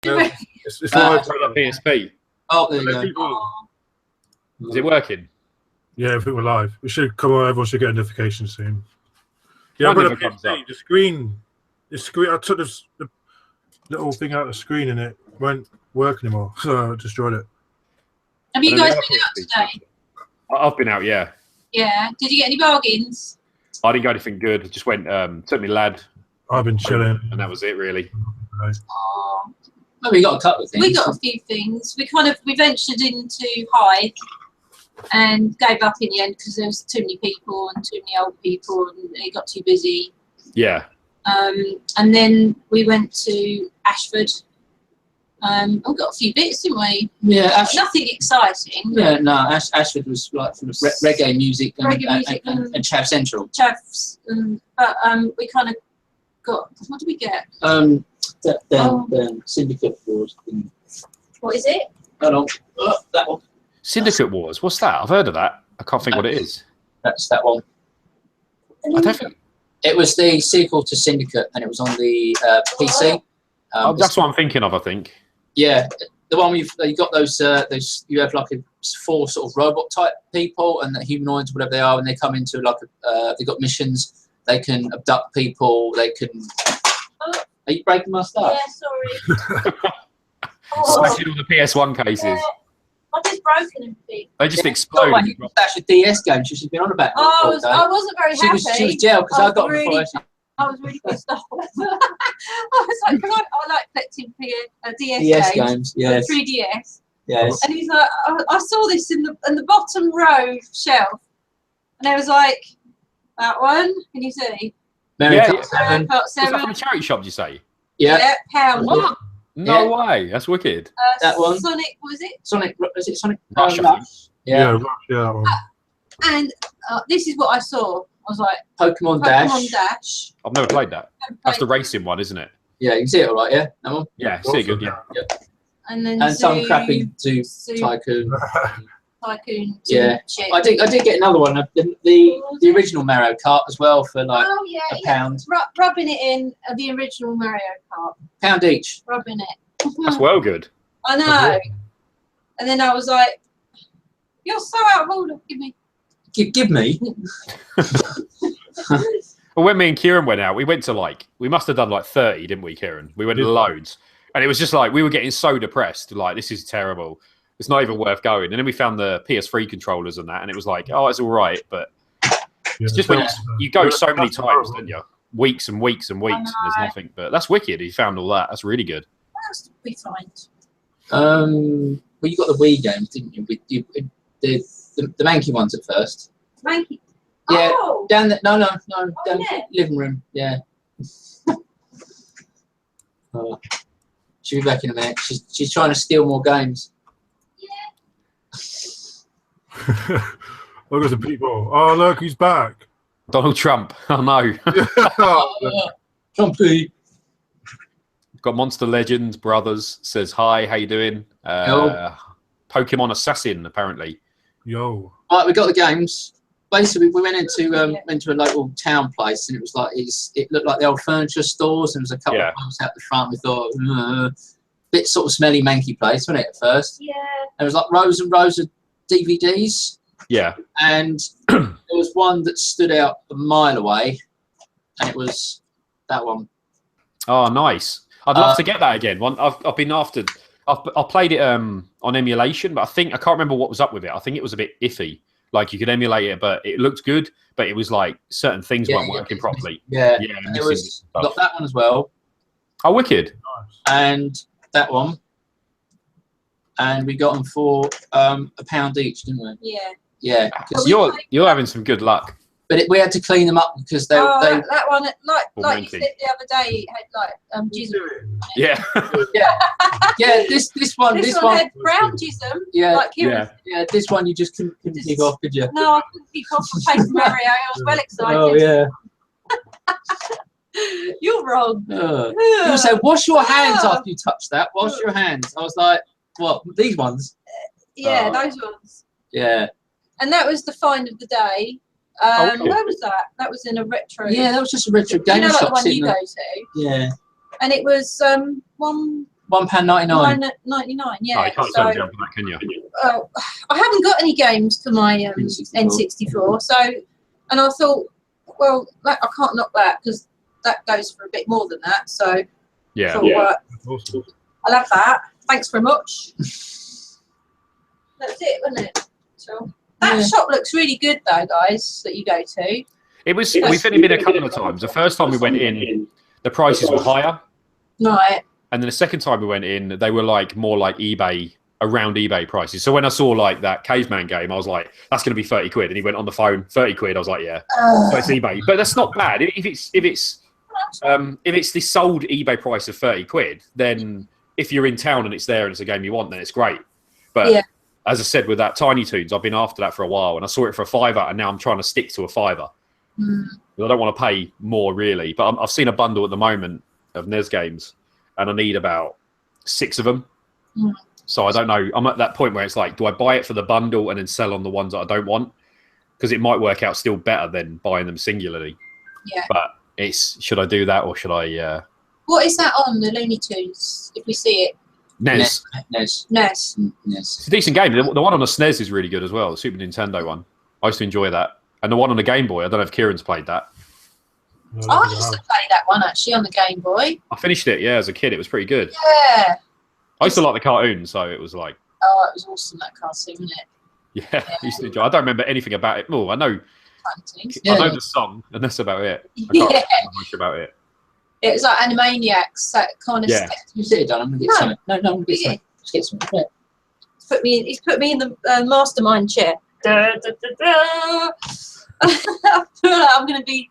It's like a PSP. Oh, there you go. Is it working? Yeah, if it were live, it should come on. Everyone should get a notification soon. Yeah, I've Mine got a never comes PSP. up. The screen. I took the little thing out of the screen and it won't work anymore, so I destroyed it. Have you guys been out today? I've been out, yeah. Yeah. Did you get any bargains? I didn't get anything good. I just went, took me lad. I've been chilling. And that was it, really. Oh. Well, we got a couple of things. We got a few things. We ventured into Hyde and gave up in the end because there was too many people and too many old people and it got too busy. Yeah. And then we went to Ashford. We got a few bits, didn't we? Yeah, nothing exciting. Yeah, no, Ashford was like from reggae music and Chav Central. Chavs, but we kind of got. What did we get? The Syndicate Wars thing. What is it? Hold on, that one. Syndicate Wars. What's that? I've heard of that. I can't think what it is. That's that one. I don't think. It was the sequel to Syndicate, and it was on the PC. That's what I'm thinking of. I think. Yeah, the one you got those you have like four sort of robot type people and the humanoids, whatever they are, and they come into like they got missions. They can abduct people. They can. Are you breaking my stuff? Yeah, sorry. Smashing all the PS1 cases. Yeah. I've just broken everything. They just explode. That's a DS game. She's been on about. I wasn't very happy. She was jailed because I got them before. I was really pissed off. I was like, because I like collecting DS games, yes. 3DS. Yes. And he's like, I saw this in the bottom row shelf, and I was like, that one. Can you see? Mary Part 7. Was that from a charity shop? Did you say? Yeah. Pound. What? No way. That's wicked. That one. Sonic. What was it? Sonic. Is it Sonic? Rush. Yeah, that one. And this is what I saw. I was like, Pokemon Dash. I've never played that. That's the racing one, isn't it? Yeah, you can see it all right, yeah? That one? Yeah, see it good, yeah. And then some crappy Zoo Tycoon. Tycoon. Yeah. I did get another one, the original Mario Kart as well for like a pound. Rubbing it in the original Mario Kart. Pound each. Rubbing it. That's well good. I know. And then I was like, you're so out of order. Give me. Well, when me and Kieran went out, we went to we must have done like 30, didn't we, Kieran? We went to loads. And it was just like, we were getting so depressed. Like, this is terrible. It's not even worth going. And then we found the PS3 controllers and that. And it was like, oh, it's all right. But it's just when you go so many times, don't you? Weeks and weeks and weeks. And there's nothing. But that's wicked. You found all that. That's really good. What else did we find? Well, you got the Wii games, didn't you? The manky ones at first. Manky? Yeah, oh. Down there. No, down the living room. Yeah. She'll be back in a minute. She's trying to steal more games. Yeah. Look at the people. Oh, look, he's back. Donald Trump. Oh, no. Trumpy. Got Monster Legends Brothers. Says, hi, how you doing? Pokemon Assassin, apparently. Yo. Right, we got the games. Basically, we went into a local town place, and it was like it looked like the old furniture stores, and there was a couple of pubs out the front. We thought, bit sort of smelly, manky place, wasn't it at first? Yeah. There was like rows and rows of DVDs. Yeah. And there was one that stood out a mile away, and it was that one. Oh, nice. I'd love to get that again. I've been after. I played it on emulation, but I can't remember what was up with it. I think it was a bit iffy. Like you could emulate it, but it looked good, but it was like certain things weren't working properly. Yeah, it was got that one as well. Oh, wicked! And that one, and we got them for £1 each, didn't we? Yeah. Yeah. You're having some good luck. But we had to clean them up because they. That one, like you said the other day, it had like jism. Yeah. Yeah. This one had brown jism. Yeah. Like Kieran. Yeah. This one you just couldn't keep off, could you? No, I couldn't keep off from Paper Mario. I was well excited. Oh yeah. You're wrong. You say, wash your hands after you touch that. Wash your hands. I was like, what? These ones? Yeah, those ones. Yeah. And that was the find of the day. Where was that? That was in a retro. Yeah, that was just a retro game shop. Like the one you go to. Yeah. And it was £1.99. £9.99. Yeah. No, you can't turn down for that, can you? I haven't got any games for my N64, so and I thought, well, I can't knock that because that goes for a bit more than that. So Yeah. I thought, Awesome. I love that. Thanks very much. That's it, wasn't it? So that shop looks really good, though, guys. That you go to. It was. We've only been a couple of times. The first time we went in, the prices were higher. Right. And then the second time we went in, they were like more like eBay, around eBay prices. So when I saw like that caveman game, I was like, that's going to be 30 quid. And he went on the phone, 30 quid. I was like, yeah, so it's eBay. But that's not bad. If it's the sold eBay price of 30 quid, then if you're in town and it's there and it's a game you want, then it's great. But as I said, with that Tiny Toons, I've been after that for a while and I saw it for £5 and now I'm trying to stick to £5. I don't want to pay more really, but I've seen a bundle at the moment of NES games and I need about 6 of them. So I don't know. I'm at that point where it's like, do I buy it for the bundle and then sell on the ones that I don't want? Because it might work out still better than buying them singularly. Yeah. But should I do that or should I... What is that on, the Looney Tunes, if we see it? NES. NES. It's a decent game. The one on the SNES is really good as well, the Super Nintendo one. I used to enjoy that. And the one on the Game Boy, I don't know if Kieran's played that. I used to play that one, actually, on the Game Boy. I finished it, yeah, as a kid. It was pretty good. Yeah. I used to like the cartoon, so it was like... Oh, it was awesome, that cartoon, wasn't it? Yeah, I used to enjoy it. I don't remember anything about it. Well, I know the song, and that's about it. I can't remember much about it. It was like Animaniacs, that kind of stuff. You sit it down, I'm going to get something. No, I'm going to get something. Just get something. Yeah. He's put me in the mastermind chair. Da, da, da, da. I feel like I'm going to be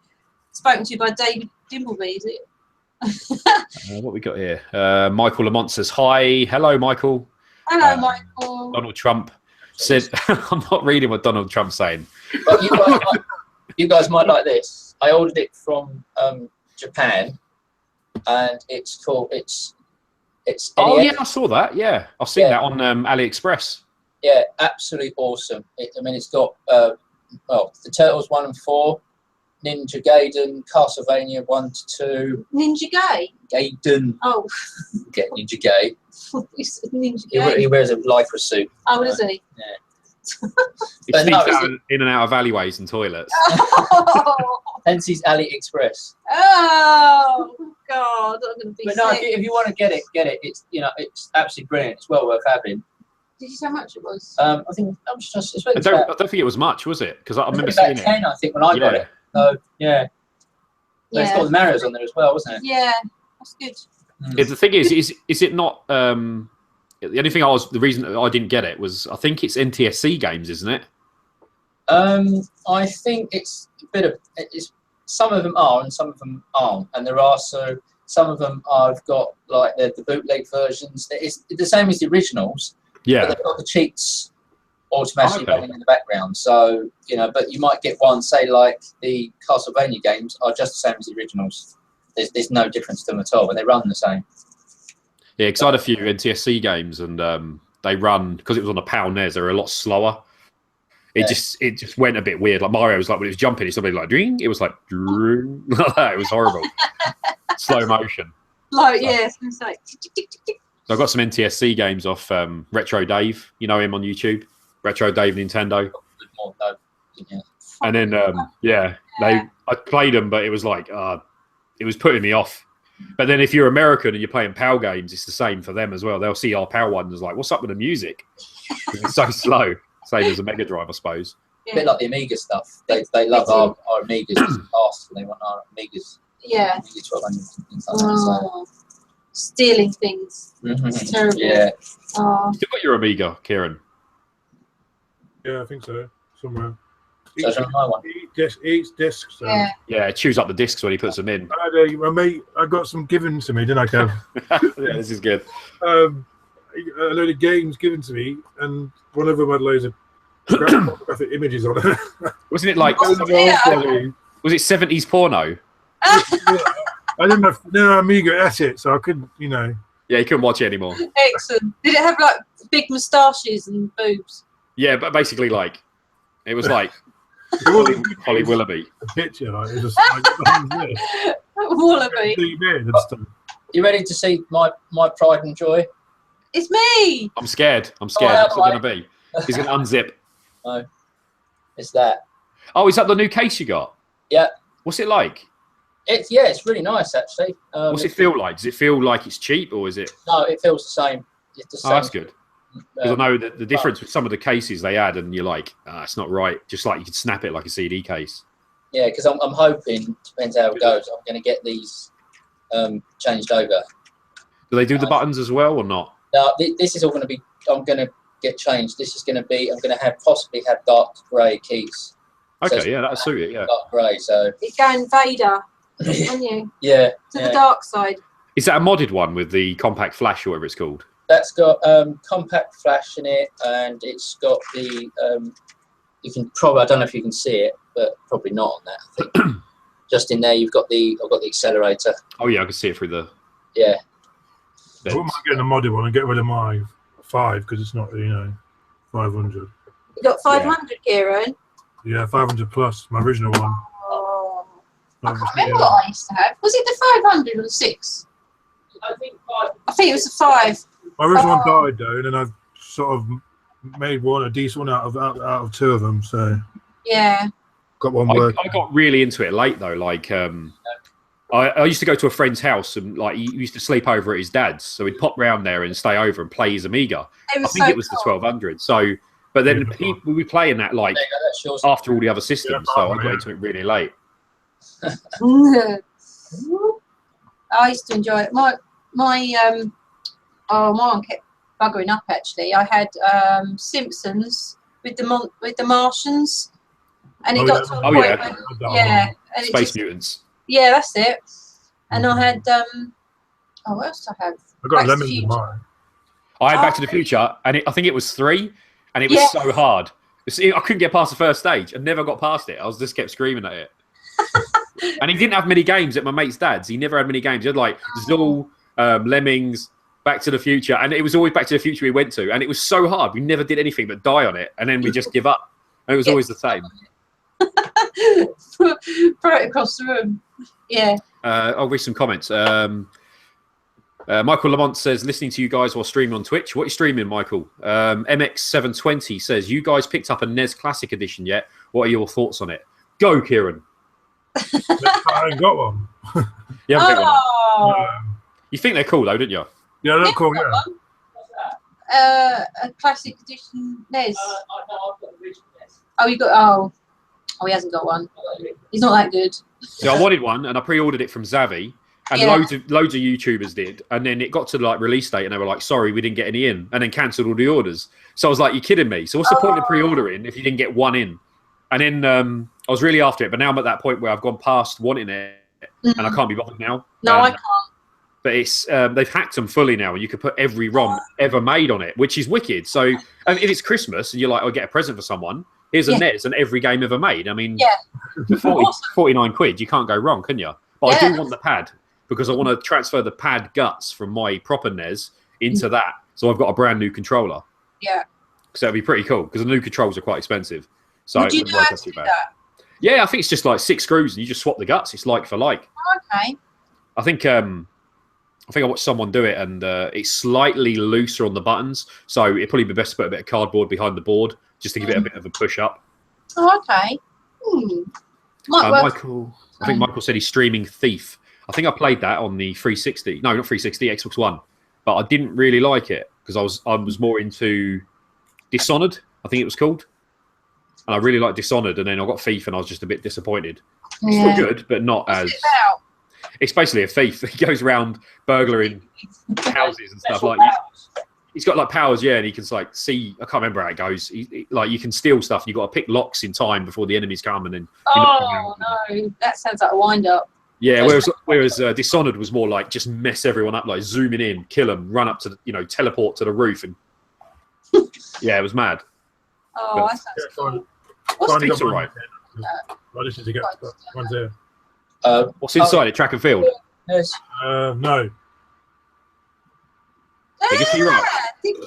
spoken to by David Dimbleby, is it? What we got here? Michael Lamont says, hi. Hello, Michael. Hello, Michael. Donald Trump said, I'm not reading what Donald Trump's saying. But you guys might like this. I ordered it from Japan, and it's called, it's Oh, NES. yeah, I saw that. Yeah, I've seen that on AliExpress. Yeah, absolutely awesome. I mean, it's got, the Turtles 1 and 4, Ninja Gaiden, Castlevania 1 to 2. Ninja Gay? Gaiden. Oh. Get Ninja Gay. Ninja Gay. He wears a lycra suit. Oh, does he? Yeah. It sneaks in and out of alleyways and toilets. Oh, Hence he's AliExpress. oh God, I'm going to be But sick. no, if you want to get it. It's it's absolutely brilliant. It's well worth having. Did you say how much it was? I think it's I don't think it was much, was it? Because I remember about seeing 10, I think, when I got it. So yeah. So it's got the Marios on there as well, wasn't it? Yeah, that's good. Yeah, the thing is it not? The only thing the reason I didn't get it was I think it's NTSC games, isn't it? I think it's a bit of some of them are and some of them aren't, and there are some of them I've got like the bootleg versions. It's the same as the originals. Yeah, but they've got the cheats automatically running in the background. So but you might get one, say like the Castlevania games are just the same as the originals. There's no difference to them at all, but they run the same. Yeah, because I had a few NTSC games and they run, because it was on a PAL NES, they were a lot slower. It just went a bit weird. Like Mario was like, when it was jumping, it's somebody like, ding. It was like, ding. It was horrible. Slow motion. Like, yeah, it's like, tick, tick, tick, tick. So I got some NTSC games off Retro Dave. You know him on YouTube? Retro Dave Nintendo. And then, I played them, but it was like, it was putting me off. But then if you're American and you're playing PAL games, it's the same for them as well. They'll see our PAL ones as like, what's up with the music? It's so slow. Same as a Mega Drive, I suppose. A bit like the Amiga stuff. They love our Amigas fast, and they want our Amigas. Yeah. Amiga 1200 and things like that. So. Stealing things. It's terrible. Yeah. Oh. Still got your Amiga, Kieran? Yeah, I think so. Somewhere. Each discs. Yeah, chews up the discs when he puts them in. I got some given to me, didn't I, Kev? Yeah, this is good. A load of games given to me, and one of them had loads of graphic images on it. Wasn't it like, was it 70s porno? I didn't have no Amiga at it, so I couldn't, Yeah, you couldn't watch it anymore. Excellent. Did it have like big moustaches and boobs? Yeah, but basically, like, it was like Holly Willoughby. A picture, like, it was just Wallaby. You ready to see my pride and joy? It's me. I'm scared. What's it going to be? He's going to unzip. No, it's that. Oh, is that the new case you got? Yeah. What's it like? It's really nice actually. What's it feel like? Does it feel like it's cheap or is it? No, it feels the same. It's the same. Oh, that's good. Because I know that the difference with some of the cases they add, and you're like, it's not right. Just like you could snap it like a CD case. Yeah, because I'm hoping, depends how it goes, I'm going to get these changed over. Do they do the buttons as well or not? No, this is all going to be, I'm going to get changed. This is going to be, I'm going to possibly have dark grey keys. Okay, So yeah, that'll suit it, yeah. Dark grey, so. It's going Vader, aren't you? Yeah. To the dark side. Is that a modded one with the compact flash or whatever it's called? That's got compact flash in it, and it's got the, you can probably, I don't know if you can see it, but probably not on that, I think. Just in there, I've got the accelerator. Oh yeah, I can see it through the. Yeah. I wouldn't mind getting a modded one and get rid of my 5 because it's not, 500. You got 500, Kieran? Yeah, 500 plus, my original one. Oh. I can't remember what I used to have. Was it the 500 or the 6? I think it was the 5. My original one died though, and then I've sort of made a decent one out of 2 of them. So yeah, got one working. I got really into it late though. Like I used to go to a friend's house and like he used to sleep over at his dad's, so we'd pop round there and stay over and play his Amiga. I think it was the 1200. So, but then we were playing that like after all the other systems. So I got into it really late. I used to enjoy it. Mine kept buggering up actually. I had Simpsons with the Martians, and it got to a point where, and Space Mutants. Yeah, that's it. And I had what else did I have? I got Lemons in mine. I had Back to the Future, and I think it was 3, and it was so hard. I couldn't get past the first stage. I never got past it. I just kept screaming at it. And he didn't have many games at my mate's dad's. He never had many games. He had like Zool, Lemmings, Back to the Future, and it was always Back to the Future we went to. And it was so hard. We never did anything but die on it, and then we just give up. And it was always the same. Throw it across the room. Yeah. I'll read some comments. Michael Lamont says, listening to you guys while streaming on Twitch. What are you streaming, Michael? MX720 says, you guys picked up a NES Classic Edition yet? What are your thoughts on it? Go, Kieran. I ain't got one. You haven't picked one up. You think they're cool, though, didn't you? Yeah, they're cool, yeah. A Classic Edition NES. Oh, you got... Oh, he hasn't got one. He's not that good. So I wanted one, and I pre-ordered it from Zavvi, and loads of YouTubers did. And then it got to like release date, and they were like, "Sorry, we didn't get any in," and then cancelled all the orders. So I was like, "You're kidding me? So what's the point of pre-ordering if you didn't get one in?" And then I was really after it, but now I'm at that point where I've gone past wanting it, and I can't be bothered now. No, I can't. But it's they've hacked them fully now, and you could put every ROM ever made on it, which is wicked. So if it's Christmas and you're like, "I'll get a present for someone." Here's a NES and every game ever made. I mean, for 49 quid, you can't go wrong, can you? But I do want the pad because I want to transfer the pad guts from my proper NES into that. So I've got a brand new controller. Yeah. So that'd be pretty cool because the new controls are quite expensive. So would you know how to do that? Yeah, I think it's just like 6 screws and you just swap the guts. It's like for like. Okay. I think I watched someone do it and it's slightly looser on the buttons. So it'd probably be best to put a bit of cardboard behind the board just to give it a bit of a push up. Oh, okay. Michael, I think Michael said he's streaming Thief. I think I played that on the 360. No, not 360, Xbox One. But I didn't really like it because I was more into Dishonored, I think it was called. And I really liked Dishonored, and then I got Thief and I was just a bit disappointed. It's still good, but not What's as... it about? It's basically a thief. He goes around burglaring houses and stuff. Like he's got like powers, and he can like see. I can't remember how it goes. Like you can steal stuff. You got to pick locks in time before the enemies come, and then. Oh no, that sounds like a wind up. Yeah, whereas Dishonored was more like just mess everyone up, like zooming in, kill them, run up to teleport to the roof, and yeah, it was mad. Oh, that sounds cool. What's Thief's all right? This is to get one's there. What's inside it? Track and field? Yes. No.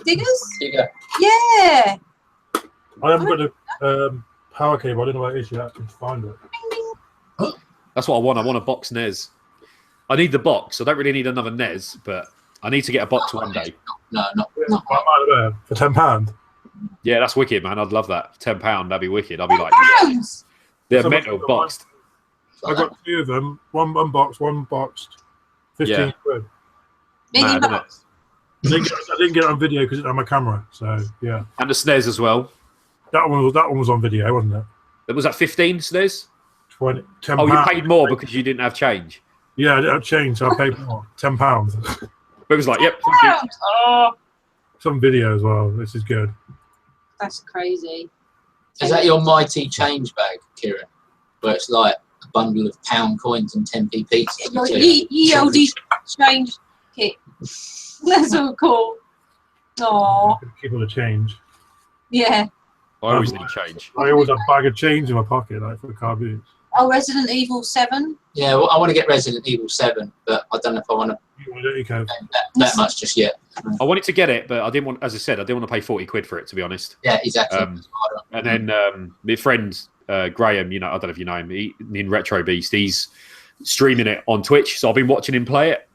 Diggers? Digger. Yeah. I haven't got the power cable. I don't know where it is yet. I can find it. That's what I want. I want a box NES. I need the box. I don't really need another NES, but I need to get a box one day. No, not. For £10. Yeah, that's wicked, man. I'd love that. £10, that'd be wicked. I'd be like, Pounds. they're So metal boxed. I got 2 of them. One unboxed. 15 quid. Mad, isn't it? I didn't get it on video because it's on my camera. So yeah. And the SNES as well. That one was on video, wasn't it? Was that 15 SNES? 10 Oh, you pounds. paid more because you didn't have change. Yeah, I didn't change, so I paid more. £10. But it was like, yep, thank you. Pounds. Oh, Some video as well. This is good. that's crazy. Is that your mighty change bag, Kieran? Where it's like a bundle of pound coins and 10p pieces. Your ye olde change kit. That's all cool. Oh, Keep all the change. yeah. I always need change. I always have a bag of change in my pocket, like for car boots. Oh, Resident Evil 7. Yeah, well, I want to get Resident Evil 7, but I don't know if I want to You want to do it, Kev? spend that much just yet. I wanted to get it, but I didn't want, as I said, I didn't want to pay 40 quid for it, to be honest. Yeah, exactly. And then my friend Graham, I don't know if you know him, in Retro Beast, he's streaming it on Twitch, so I've been watching him play it.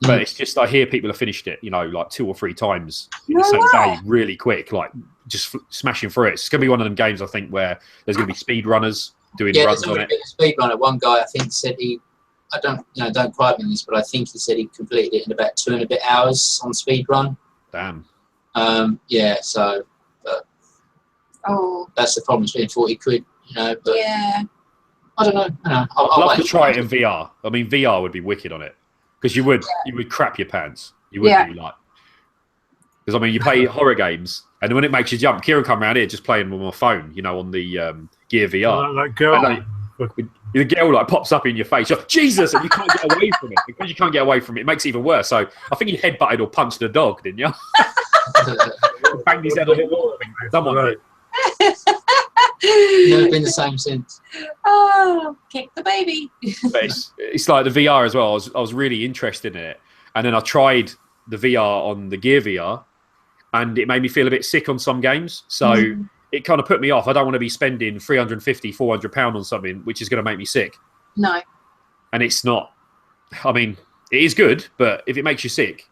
But it's just, I hear people have finished it, like 2 or 3 times in the same day, really quick, like just smashing through it. It's going to be one of them games, I think, where there's going to be speed runners doing runs on it. Speed runner. One guy, I think, said don't quote me on this, but I think he said he completed it in about 2 and a bit hours on speed run. Damn. Yeah, so that's the problem, spending 40 quid, But Yeah. I don't know. I'd love to try it in VR. I mean, VR would be wicked on it. Because you would crap your pants. You would be like, because I mean, you play horror games, and when it makes you jump, Kieran come around here just playing with my phone, on the Gear VR. That girl. The girl like pops up in your face. You're like, Jesus, and you can't get away from it. Because you can't get away from it, it makes it even worse. So I think you headbutted or punched the dog, didn't you? Banged his head on the wall. Someone did. Never been the same since. Oh, kick the baby. But it's like the VR as well. I was really interested in it, and then I tried the VR on the Gear VR, and it made me feel a bit sick on some games. So it kind of put me off. I don't want to be spending £350, £400 on something which is going to make me sick. No. And it's not. I mean, it is good, but if it makes you sick,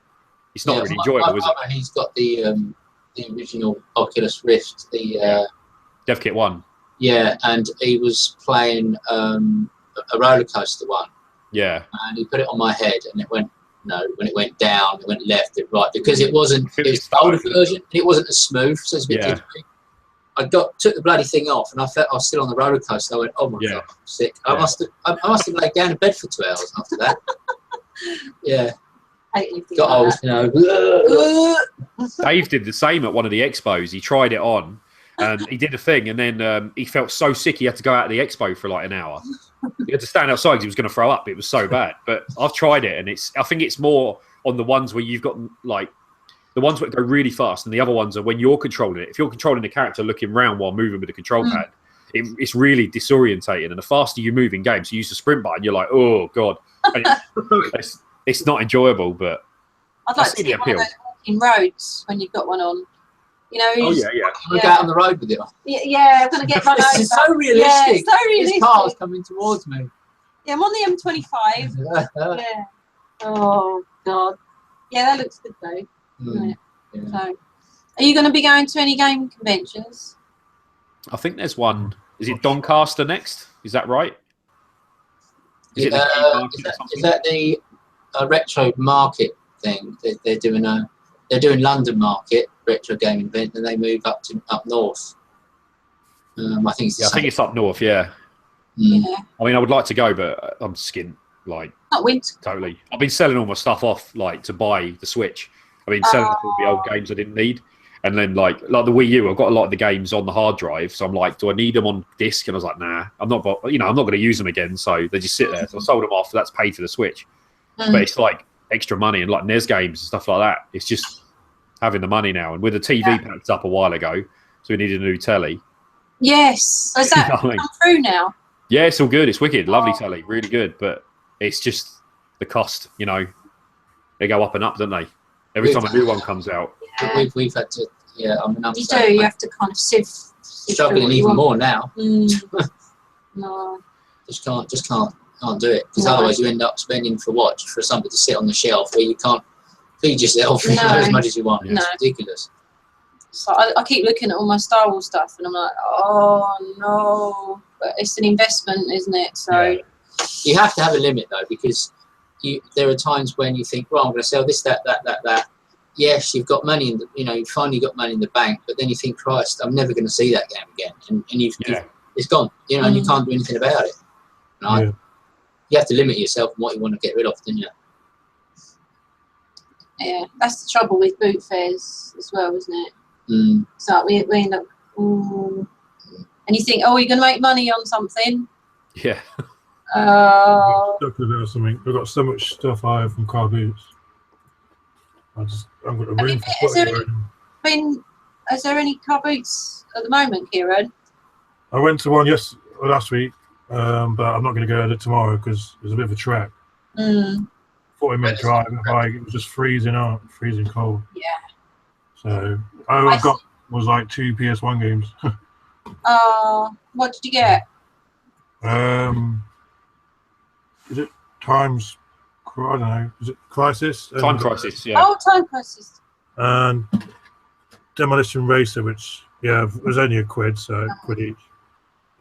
it's not really enjoyable, is it? He's got the original Oculus Rift, the Dev Kit 1. Yeah, and he was playing a roller coaster one. Yeah. And he put it on my head, and it went when it went down, it went left and right because it was the older version, and it wasn't as smooth, so it's a bit different. I took the bloody thing off, and I felt I was still on the roller coaster. I went, oh my god, I'm sick. I must have laid down in bed for 2 hours after that. Yeah. Got old, Dave did the same at one of the expos. He tried it on, and he did a thing, and then he felt so sick he had to go out of the expo for like an hour. He had to stand outside because he was going to throw up. It was so bad. But I've tried it, and I think it's more on the ones where you've got like the ones that go really fast, and the other ones are when you're controlling it. If you're controlling the character looking round while moving with the control pad, it's really disorientating. And the faster you move in games, you use the sprint button, you're like, oh god, it's not enjoyable. But I'd like to see one of those walking roads when you've got one on. Oh yeah. We'll go out on the road with it. Yeah, I'm gonna get run over. It's so realistic. Yeah, it's so realistic. This car's coming towards me. Yeah, I'm on the M25. Yeah. Oh god. Yeah, that looks good though. Yeah. So, are you going to be going to any game conventions? I think there's one. Is it Doncaster next? Is that right? Is that the retro market thing? They're doing London market retro gaming event, and they move up north. I think it's. I think it's up north. Yeah. Yeah. I mean, I would like to go, but I'm skint. Like not winter. Totally. I've been selling all my stuff off, like to buy the Switch. I've been selling all the old games I didn't need, and then like the Wii U, I've got a lot of the games on the hard drive. So I'm like, do I need them on disc? And I was like, nah, I'm not. I'm not going to use them again. So they just sit there. So I sold them off. That's paid for the Switch. But it's like extra money and like NES games and stuff like that. It's just having the money now. And with the TV packed up a while ago, so we needed a new telly. Yes. Has that come through now? Yeah, it's all good. It's wicked. Lovely telly. Really good. But it's just the cost, they go up and up, don't they? Every time a new one comes out. Yeah. We've had to, I'm you have to kind of sift struggling even more now. No. Just can't. Can't do it because No. otherwise you end up spending for something to sit on the shelf where you can't feed yourself No. as much as you want. No. It's ridiculous. So I keep looking at all my Star Wars stuff, and I'm like, oh no, but it's an investment, isn't it? So Yeah. You have to have a limit though, because there are times when you think, well, I'm going to sell this, that. Yes, you've got money you've finally got money in the bank, but then you think, Christ, I'm never going to see that game again, and it's gone, and you can't do anything about it. And you have to limit yourself on what you want to get rid of, don't you? yeah, that's the trouble with boot fairs as well, isn't it? Mm. So we end up, and you think, oh, you're going to make money on something. Yeah. Stuck with it or something. I've got so much stuff I have from car boots. I've got a room for putting. Is there any car boots at the moment, Kieran? I went to one last week, but I'm not going to go there tomorrow because it was a bit of a trek. 40-minute drive. It was just freezing cold. Yeah. So all I got was like 2 PS1 games. What did you get? Is it Times? I don't know. Is it Crisis? Time Crisis, yeah. Oh, Time Crisis. And Demolition Racer, which was only £1, so £1 each.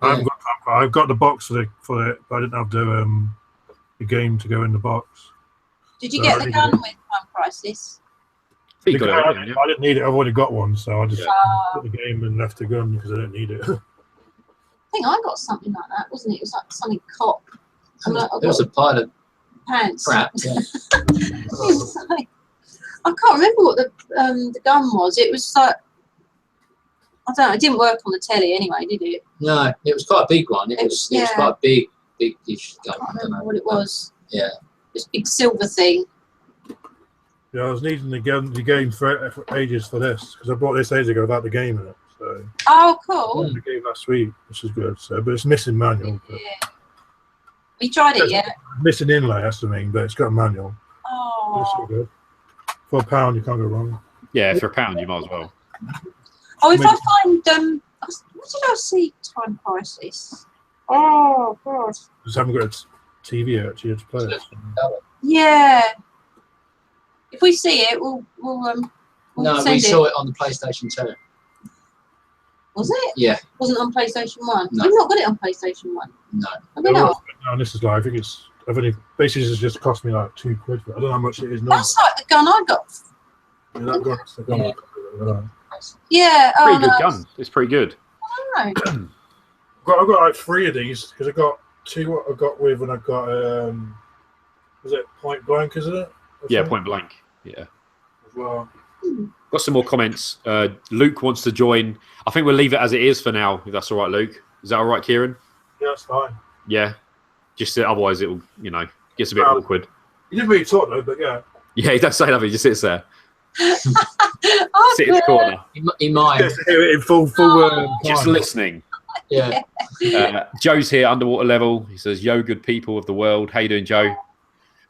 I haven't got Time Crisis. I've got the box for it, but I didn't have the game to go in the box. Did you get the gun with Time Crisis? I didn't need it. I've already got one, so I just put the game and left the gun because I don't need it. I think I got something like that, wasn't it? It was like something cop. It was a pile of pants. crap. Yeah. I can't remember what the gun was. It was like, I don't know. It didn't work on the telly anyway, did it? No, it was quite a big one. It was quite a big gun. I can't remember what it was. Yeah. This big silver thing. Yeah, I was needing the game for ages for this because I bought this ages ago without the game in it. So Oh, cool. the game last week, which is good. So, but it's missing manual. But Yeah. Have you tried it yet? missing inlay, that's the mean, but it's got a manual. It's so Oh. good. For £1, you can't go wrong. Yeah, for £1, you might as well. Oh, if I find what did I see? Time Crisis. Oh God. Just haven't got a TV actually to play it. Yeah. If we see it, we'll No, send we it. saw it on the PlayStation 2. Was it? Yeah. Wasn't on PlayStation 1. No. We've not got it on PlayStation 1. No. Have we not? No, this is like, I think basically it's just cost me like £2, but I don't know how much it is now. That's like the gun I got. That's the gun. Yeah. Oh, Pretty good no. gun. It's pretty good. I don't know. I've got like 3 of these because I got 2 what I got with when I got was it Point Blank, isn't it? Yeah, Point Blank. Yeah. As well. Got some more comments. Luke wants to join. I think we'll leave it as it is for now, if that's all right, Luke. Is that all right, Kieran? Yeah, that's fine. Yeah. Just otherwise it'll, gets a bit awkward. He didn't really talk though, but yeah. Yeah, he does say nothing. He just sits there. Oh, Sit in the corner. He might. Yes, hear it in full Just time. listening. Yeah. Joe's here, underwater level. He says, yo, good people of the world. How you doing, Joe?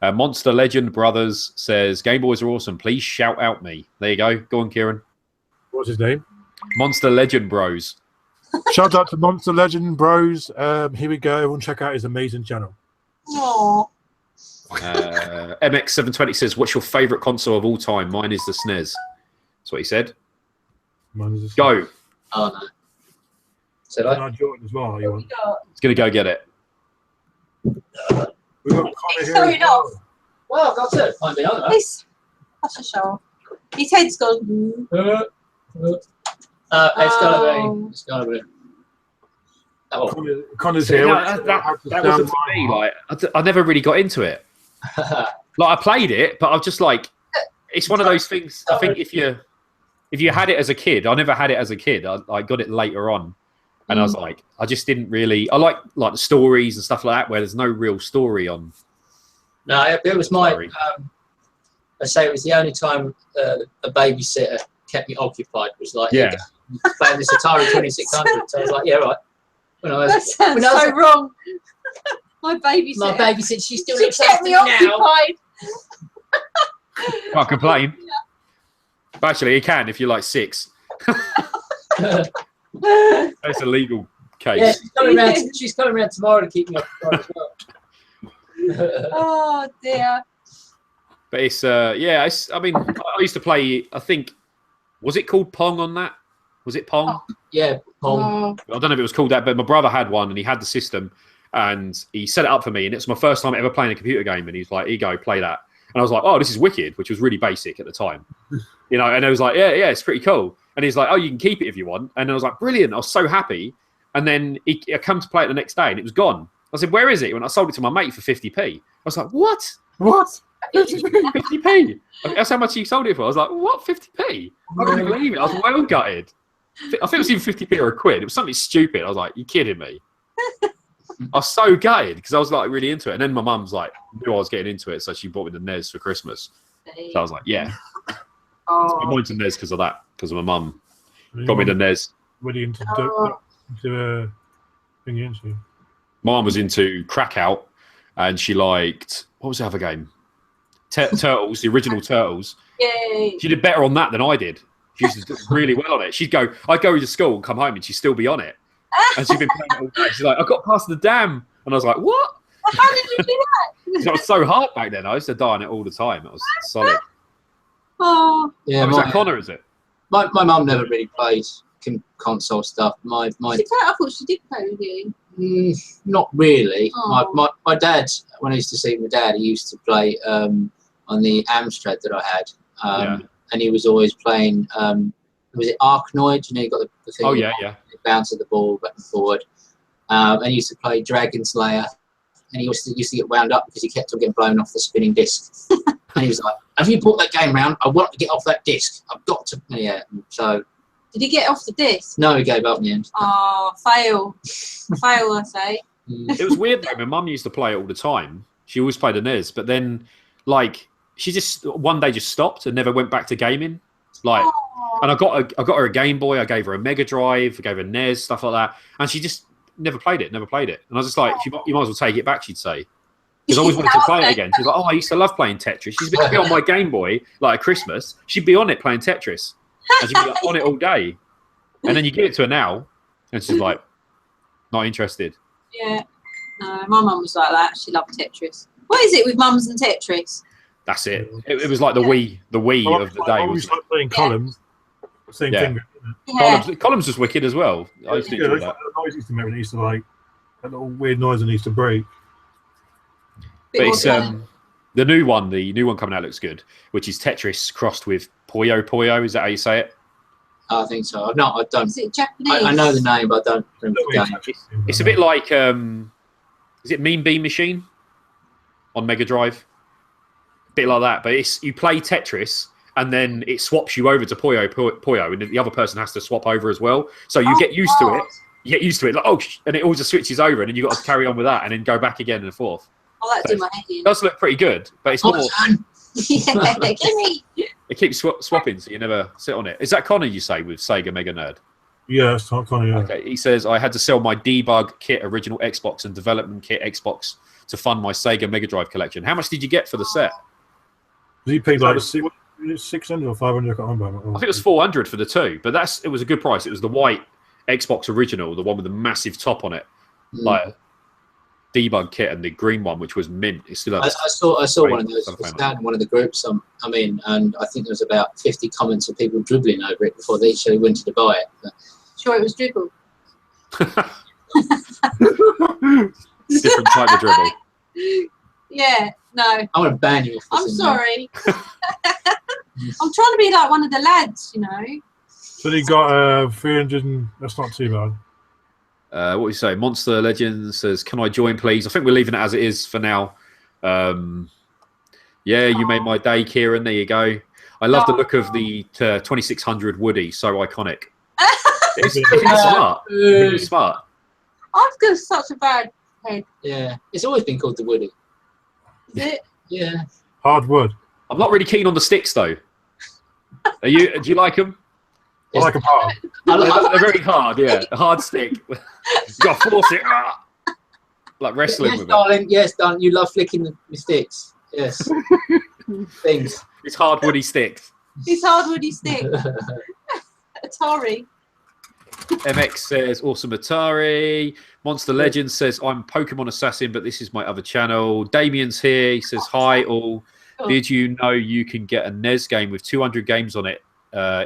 Monster Legend Brothers says, Game Boys are awesome. Please shout out me. There you go. Go on, Kieran. What's his name? Monster Legend Bros. Shout out to Monster Legend Bros. Here we go. Everyone check out his amazing channel. Aw. MX720 says, what's your favourite console of all time? Mine is the SNES. That's what he said. Go. Oh, no. Said I? Jordan as well. You want? He's going to go get it. We got Connor He's here going as well. off. Well, that's it. Might be on He's such a show. His head's gone. It's gotta be. Oh. Connor's See, here. that wasn't for me. Like, I never really got into it. Like, I played it, but I'm just like, it's one of those things. I think if you had it as a kid, I never had it as a kid. I got it later on, and I was like, I just didn't really. I like the stories and stuff like that, where there's no real story on. No, it was my. I say it was the only time a babysitter kept me occupied. Was like, Yeah. playing this Atari 2600. So I was like, yeah, right. That sounds so wrong. My babysitter. She still She looks kept after me me now. occupied. Can't complain. But actually, you can if you're like 6. That's a legal case. Yeah, she's coming around tomorrow to keep me occupied as well. Oh dear. But it's yeah. I mean, I used to play. I think was it called Pong on that? Was it Pong? Yeah, Pong. Oh, I don't know if it was called that, but my brother had one and he had the system and he set it up for me. And it's my first time ever playing a computer game. And he's like, "Here you go, play that." And I was like, "Oh, this is wicked," which was really basic at the time, you know. And I was like, "Yeah, it's pretty cool." And he's like, "Oh, you can keep it if you want." And I was like, "Brilliant!" I was so happy. And then I come to play it the next day and it was gone. I said, "Where is it?" When I sold it to my mate for 50p. I was like, "What? What? 50p? That's how much you sold it for." I was like, "What? 50p? I couldn't believe it." I was well gutted. I think it was even 50p or a quid. It was something stupid. I was like, "You kidding me?" I was so gutted because I was like really into it. And then my mum's like knew I was getting into it, so she bought me the NES for Christmas. So I was like, "Yeah." oh. I wanted the NES because of that, because of my mum got me the NES. What are you into? Thingy into? My mum was into Crackout, and she liked what was the other game? Turtles, the original Turtles. Yay. She did better on that than I did. She used to do really well on it. I'd go to school and come home and she'd still be on it. And she'd been playing it all day. She's like, "I got past the dam." And I was like, "What?" How did you do that? It was so hard back then. I used to die on it all the time. It was solid. Oh, Yeah, Was that Connor, is it? my mum never really played console stuff. My I thought she did play with you. not really. Oh. My dad, when I used to see my dad, he used to play on the Amstrad that I had. And he was always playing, was it Arkanoid? You know, you got the thing. Oh, yeah. It bounces the ball back and forward. And he used to play Dragon Slayer. And he used to get wound up because he kept on getting blown off the spinning disc. And he was like, "Have you brought that game round? I want to get off that disc. I've got to." Yeah. So. Did he get off the disc? No, he gave up in the end. Oh, fail. Fail, I say. It was weird though. My mum used to play it all the time. She always played the NES, but then, like, she just one day just stopped and never went back to gaming. Like, and I got her a Game Boy. I gave her a Mega Drive. I gave her NES, stuff like that, and she just never played it. And I was just like, "You might as well take it back," she'd say. Because I always wanted to play it again. She's like, "Oh, I used to love playing Tetris." She'd be on my Game Boy, like at Christmas. She'd be on it playing Tetris. And she'd be like, on it all day. And then you give it to her now, and she's like, not interested. Yeah. No, my mum was like that. She loved Tetris. What is it with mums and Tetris? That's it. It was like the Wii of the day. I always like playing columns. Same thing. Yeah. Columns was wicked as well. I used to enjoy that. The noise used to make when it used to like that little weird noise and used to break. But it's the new one coming out looks good, which is Tetris crossed with Puyo Puyo. Is that how you say it? I think so. No, I don't. Is it Japanese? I know the name, but I don't remember the game. It's a bit like is it Mean Bean Machine on Mega Drive? A bit like that, but you play Tetris and then it swaps you over to Puyo Puyo, and the other person has to swap over as well. So you get used to it. You get used to it, like, and it all just switches over, and then you got to carry on with that, and then go back again and forth. I like to do my head in. It does look pretty good, but it's more. Yeah, gimme. It keeps swapping, so you never sit on it. Is that Connor you say with Sega Mega Nerd? Yeah, it's not Connor. Yeah. Okay, he says, "I had to sell my debug kit, original Xbox, and development kit Xbox to fund my Sega Mega Drive collection." How much did you get for the set? He paid like 600 or 500. I can't remember. I think it was 400 for the two, but it was a good price. It was the white Xbox original, the one with the massive top on it, like debug kit, and the green one, which was mint. It's still. I saw one of those. It was down in one of the groups I'm in, and I think there was about 50 comments of people dribbling over it before they actually went to buy it. But... Sure, it was dribble. Different type of dribble. Yeah, no. I want to ban you. I'm sorry. I'm trying to be like one of the lads, you know. So he got 300. That's not too bad. What do you say? Monster Legends says, "Can I join, please?" I think we're leaving it as it is for now. Yeah, you made my day, Kieran. There you go. I love the look of the 2600 Woody. So iconic. It's smart. Really smart. I've got such a bad head. Yeah, it's always been called the Woody. Is it? Yeah. Hard wood. I'm not really keen on the sticks though. Do you like them? I like them hard. They're very hard. Yeah, a hard stick. You got to force it. Like wrestling with darling. Yes, darling. You love flicking the sticks. Yes. Things. It's hard woody sticks. It's hard woody stick. Atari. MX says awesome Atari. Monster Legends says I'm Pokemon Assassin, but this is my other channel. Damien's here. He says hi all. Did you know you can get a NES game with 200 games on it?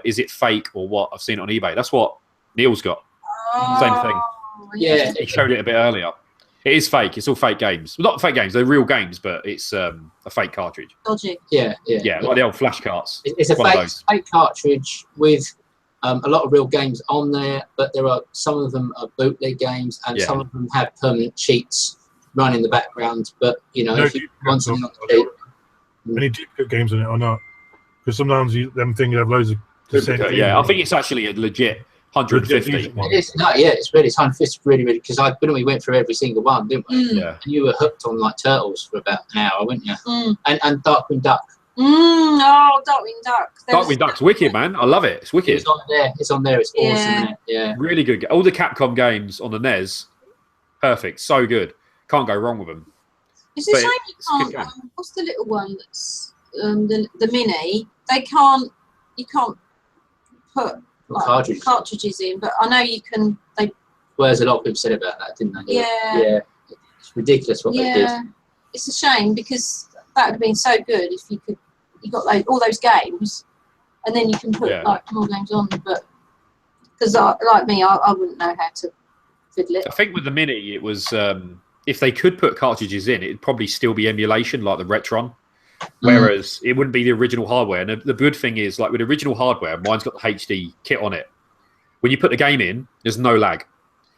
Is it fake or what? I've seen it on eBay. That's what Neil's got. Same thing. Yeah, He showed it a bit earlier. It is fake. It's all fake games. Well, not fake games. They're real games, but it's a fake cartridge. Dodgy. Yeah, like the old flash carts. It's a fake cartridge with a lot of real games on there, but some of them are bootleg games, and some of them have permanent cheats run in the background. But if you want something on the cheat, any duplicate games in it or not? Because sometimes them things have loads of duplicate. Yeah, I think it's actually a legit 150. It's 150 really, because we went through every single one, didn't we? Yeah. And you were hooked on like Turtles for about an hour, weren't you? And Darkwing Duck. Darkwing Duck. Darkwing Duck's wicked, man. I love it. It's wicked. It's on there. It's on there. It's awesome, isn't it? Yeah. Really good. All the Capcom games on the NES, perfect. So good. Can't go wrong with them. It's a shame you can't. What's the little one that's the mini? You can't put cartridges in, but I know you can. Whereas a lot of people said about that, didn't they? Yeah. It's ridiculous what they did. It's a shame because that would have been so good if you got all those games, and then you can put more games on. But because like me, I wouldn't know how to fiddle it. I think with the mini, it was if they could put cartridges in, it'd probably still be emulation like the Retron. Whereas it wouldn't be the original hardware. And the good thing is, like with original hardware, mine's got the HD kit on it. When you put the game in, there's no lag.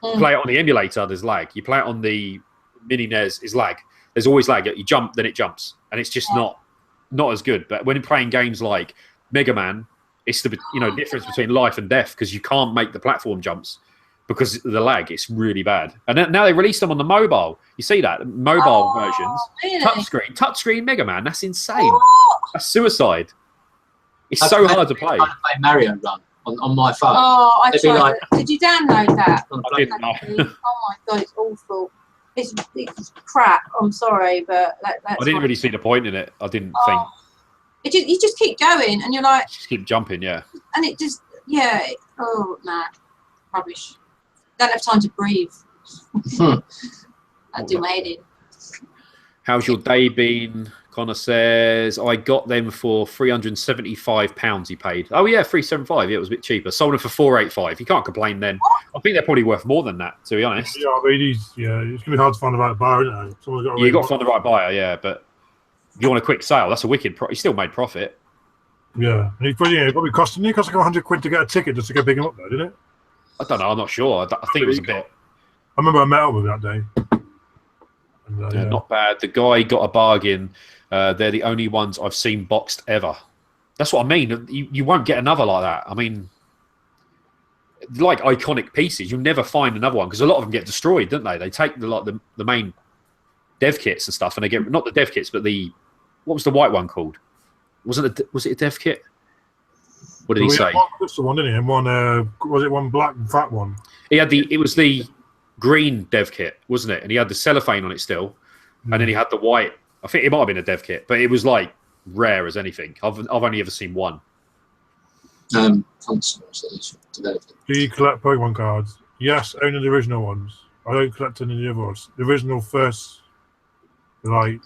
You play it on the emulator, there's lag. You play it on the mini NES, there's lag. There's always lag. You jump, then it jumps, and it's just not as good. But when you're playing games like Mega Man, it's the difference between life and death because you can't make the platform jumps because of the lag. It's really bad. And now they released them on the mobile. You see that mobile versions, really? touchscreen Mega Man. That's insane. That's suicide. It's so hard to play. I play Mario Run on my phone. Oh, I tried. Did you download that? I didn't know. Oh my god, it's awful. It's crap. I'm sorry, but that's. I didn't really see the point in it. I didn't think. You just keep going, and you're like. Just keep jumping, yeah. And it just, rubbish. Don't have time to breathe. I'd do my head in. How's your day been? Connor says, I got them for £375 he paid. Oh, yeah, $375. Yeah, it was a bit cheaper. Sold them for $485. You can't complain then. I think they're probably worth more than that, to be honest. Yeah, I mean, it's going to be hard to find the right buyer, isn't it? You've got to find the right buyer, yeah, but if you want a quick sale, that's a wicked he still made profit. Yeah, and it probably cost like £100 to get a ticket just to go pick him up, though, didn't it? I don't know, I'm not sure. I think it was a bit. I remember I met him that day. And, not bad. The guy got a bargain. They're the only ones I've seen boxed ever. That's what I mean. You won't get another like that. I mean, like iconic pieces, you'll never find another one because a lot of them get destroyed, don't they? They take the main dev kits and stuff, and they get not the dev kits, but what was the white one called? Was it a dev kit? What did he say? That's the one, didn't he? And one was it one black fat one? He had it was the green dev kit, wasn't it? And he had the cellophane on it still, and then he had the white. I think it might have been a dev kit, but it was like rare as anything. I've only ever seen one. Do you collect Pokemon cards? Yes, only the original ones. I don't collect any of the other ones. The original first, sort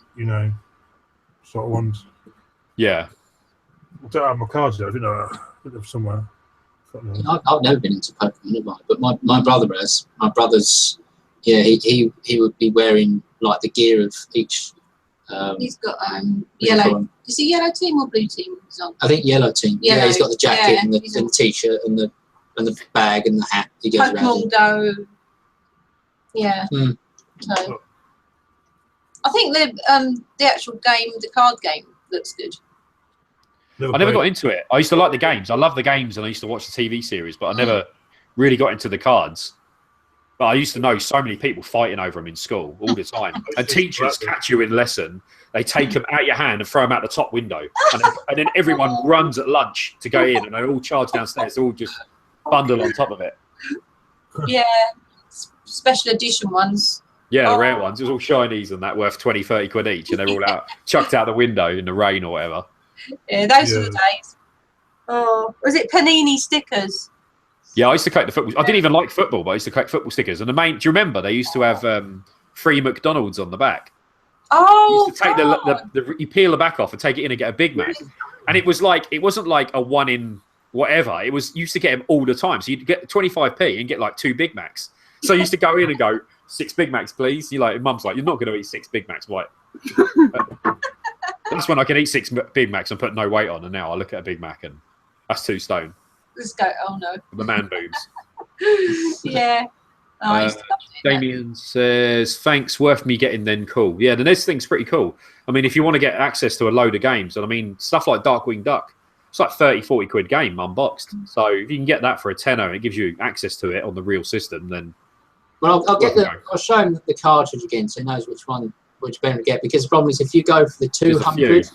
of ones. Yeah. I don't have my cards there. I think they're somewhere. I've never been into Pokemon, but my brother has. My brother's, he would be wearing like the gear of each. He's got yellow. Is he yellow team or blue team? I think yellow team. Yellow, he's got the jacket and the t-shirt and the bag and the hat. He goes Pokemon Go. Yeah. So I think the actual game, the card game, looks good. I never got into it. I used to like the games. I love the games, and I used to watch the TV series, but I never really got into the cards. But I used to know so many people fighting over them in school all the time. And teachers catch you in lesson. They take them out your hand and throw them out the top window. And then everyone runs at lunch to go in, and they all charge downstairs. They all just bundle on top of it. Yeah. Special edition ones. Yeah, the rare ones. It was all shinies and that worth 20, 30 quid each. And they're all chucked out the window in the rain or whatever. Yeah, those were the days. Oh, was it Panini stickers? Yeah, I used to collect the football. I didn't even like football, but I used to collect football stickers. And the main, do you remember they used to have free McDonald's on the back? Oh, You used to take you peel the back off and take it in and get a Big Mac. And it was like, it wasn't like a one in whatever. It was, you used to get them all the time. So you'd get 25p and get like 2 Big Macs. So you used to go in and go, 6 Big Macs, please. You're like, Mum's like, you're not going to eat 6 Big Macs, right? That's when I can eat 6 Big Macs and put no weight on. And now I look at a Big Mac and that's 2 stone. Let's go. Oh no. The man boobs. Yeah. Oh, I used to love doing Damien says, thanks, worth me getting then, cool. Yeah, the NES thing's pretty cool. I mean, if you want to get access to a load of games, and I mean, stuff like Darkwing Duck, it's like 30, 40 quid game unboxed. So if you can get that for a tenner and it gives you access to it on the real system, then... Well, I'll show him the cartridge again so he knows which Ben to get. Because the problem is if you go for the 200,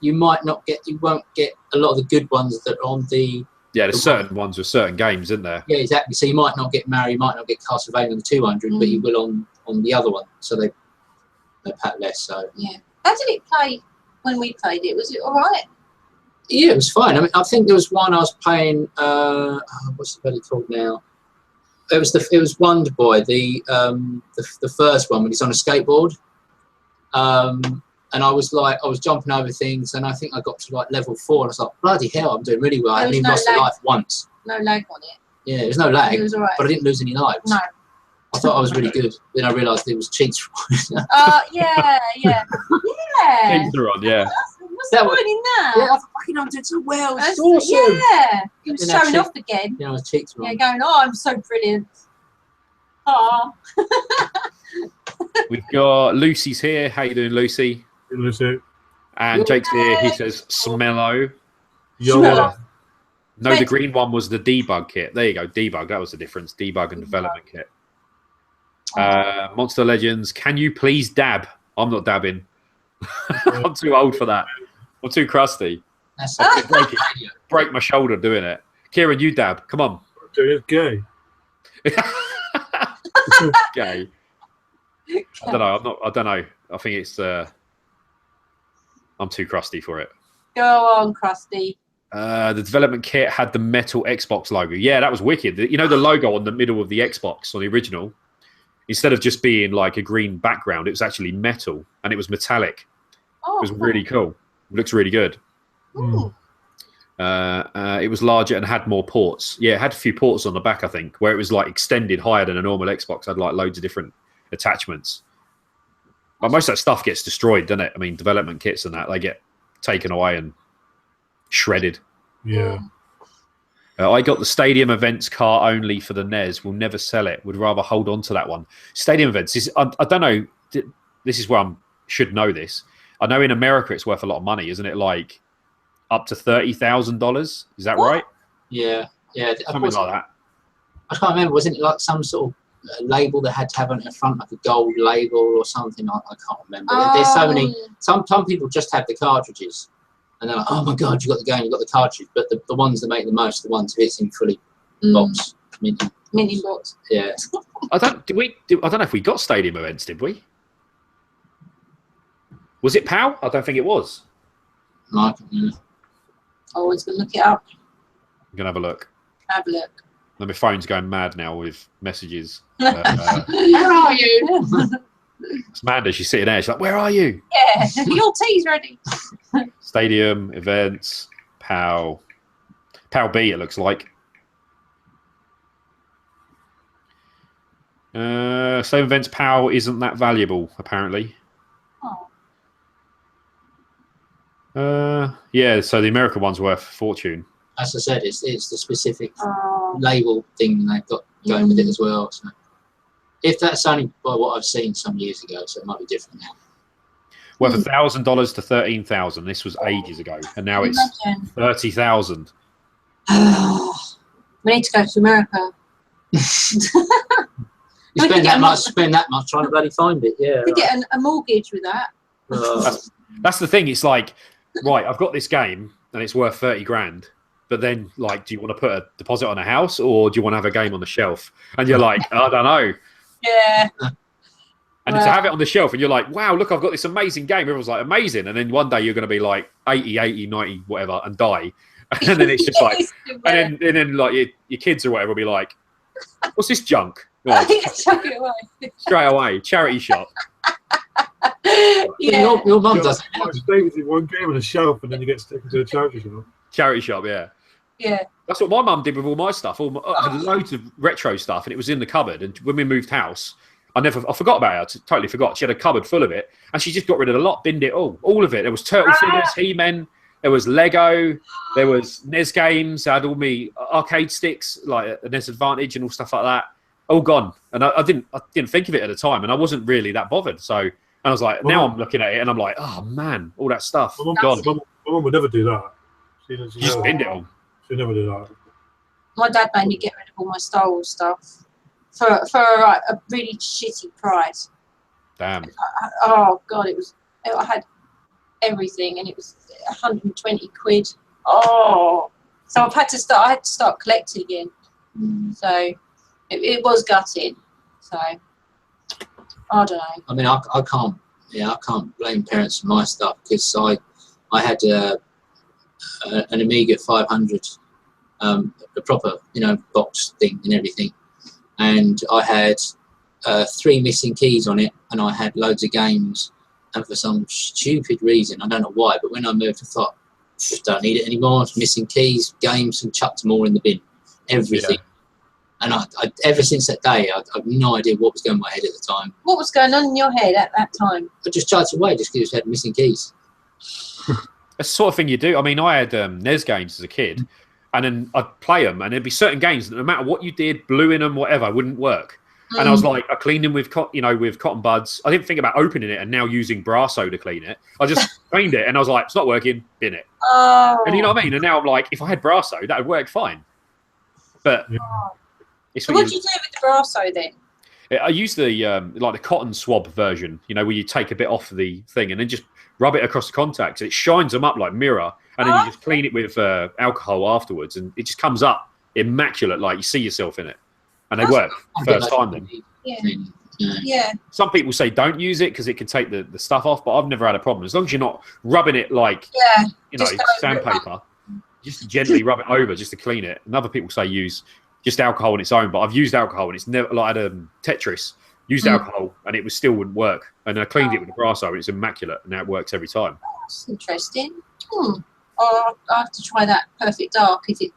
you won't get a lot of the good ones that are on the... Yeah, there's certain ones with certain games, isn't there? Yeah, exactly. So you might not get Mario, you might not get Castlevania on the 200, but you will on the other one. So they pack less. So yeah. How did it play when we played it? Was it all right? Yeah, it was fine. I mean, I think there was one I was playing. What's the bloody called now? It was Wonder Boy, the first one when he's on a skateboard. And I was jumping over things, and I think I got to like level 4, and I was like, bloody hell, I'm doing really well. I only lost a life once. No lag on it. Yeah, there's no lag, it was all right. but I didn't lose any lives. No. I thought I was really good. Then I realised there was cheats. Yeah. Things are on, yeah. What's the point in that? Yeah, I fucking did so well. It's awesome. Yeah. He was showing off again. Yeah, I was cheats wrong. Yeah, going, oh, I'm so brilliant. Oh. We've got Lucy's here. How you doing, Lucy? Lucy. And Jake's here. He says, Smello. Yola. No, the green one was the debug kit. There you go, debug. That was the difference. Debug and development kit. Monster Legends. Can you please dab? I'm not dabbing. I'm too old for that. I'm too crusty. Break my shoulder doing it. Kieran, you dab. Come on. It's gay. Gay. I don't know. I don't know. I think it's. I'm too crusty for it. Go on, crusty. The development kit had the metal Xbox logo. Yeah, that was wicked. You know the logo on the middle of the Xbox on the original? Instead of just being like a green background, it was actually metal and it was metallic. Oh, it was really cool. It looks really good. It was larger and had more ports. Yeah, it had a few ports on the back, I think, where it was like extended higher than a normal Xbox. Had like loads of different attachments. But most of that stuff gets destroyed, doesn't it? I mean, development kits and that, they get taken away and shredded. Yeah. I got the Stadium Events car only for the NES. Will never sell it. Would rather hold on to that one. Stadium Events is, I don't know. This is where I should know this. I know in America it's worth a lot of money, isn't it? Like up to $30,000. Is that right? Yeah. Something like that. I can't remember. Wasn't it like some sort of label that had to have on the front, like a gold label or something? I can't remember. There's so many. Some people just have the cartridges. And they're like, oh my God, you got the game, you got the cartridge. But the ones that make the most, the ones who it's in fully box, mini box. Yeah. I don't know if we got Stadium Events, did we? Was it PAL? I don't think it was. No, I can't remember. Always gonna look it up. I'm gonna have a look. Have a look. Now my phone's going mad now with messages. Where are you? It's Amanda. She's sitting there. She's like, "Where are you?" Yeah, your tea's ready. Stadium Events, PAL B. It looks like. Stadium Events PAL isn't that valuable, apparently. Oh. Yeah. So the American one's worth a fortune. As I said, it's the specific label thing they've got going with it as well. So. If that's only by what I've seen some years ago, so it might be different now. Worth $1,000 to $13,000. This was ages ago, and now it's $30,000. We need to go to America. You spend that much trying to bloody find it. Yeah. To get a mortgage with that. That's the thing. It's like, right, I've got this game and it's worth 30 grand. But then, like, do you want to put a deposit on a house or do you want to have a game on the shelf? And you're like, I don't know. Yeah. And to have it on the shelf and you're like, wow, look, I've got this amazing game. Everyone's like, amazing. And then one day you're going to be like 80, 90, whatever, and die. And then it's just like, and then like your kids or whatever will be like, "What's this junk?" Like, Chuck it away. straight away, charity shop. Yeah. Your mum does. Like, stay with you one game on a shelf, and then you get stuck into a charity shop. Charity shop, yeah. Yeah. That's what my mum did with all my stuff. I had loads of retro stuff, and it was in the cupboard. And when we moved house, I forgot about it. I totally forgot. She had a cupboard full of it, and she just got rid of a lot, binned it all of it. There was turtle figures, He-Men, there was Lego, there was NES games. I had all me arcade sticks, like a NES Advantage and all stuff like that. All gone, and I didn't think of it at the time, and I wasn't really that bothered. So, and I was like, now I'm looking at it, and I'm like, oh man, all that stuff gone. My mum would never do that. She just binned it all. She'd never do that. My dad made me get rid of all my Star Wars stuff for a really shitty price. Damn. Oh god, I had everything, and it was 120 quid. Oh, so I had to start collecting again. So it was gutting. So I don't know. I mean, I can't blame parents for my stuff, because I had an Amiga 500, a proper box thing and everything, and I had 3 missing keys on it, and I had loads of games, and for some stupid reason, I don't know why, but when I moved, I thought, don't need it anymore. Missing keys, games, and chucked them all in the bin, everything. Yeah. And I ever since that day, I've no idea what was going in my head at the time. What was going on in your head at that time? I just chucked it away just because it had missing keys. That's the sort of thing you do. I mean, I had NES games as a kid, and then I'd play them, and there'd be certain games that no matter what you did, blew in them, whatever, wouldn't work. And I was like, I cleaned them with cotton buds. I didn't think about opening it and now using Brasso to clean it. I just cleaned it, and I was like, it's not working, bin it. Oh. And you know what I mean? And now I'm like, if I had Brasso, that would work fine. But so what do you do with the Brasso then? I use the like the cotton swab version, where you take a bit off the thing and then just rub it across the contacts. It shines them up like mirror, and then you just clean it with alcohol afterwards, and it just comes up immaculate, like you see yourself in it. And they work first time then. Yeah. Some people say don't use it because it can take the stuff off, but I've never had a problem. As long as you're not rubbing it like, sandpaper, just gently rub it over just to clean it. And other people say use just alcohol on its own, but I've used alcohol and it's never, like I had Tetris, used alcohol and it still wouldn't work. And I cleaned it with a Brasso and it's immaculate, and now it works every time. That's interesting. I'll have to try that Perfect Dark if it.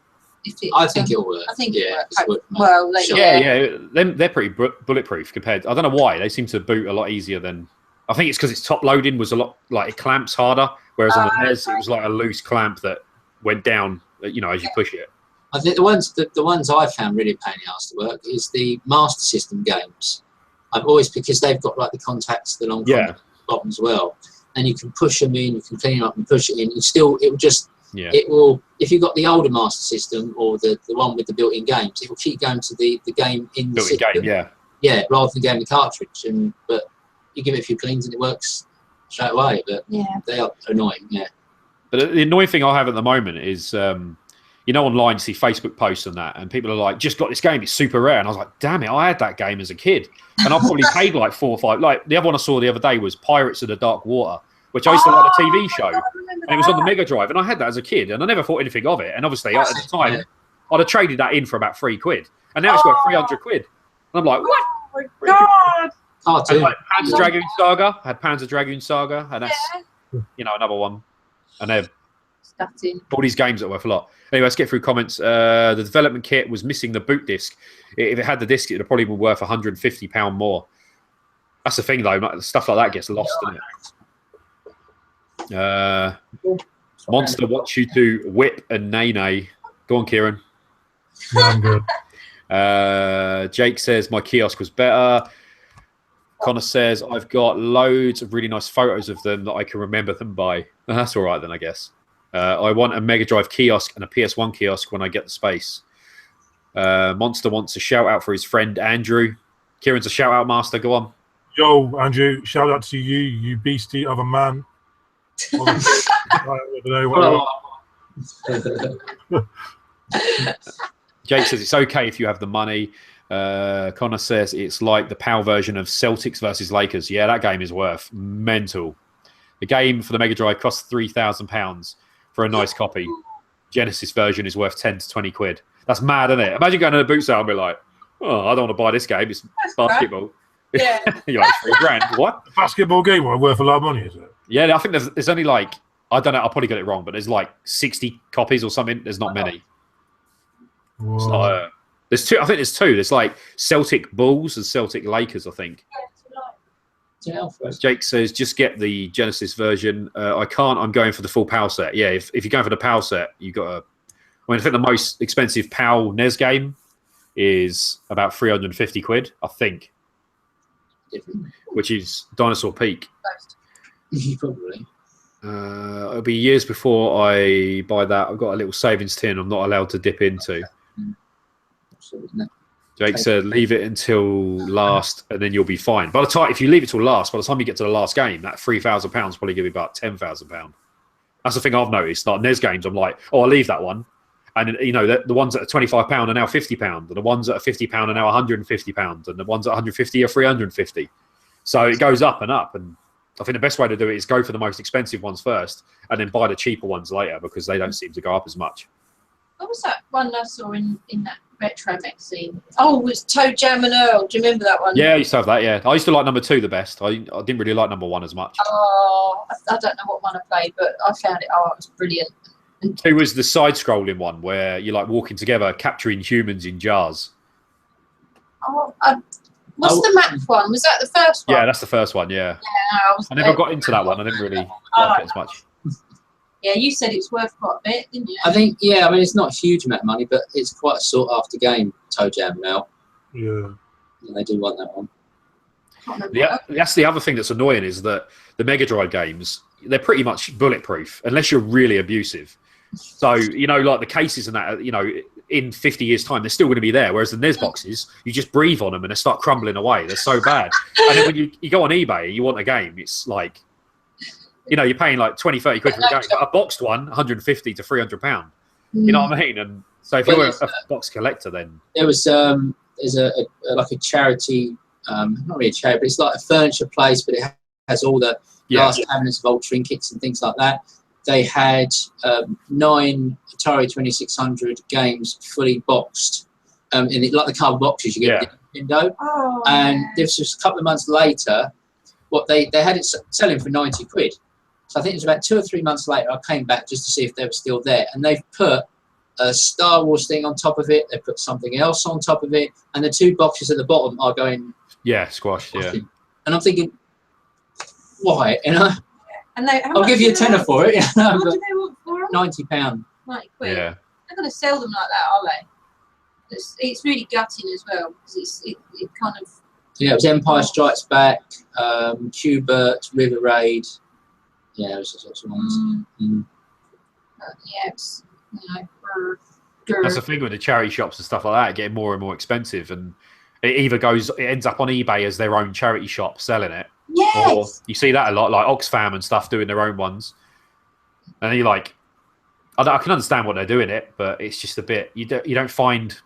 I think it'll work. I think it works. Well, they're pretty bulletproof compared. I don't know why they seem to boot a lot easier than. I think it's because its top loading was a lot, like it clamps harder, whereas on the NES it was like a loose clamp that went down, as you push it. I think the ones I found really pain in the ass to work is the Master System games. I've always, because they've got like the contacts, the long contact bottom as well, and you can push them in, you can clean them up and push it in, and still it will just. Yeah. It will, if you've got the older Master System or the one with the built-in games, it will keep going to the game in the system. Yeah, rather than going the cartridge. But you give it a few cleans and it works straight away. But they are annoying. Yeah. But the annoying thing I have at the moment is, online you see Facebook posts and that, and people are like, "Just got this game, it's super rare." And I was like, "Damn it, I had that game as a kid," and I probably paid like $4 or $5. Like the other one I saw the other day was Pirates of the Dark Water, which I used to like the TV show, and it was on the Mega Drive, and I had that as a kid, and I never thought anything of it. And obviously, at the time, I'd have traded that in for about £3, and now it's worth 300 quid. And I'm like, what? Oh my god! Cartoon. Like Panzer Dragoon Saga. I had Panzer Dragoon Saga, and that's another one. And they're all these games that are worth a lot. Anyway, let's get through comments. The development kit was missing the boot disc. If it had the disc, it would probably be worth £150 more. That's the thing, though. Stuff like that gets lost, doesn't it? Monster wants you to whip a nay. Go on, Kieran. I'm good. Jake says my kiosk was better. Connor says I've got loads of really nice photos of them that I can remember them by. That's all right then, I guess. I want a Mega Drive kiosk and a PS1 kiosk when I get the space. Monster wants a shout out for his friend Andrew. Kieran's a shout out master. Go on. Yo, Andrew, shout out to you, you beastie of a man. Jake says it's okay if you have the money. Connor says it's like the PAL version of Celtics versus Lakers. Yeah, that game is worth mental. The game for the Mega Drive costs £3,000 for a nice copy. Genesis version is worth 10 to 20 quid. That's mad, isn't it? Imagine going to a boot sale and be like, oh, I don't want to buy this game. It's basketball. Yeah. You're like, $3,000. What? The basketball game worth a lot of money, is it? Yeah, I think there's only like, I don't know, I'll probably get it wrong, but there's like 60 copies or something. There's not many. Whoa. It's not, there's two. I think there's two. There's like Celtic Bulls and Celtic Lakers, I think. Jake says, just get the Genesis version. I can't. I'm going for the full PAL set. Yeah, if you're going for the PAL set, you got to. I think the most expensive PAL NES game is about 350 quid, I think, which is Dinosaur Peak. Probably. It'll be years before I buy that. I've got a little savings tin I'm not allowed to dip into. Jake said, leave it until last, and then you'll be fine. By the time, if you leave it till last, by the time you get to the last game, that £3,000 probably give you about £10,000. That's the thing I've noticed. Like NES games, I'm like, oh, I'll leave that one, and you know, the ones that are £25 are now £50, and the ones that are £50 are now £150, and the ones at 150 are 350. So it goes up and up, and I think the best way to do it is go for the most expensive ones first, and then buy the cheaper ones later because they don't seem to go up as much. What was that one I saw in that retro magazine? Oh, it was Toe Jam and Earl. Do you remember that one? Yeah, I used to have that, yeah. I used to like number 2 the best. I didn't really like number 1 as much. Oh, I don't know what one I played, but I found it, it was brilliant. And 2 was the side-scrolling one where you're like walking together, capturing humans in jars. What's the map one? Was that the first one? Yeah, that's the first one, yeah. I never got into that one. I didn't really like it as much. Yeah, you said it was worth quite a bit, didn't you? I think, yeah, I mean, it's not a huge amount of money, but it's quite a sought-after game, Toe Jam now. Yeah. And they do want that one. Yeah, that's the other thing that's annoying is that the Mega Drive games, they're pretty much bulletproof, unless you're really abusive. So, you know, like the cases and that, you know, in 50 years' time, they're still going to be there. Whereas the NES boxes, you just breathe on them and they start crumbling away. They're so bad. And then when you go on eBay and you want a game, it's like, you know, you're paying like 20, 30 quid for a game. But a boxed one, 150 to £300. You know what I mean? And so if you're a box collector, then there was there's a like a charity, not really a charity, but it's like a furniture place, but it has all the glass cabinets of old trinkets and things like that. They had 9 Atari 2600 games fully boxed, in it, like the cardboard boxes you get at Nintendo. And this was a couple of months later. What they had it selling for 90 quid. So I think it was about 2 or 3 months later. I came back just to see if they were still there, and they've put a Star Wars thing on top of it. They put something else on top of it, and the 2 boxes at the bottom are going squashed. Yeah, and I'm thinking, why? You know, and I'll give you a tenner for it. You know, what do they want for them? £90. 90 quid. Yeah. They're going to sell them like that, are they? It's really gutting as well because it kind of. Yeah, it was Empire Strikes Back, Qbert, River Raid. Yeah, it was just lots of ones. Yeah, it's, you know, that's the thing with the charity shops and stuff like that, getting more and more expensive, and it ends up on eBay as their own charity shop selling it. Yes. Or you see that a lot, like Oxfam and stuff doing their own ones. And you're like, I can understand what they're doing it, but it's just a bit, you don't find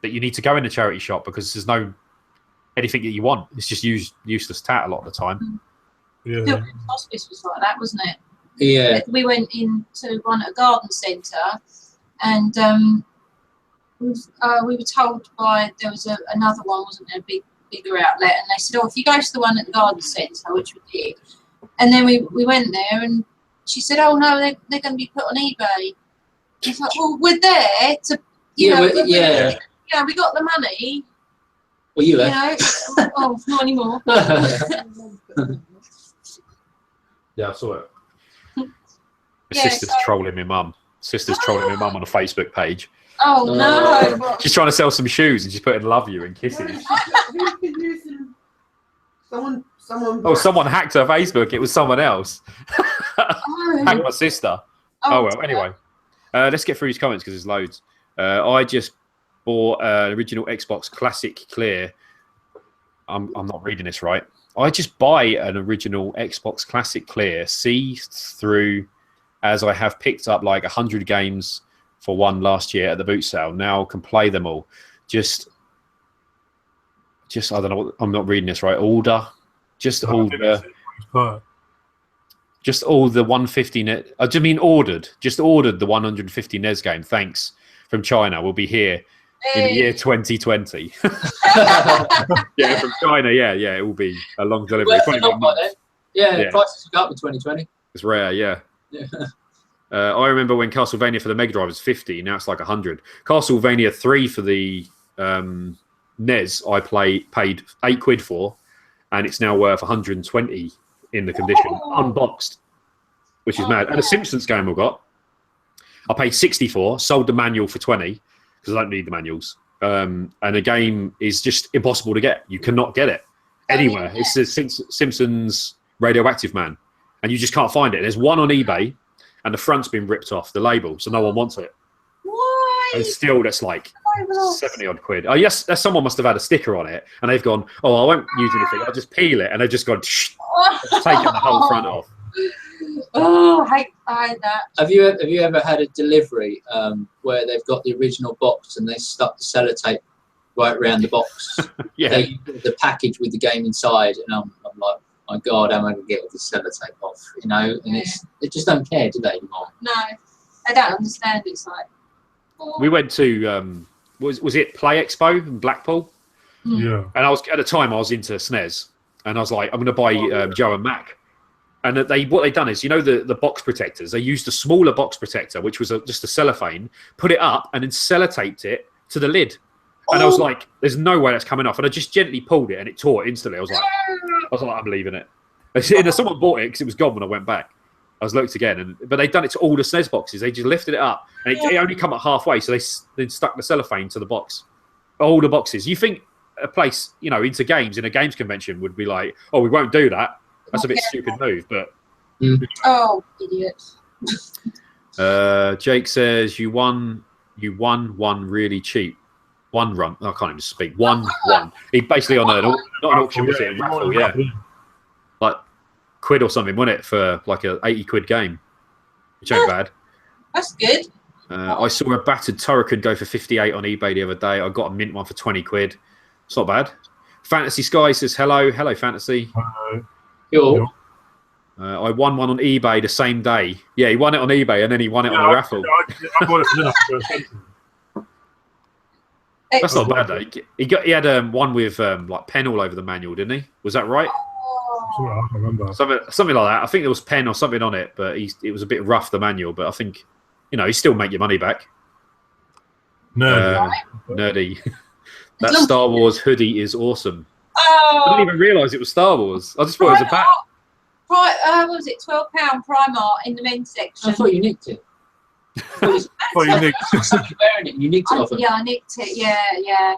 that you need to go in the charity shop because there's no anything that you want. It's just useless tat a lot of the time. Yeah. Pilgrim's Hospice was like that, wasn't it? Yeah. We went into one at a garden centre, and we were told there was another one, wasn't there, a bigger outlet, and they said, oh, if you go to the one at the garden centre, which we did, and then we went there, and she said, oh no, they're going to be put on eBay. It's like, well, we're there to, you know, we got the money. Well, you know, oh, not anymore. Yeah, I saw it. My sister's trolling my mum. Sister's trolling my mum on a Facebook page. Oh no! She's trying to sell some shoes and she's putting love you and kisses. Someone hacked her Facebook. It was someone else. Hacked my sister. Oh well. Anyway, let's get through these comments because there's loads. I just bought an original Xbox Classic Clear. I'm not reading this right. I just buy an original Xbox Classic Clear, see through, as I have picked up like 100 games for one last year at the boot sale. Now can play them all. Just I don't know. I'm not reading this right. Order. Just order. Just all the 150 NES. I just mean ordered. Just ordered the 150 NES game. Thanks from China. Will be here in the year 2020. Yeah, from China. Yeah, it will be a long delivery. Yeah, prices go up in 2020. It's rare. Yeah. I remember when Castlevania for the Mega Drive was 50. Now it's like 100. Castlevania 3 for the NES I paid £8 for, and it's now worth 120 in the condition, unboxed, which is mad. And a Simpsons game I got, I paid 64, sold the manual for 20 because I don't need the manuals. And the game is just impossible to get. You cannot get it anywhere. It's the Simpsons Radioactive Man, and you just can't find it. There's one on eBay, and the front's been ripped off the label, so no one wants it. Why? And still, that's like 70 odd quid. Oh yes, someone must have had a sticker on it, and they've gone, "Oh, I won't use anything. I'll just peel it," and they've just gone, taken the whole front off. Oh, I hate that. Have you ever had a delivery where they've got the original box and they stuck the sellotape right around the box? Yeah. The package with the game inside, and I'm like, my God, how am I going to get all this sellotape off? You know, and they just don't care, do they anymore? No, I don't understand. It's like. We went to was it Play Expo in Blackpool? Yeah. And I was at the time I was into SNES, and I was like, I'm going to buy Joe and Mac. And what they've done is, you know, the box protectors. They used a smaller box protector, which was just a cellophane, put it up, and then sellotaped it to the lid. And I was like, "There's no way that's coming off." And I just gently pulled it, and it tore instantly. I was like, "I'm leaving it." And someone bought it because it was gone when I went back. I was looked again, but they'd done it to all the SNES boxes. They just lifted it up, and it only come up halfway, so they then stuck the cellophane to the box. All the boxes. You think a place, you know, into games in a games convention would be like, "Oh, we won't do that." That's a bit stupid move, but. Oh, idiots. Jake says you won one really cheap. One run. I can't even speak. One. He basically on not an auction, was it? A raffle, yeah. Like £1 or something, wasn't it, for like a 80 quid game? Which ain't bad. That's good. I saw a battered Turrican go for 58 on eBay the other day. I got a mint one for 20 quid. It's not bad. Fantasy Sky says hello, Fantasy. Cool. I won one on eBay the same day. Yeah, he won it on eBay and then he won it on a raffle. I bought it for That's not bad though. He had one with like pen all over the manual, didn't he? Was that right? I can't remember. Something like that. I think there was pen or something on it, but it was a bit rough, the manual. But I think, you know, you still make your money back. Nerdy. That Star Wars hoodie is awesome. Oh. I didn't even realise it was Star Wars. I just thought it was a bat. What was it? £12 Primark in the men's section. I thought you nicked it. You nicked You're wearing it. You nicked it off. Yeah, I nicked it. Yeah.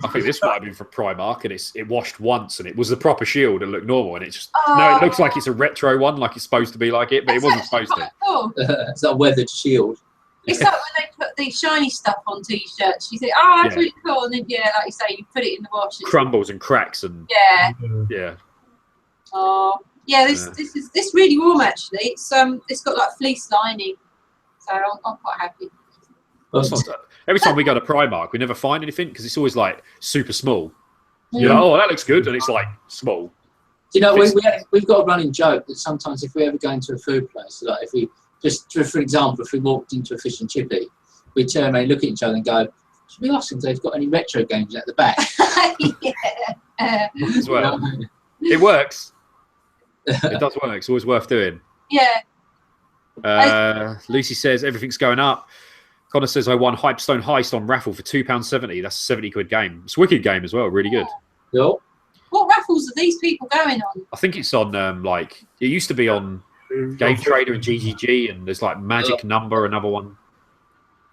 I think this might have been from Primark, and it washed once, and it was the proper shield and looked normal, and it just no, it looks like it's a retro one, like it's supposed to be like it, but it wasn't supposed to. Cool. It's that weathered shield. It's like when they put the shiny stuff on t-shirts. You think, oh, that's really cool, and then like you say, you put it in the wash. Crumbles and cracks and yeah. Oh, yeah. This really warm actually. It's got like fleece lining, so I'm quite happy. Every time we go to Primark, we never find anything because it's always like super small. You're like, oh, that looks good, and it's like small. Do you know, we've got a running joke that sometimes if we ever go into a food place, like if we for example, if we walked into a fish and chippy, we turn around, look at each other, and go, "Should we ask them if they've got any retro games at the back?" As well, it works. It does work. It's always worth doing. Yeah. Lucy says everything's going up. Connor says I won Hypestone Heist on raffle for £2.70. That's a 70 quid game. It's a wicked game as well. Really good. Yeah. What raffles are these people going on? I think it's on like it used to be on Game Trader and GGG, and there's like Magic Number, another one.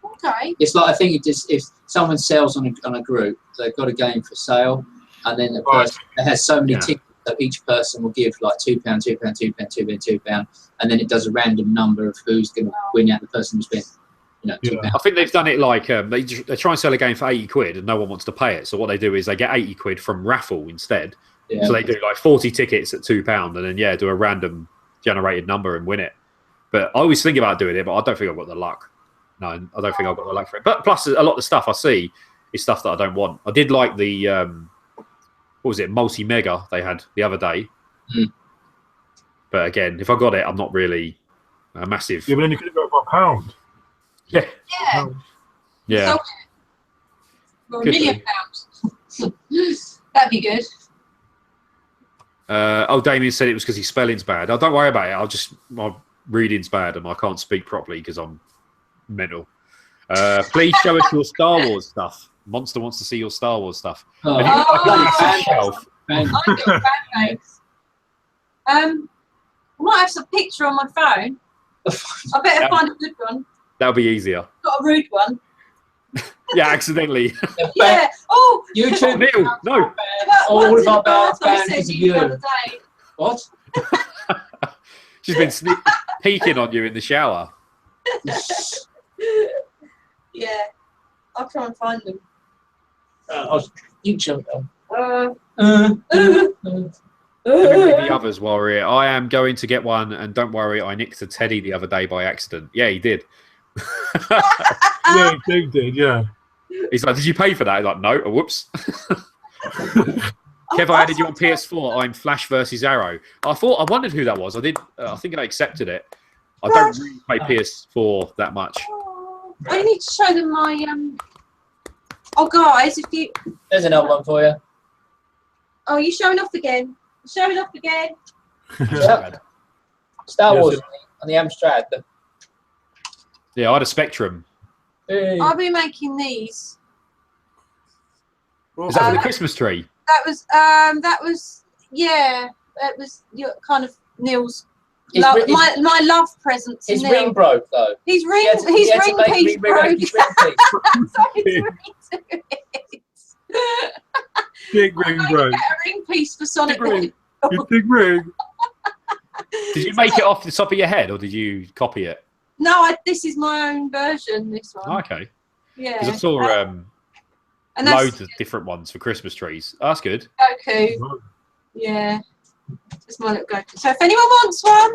Okay. It's like I think if someone sells on a group, they've got a game for sale, and then the person has so many tickets that each person will give like £2, £2, £2, £2, and then it does a random number of who's going to win out the person who's spent. £2. I think they've done it like they try and sell a game for 80 quid and no one wants to pay it. So what they do is they get 80 quid from raffle instead. Yeah. So they do like 40 tickets at £2 and then do a random generated number and win it. But I always think about doing it, but I don't think I've got the luck. No, I don't think I've got the luck for it. But plus a lot of the stuff I see is stuff that I don't want. I did like the what was it, multi-mega they had the other day. But again, if I got it, I'm not really a massive. Yeah, but then you could have got it for £1. Yeah. Yeah. Yeah. So, for Could £1 million. That'd be good. Damien said it was because his spelling's bad. Oh, don't worry about it. My reading's bad and I can't speak properly because I'm mental. Please show us your Star Wars stuff. Monster wants to see your Star Wars stuff. Oh. Have you got a massive shelf? I've got pancakes. I might have some picture on my phone. I better find a good one. That'll be easier. Got a rude one. Yeah, accidentally. Yeah. Oh. YouTube. Neil, no. All of our bad I fans said is to you. the other day. What? She's been peeking on you in the shower. Yeah. I'll try and find them. You jump on. Let me read the others while we're here. I am going to get one, and don't worry, I nicked a teddy the other day by accident. Yeah, he did. Yeah, Dave did, yeah. He's like, did you pay for that? He's like, no. Oh, whoops. Kev, I added you on PS4. I'm Flash versus Arrow. I wondered who that was. I did. I think I accepted it. I don't really play PS4 that much. I need to show them my Oh, guys, if you. There's another one for you. Oh, you're showing off again. You're showing off again. Yep. Star Wars on the Amstrad. Yeah, I had a Spectrum. Hey. I'll be making these. Is that for the Christmas tree? That was yeah. That was your kind of Neil's my love present to His Neil. ring broke though. His ring piece broke. Big ring broke. A ring piece for Sonic. Your big ring. Did you make it off the top of your head, or did you copy it? No, this is my own version. This one. Oh, okay. Yeah. Because I saw and loads of different ones for Christmas trees. Oh, that's good. Goku. Yeah. It's my little Goku. So if anyone wants one,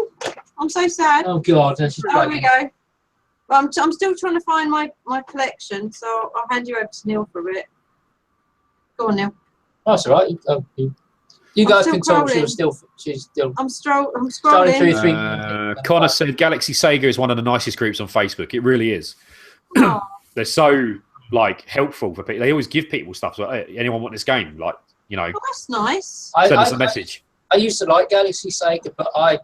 I'm so sad. Oh God, that's just There we go. Well, I'm still trying to find my collection, so I'll hand you over to Neil for a bit. Go on, Neil. That's all right. You guys still can talk. scrolling. She's still. I'm scrolling. through three. Connor said Galaxy Sega is one of the nicest groups on Facebook. It really is. Oh. They're so helpful for people. They always give people stuff. So, hey, anyone want this game? Oh, that's nice. Send us a message. I used to like Galaxy Sega, but I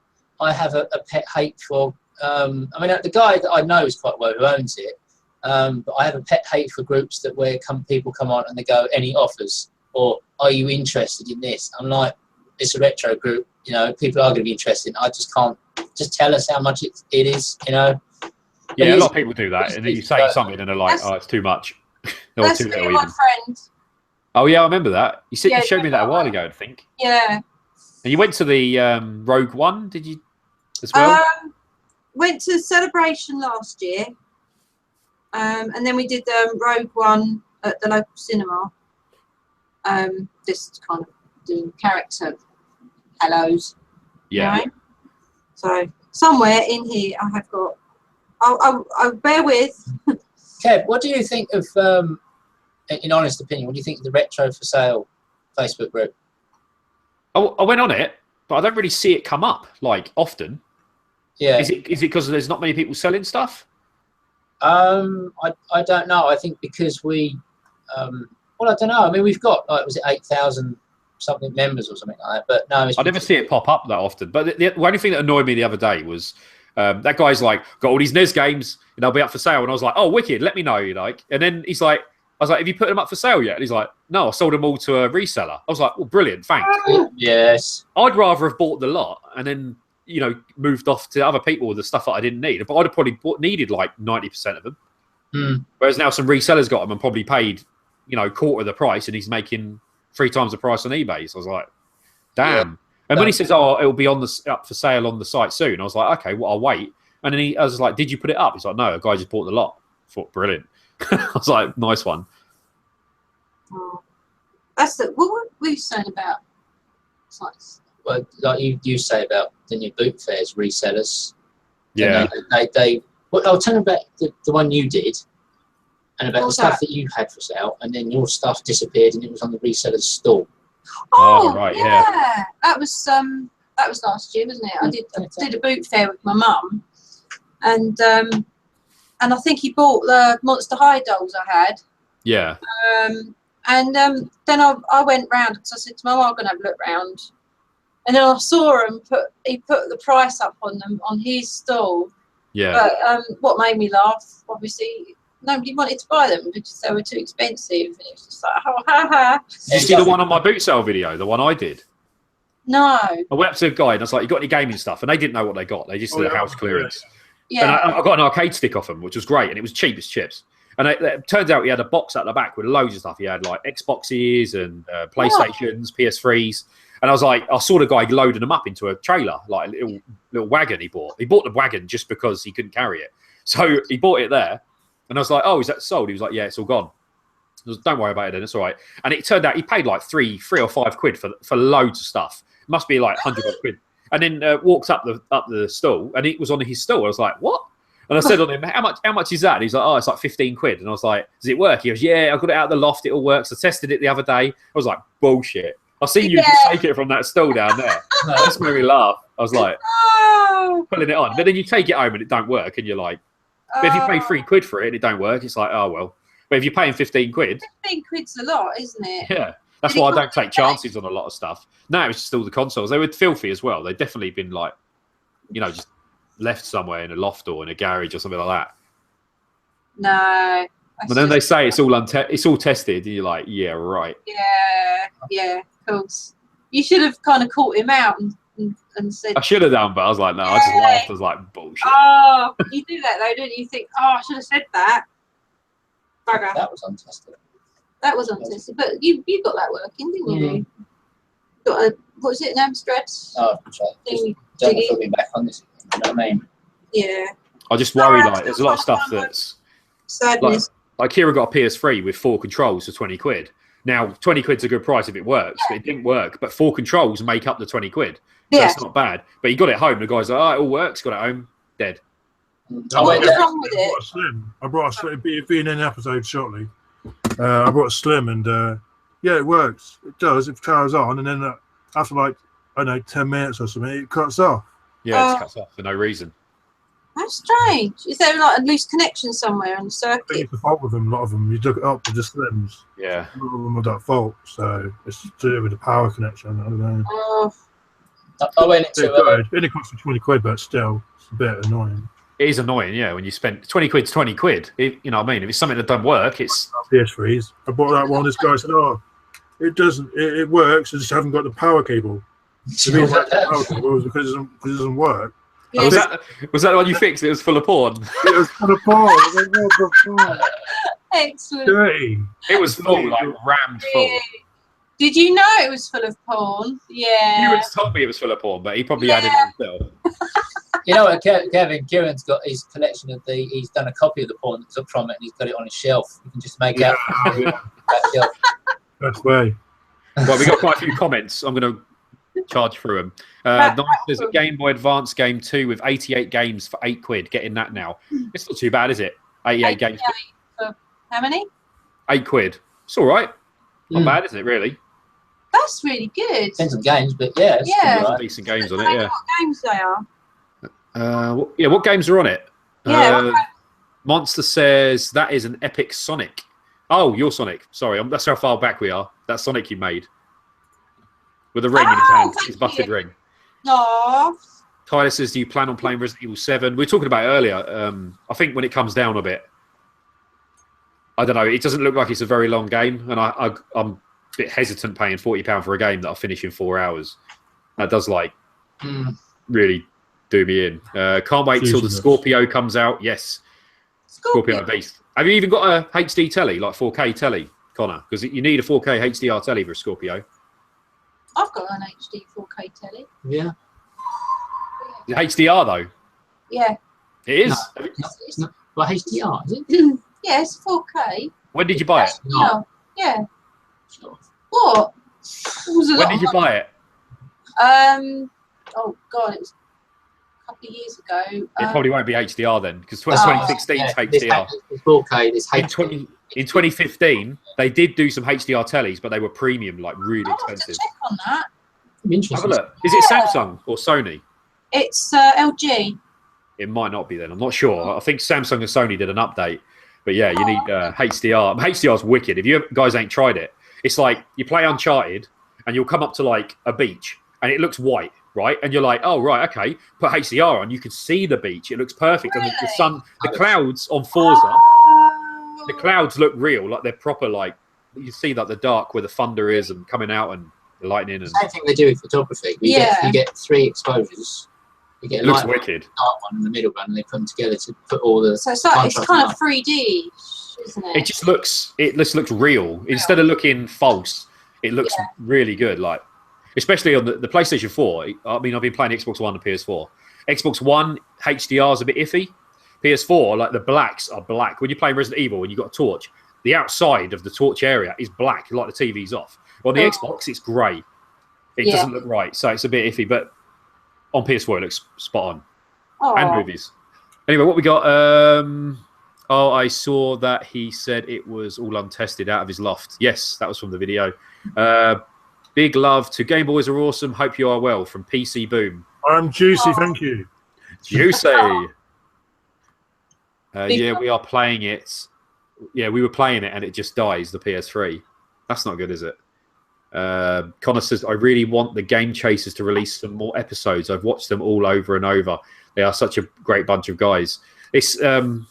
have a pet hate for. I mean, the guy that I know is quite well who owns it. But I have a pet hate for groups where people come on and they go, any offers, or are you interested in this? I'm like, it's a retro group, people are going to be interested. I just can't. Just tell us how much it is, Yeah, a lot of people do that, and then you say something and they're like, "Oh, it's too much." Or That's too little my even. friend. Oh yeah, I remember that. You said Yeah, you showed me that a while ago, I think. Yeah. And you went to the Rogue One, did you? As well. Went to Celebration last year, and then we did Rogue One at the local cinema. Just kind of doing character hellos. Yeah. Right? So somewhere in here, I have got. I'll bear with. Kev, what do you think of, in honest opinion, what do you think of the Retro for Sale Facebook group? I went on it, but I don't really see it come up often. Yeah. Is it because there's not many people selling stuff? I don't know. I think because we, I don't know. I mean, we've got was it 8,000 something members or something like that? But no, I never see it pop up that often. But the only thing that annoyed me the other day was that guy's like, got all these NES games and they'll be up for sale, and I was like, oh, wicked, let me know, and then he's like, I was like, have you put them up for sale yet? And he's like, no, I sold them all to a reseller. I was like, well, brilliant, thanks. Yes. I'd rather have bought the lot and then, moved off to other people with the stuff that I didn't need. But I'd have probably needed 90% of them. Whereas now some resellers got them and probably paid, quarter of the price, and he's making 3 times the price on eBay. So I was like, damn. Yeah. And when he says, oh, it'll be up for sale on the site soon, I was like, okay, well, I'll wait. And then I was like, did you put it up? He's like, no, a guy just bought the lot. I thought, brilliant. I was like, nice one. Oh, what were you saying about sites? Well, like you say about the new boot fairs, resellers. Yeah. I'll tell them about the one you did, and about the stuff that you had for sale, and then your stuff disappeared and it was on the reseller's store. Oh, right, yeah. That was That was last year, wasn't it? I did a boot fair with my mum, and I think he bought the Monster High dolls I had. Yeah. And then I went round because I said to my mum, I'm going to have a look round. And then I saw him he put the price up on them on his stall. Yeah. But what made me laugh, obviously, nobody wanted to buy them because they were too expensive. And it was just like, oh, ha ha. Did you see the one on my boot sale video, the one I did? No. I went up to a guy and I was like, you got any gaming stuff? And they didn't know what they got. They just did a house clearance. Yeah. And I got an arcade stick off him, which was great. And it was cheap as chips. And it turns out he had a box at the back with loads of stuff. He had like Xboxes and PlayStations, PS3s. And I was like, I saw the guy loading them up into a trailer, like a little wagon he bought. He bought the wagon just because he couldn't carry it. So he bought it there. And I was like, oh, is that sold? He was like, yeah, it's all gone. I was, don't worry about it then, it's all right. And it turned out he paid like three or five quid for loads of stuff. It must be like 100 quid. And then walked up the stall, and it was on his stall. I was like, what? And I said on him, how much is that? And he's like, oh, it's like 15 quid. And I was like, does it work? He goes, yeah, I got it out of the loft. It all works. I tested it the other day. I was like, bullshit. I seen you just take it from that stall down there. That's made me laugh. I was like, pulling it on. But then you take it home and it don't work. And you're like, but if you pay 3 quid for it and it don't work, it's like, oh, well. But if you're paying 15 quid. 15 quid's a lot, isn't it? Yeah. That's why I don't take chances on a lot of stuff. No, it's just all the consoles. They were filthy as well. They'd definitely been like, you know, just left somewhere in a loft or in a garage or something like that. No. But then they say it's all tested, and you're like, yeah, right. Yeah, of course. You should have kind of caught him out and said. I should have done, but I was like, no, I just laughed. I was like, bullshit. Oh, you do that though, don't you? You think, oh, I should have said that. Bugger. That was untested. That was untested, but you got that working, didn't you? Got a, what was it, an Amstrad? Oh, sorry. Don't put me back on this. You know what I mean? Yeah. I just worry, like, there's a lot of stuff that's sadness. Like Kira got a PS3 with 4 controls for 20 quid. Now, 20 quid's a good price if it works, but it didn't work. But 4 controls make up the 20 quid. So that's not bad. But he got it home. The guy's like, oh, it all works. Got it home. Dead. What's wrong with it? I brought a Slim. Being in an episode shortly. I brought a Slim, and yeah, it works. It does. It powers on, and then after like, I don't know, 10 minutes or something, it cuts off. Yeah, it cuts off for no reason. That's strange. Is there like a loose connection somewhere on the circuit? I think it's the fault with them. A lot of them, you look it up with the Slims. Yeah. A lot of them are that fault, so it's to do with the power connection. I don't know. Oh. I went into it only costs me 20 quid, but still, it's a bit annoying. It is annoying, yeah, when you spend 20 quid's 20 quid. You know what I mean? If it's something that doesn't work, it's... PS3s. I bought that one. This guy said, oh, it doesn't, it works, I just haven't got the power cable. The reason I the power cable was because it doesn't work. Yeah. Was that the one you fixed? It was full of porn. It was full of porn. It was full of porn. Excellent. Dirty. It was full, like rammed full. Did you know it was full of porn? Yeah. You would have told me it was full of porn, but he probably had it himself. You know what, Kevin Kieran's got his collection of he's done a copy of the porn that's up from it, and he's got it on his shelf. You can just make out that shelf. Best way. Well, we got quite a few comments. I'm going to charge through them. Nice, there's a Game Boy Advance Game 2 with 88 games for 8 quid. Getting that now. It's not too bad, is it? 88 games. For how many? 8 quid. It's all right. Not bad, is it, really? That's really good. Depends on games, but yeah. Yeah. Right. Decent games on it, yeah. What games they are? What games are on it? Yeah. Monster says that is an epic Sonic. Oh, your Sonic. Sorry, that's how far back we are. That Sonic you made. With a ring in his hand. His busted ring. Aww. Tyler says, do you plan on playing Resident Evil 7? We were talking about it earlier. I think when it comes down a bit, I don't know. It doesn't look like it's a very long game. And I'm a bit hesitant paying £40 for a game that I'll finish in 4 hours. That does, like, really do me in. Can't wait till the Scorpio comes out. Yes. Scorpio Beast. Have you even got a HD telly, like 4K telly, Connor? Because you need a 4K HDR telly for a Scorpio. I've got an HD 4K telly. Yeah. Is it HDR, though? Yeah. It is? No, it's not. Well, HDR, is it? Yeah, it's 4K. When did you buy it? No. Yeah. Sure. What? When did you buy it? Oh, God, it was a couple of years ago. It probably won't be HDR then, because 2016 is HDR. It's 4K, it's HDR. In 2015, they did do some HDR tellies, but they were premium, like really I'll have to expensive. check on that. I'm interested. Have a look. Is it Samsung or Sony? It's LG. It might not be then. I'm not sure. I think Samsung and Sony did an update. But yeah, you need HDR. HDR's wicked. If you guys ain't tried it, it's like you play Uncharted and you'll come up to like a beach and it looks white, right? And you're like, oh, right, okay. Put HDR on. You can see the beach. It looks perfect. Really? And the sun, the clouds on Forza, the clouds look real. Like they're proper, like you see like the dark where the thunder is and coming out and the lightning. And same thing they do with photography. You get 3 exposures. You get a light wicked. Dark one and the middle one, and they put them together to put all the. So it's like it's kind of 3D, isn't it? It just looks real. Instead of looking false, it looks really good. Like especially on the PlayStation 4. I mean, I've been playing Xbox One and PS4. Xbox One HDR is a bit iffy. PS4, like the blacks are black. When you're playing Resident Evil and you've got a torch, the outside of the torch area is black, like the TV's off. On the Xbox, it's grey. It doesn't look right, so it's a bit iffy. But on PS4, it looks spot on. And movies. Anyway, what we got? Oh, I saw that he said it was all untested out of his loft. Yes, that was from the video. Big love to Game Boys are awesome. Hope you are well. From PC Boom. I'm Juicy, thank you. Juicy. Yeah, we are playing it. Yeah, we were playing it and it just dies, the PS3. That's not good, is it? Connor says, I really want the Game Chasers to release some more episodes. I've watched them all over and over. They are such a great bunch of guys. It's been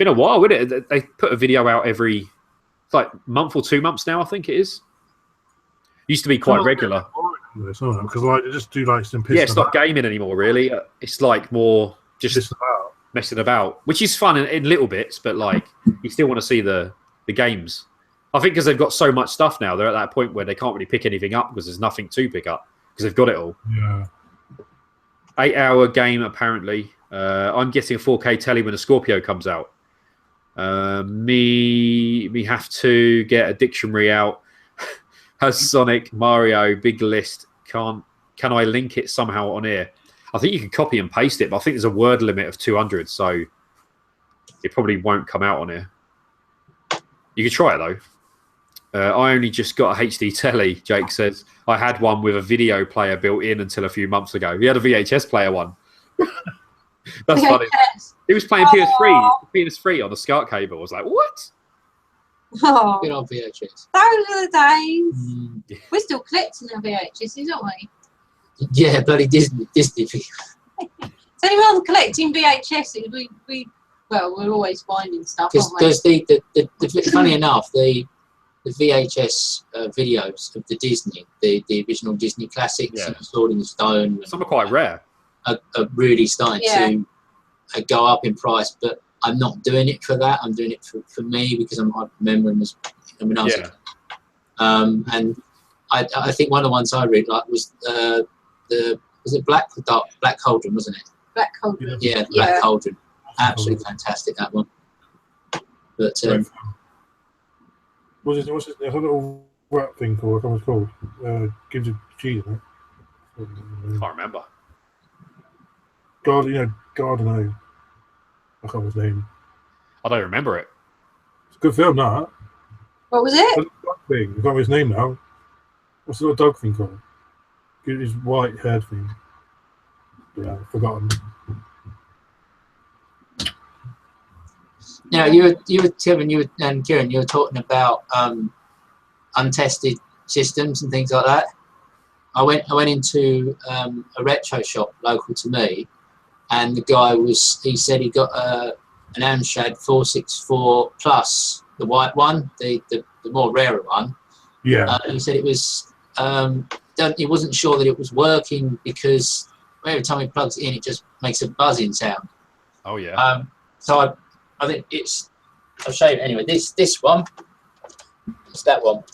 a while, isn't it? They put a video out every like month or 2 months now, I think it is. Used to be quite regular. Because like they just do like some it's not gaming anymore, really. It's like more just messing about, which is fun in little bits, but like you still want to see the games. I think because they've got so much stuff now, they're at that point where they can't really pick anything up because there's nothing to pick up because they've got it all. Yeah. 8-hour game apparently. I'm getting a 4K telly when a Scorpio comes out. Me have to get a dictionary out. Has Sonic, Mario, big list. Can I link it somehow on here? I think you can copy and paste it, but I think there's a word limit of 200, so it probably won't come out on here. You could try it though. I only just got a HD telly, Jake says. I had one with a video player built in until a few months ago. He had a VHS player one. That's funny. He was playing PS3 on a SCART cable. I was like, what? Oh, good old VHS. Those are the days. We're still collecting our VHSs, aren't we? Yeah, bloody Disney. So anyone collecting VHSs, we're always finding stuff, aren't we? Because funny enough, the VHS videos of the Disney, the original Disney classics, Sword in the Stone. Some are quite rare. Are really starting to go up in price, but I'm not doing it for that. I'm doing it for me because I remember them as when I was and I think one of the ones I really liked was was it Black Cauldron, wasn't it? Black Cauldron. Yeah, Black Cauldron. Absolutely fantastic, that one. But what's his a little rat thing called? I can't remember what it's called. Gives you cheese, right? Can't remember. Garden, I can't remember his name. I don't remember it. It's a good film, that. What was it? I can't remember his name now. What's the little dog thing called? His white haired thing. Yeah, I've forgotten. Now you were Kevin, and Kieran, you were talking about untested systems and things like that. I went into a retro shop local to me, and the guy he said he got an Amstrad 464 Plus, the white one, the more rarer one. Yeah. He said it was he wasn't sure that it was working because every time he plugs it in, it just makes a buzzing sound. Oh yeah. So I think I'll show you anyway. This one, it's that one.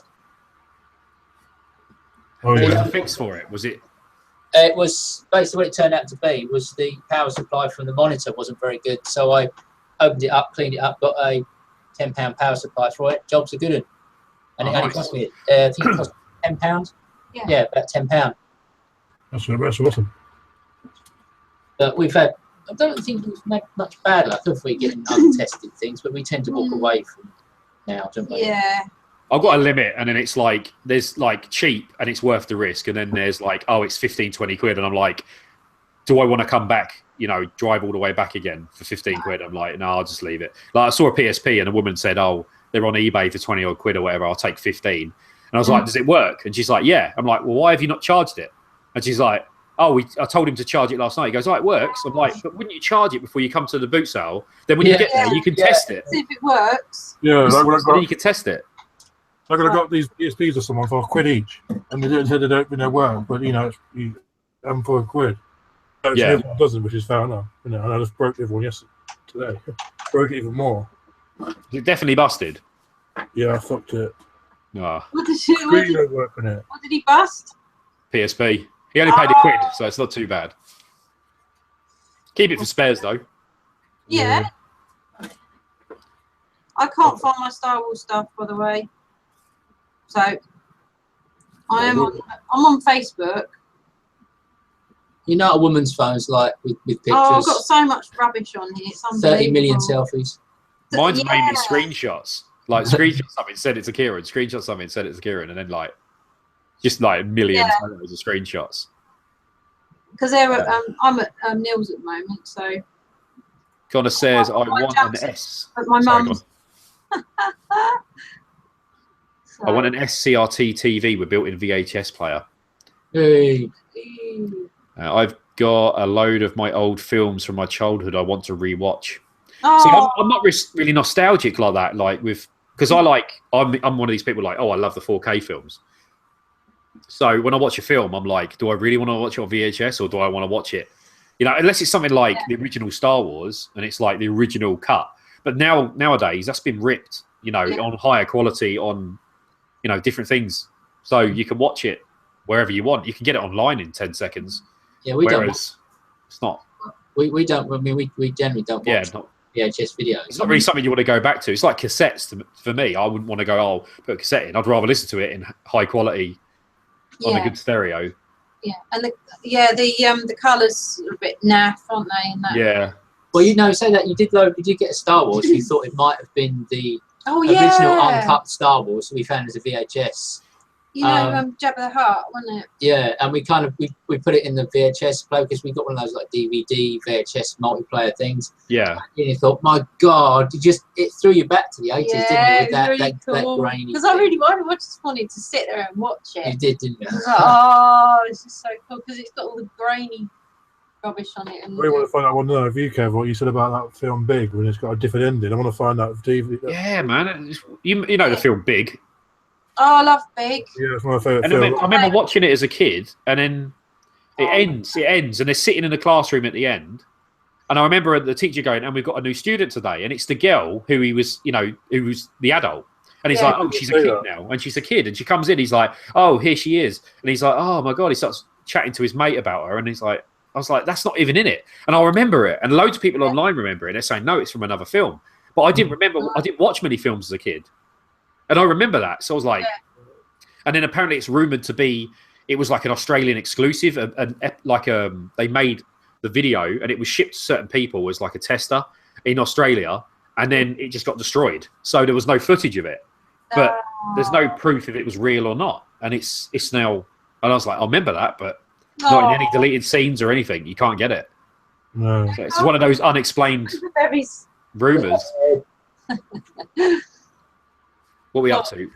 Oh What was yeah. the fix for it? Was it? It was basically what it turned out to be was the power supply from the monitor wasn't very good. So I opened it up, cleaned it up, got a £10 power supply for it. Job's a good one, and it only cost me. I think it cost £10. Yeah, about £10. That's awesome. But we've had. I don't think we've made much bad luck if we get untested things, but we tend to walk away from now, don't we? Yeah. I've got a limit, and then it's like there's like cheap and it's worth the risk, and then there's like, oh, it's 15-20 quid, and I'm like, do I want to come back, you know, drive all the way back again for 15 quid? I'm like, no, I'll just leave it. Like I saw a PSP and a woman said, oh, they're on eBay for 20 odd quid or whatever, I'll take 15. And I was like, does it work? And she's like, yeah. I'm like, well, why have you not charged it? And she's like, oh, I told him to charge it last night. He goes, oh, it works. I'm like, but wouldn't you charge it before you come to the boot sale? Then when you get there, you can test it. See if it works. Yeah, you can test it. I could have got these PSPs or someone for £1 each, and they said they don't work, but you know, I'm for £1. Everyone doesn't, which is fair enough. You know, and I just broke everyone today. Broke it even more. It definitely busted. Yeah, I fucked it. Oh. What did he bust? PSP. He only paid £1, so it's not too bad. Keep it for spares though. Yeah. I can't find my Star Wars stuff, by the way. So I'm on Facebook. You know, a woman's phone's like with pictures. Oh, I've got so much rubbish on here. It's 30 million selfies. Mine's mainly screenshots. Like screenshot something, send it to Kieran. Screenshot something, send it to Kieran, and then like just like millions of screenshots. Because I'm at Neil's at the moment, so. Connor says, I want an S. My mum's. I want an SCRT TV with built-in VHS player. Hey. I've got a load of my old films from my childhood I want to rewatch. Oh. See, I'm not really nostalgic like that, like because I'm one of these people like, oh, I love the 4K films. So when I watch a film, I'm like, do I really want to watch it on VHS or do I want to watch it? You know, unless it's something like the original Star Wars and it's like the original cut. But nowadays that's been ripped, you know, on higher quality, on, you know, different things. So you can watch it wherever you want. You can get it online in 10 seconds. Yeah, we don't. It's not. We don't. I mean, we generally don't watch VHS videos. It's not really something you want to go back to. It's like cassettes for me. I wouldn't want to go, oh, put a cassette in. I'd rather listen to it in high quality on a good stereo. Yeah, and the colours are a bit naff, aren't they? Yeah. Well, you know, say that you did get a Star Wars. You thought it might have been the original uncut Star Wars we found as a VHS. You know, Jabba the Hutt, wasn't it? Yeah, and we kind of we put it in the VHS player because we got one of those like DVD VHS multiplayer things. Yeah. And you thought, my God, it threw you back to the 80s, didn't it? With really cool. that grainy. Because I just wanted to sit there and watch it. You did, didn't you? I was like, oh, this is so cool because it's got all the grainy rubbish on it. And I really want to find out. I want to know if you, Kev, what you said about that film Big when it's got a different ending. I want to find out if DVD. Yeah, man. You know the film Big. Oh, I love Big. Yeah, it's my favourite film. I remember watching it as a kid, and then it ends, and they're sitting in the classroom at the end. And I remember the teacher going, and we've got a new student today, and it's the girl who was the adult. And he's like, oh, she's a kid now, and she's a kid. And she comes in, he's like, oh, here she is. And he's like, oh, my God. He starts chatting to his mate about her, and he's like, I was like, that's not even in it. And I remember it, and loads of people online remember it. They're saying, no, it's from another film. But I didn't remember, I didn't watch many films as a kid. And I remember that. So I was like, and then apparently it's rumored to be, it was like an Australian exclusive, they made the video and it was shipped to certain people as like a tester in Australia, and then it just got destroyed. So there was no footage of it, but there's no proof if it was real or not. And it's now, and I was like, I remember that, but not in any deleted scenes or anything. You can't get it. No. So it's one of those unexplained rumors. What are we up to?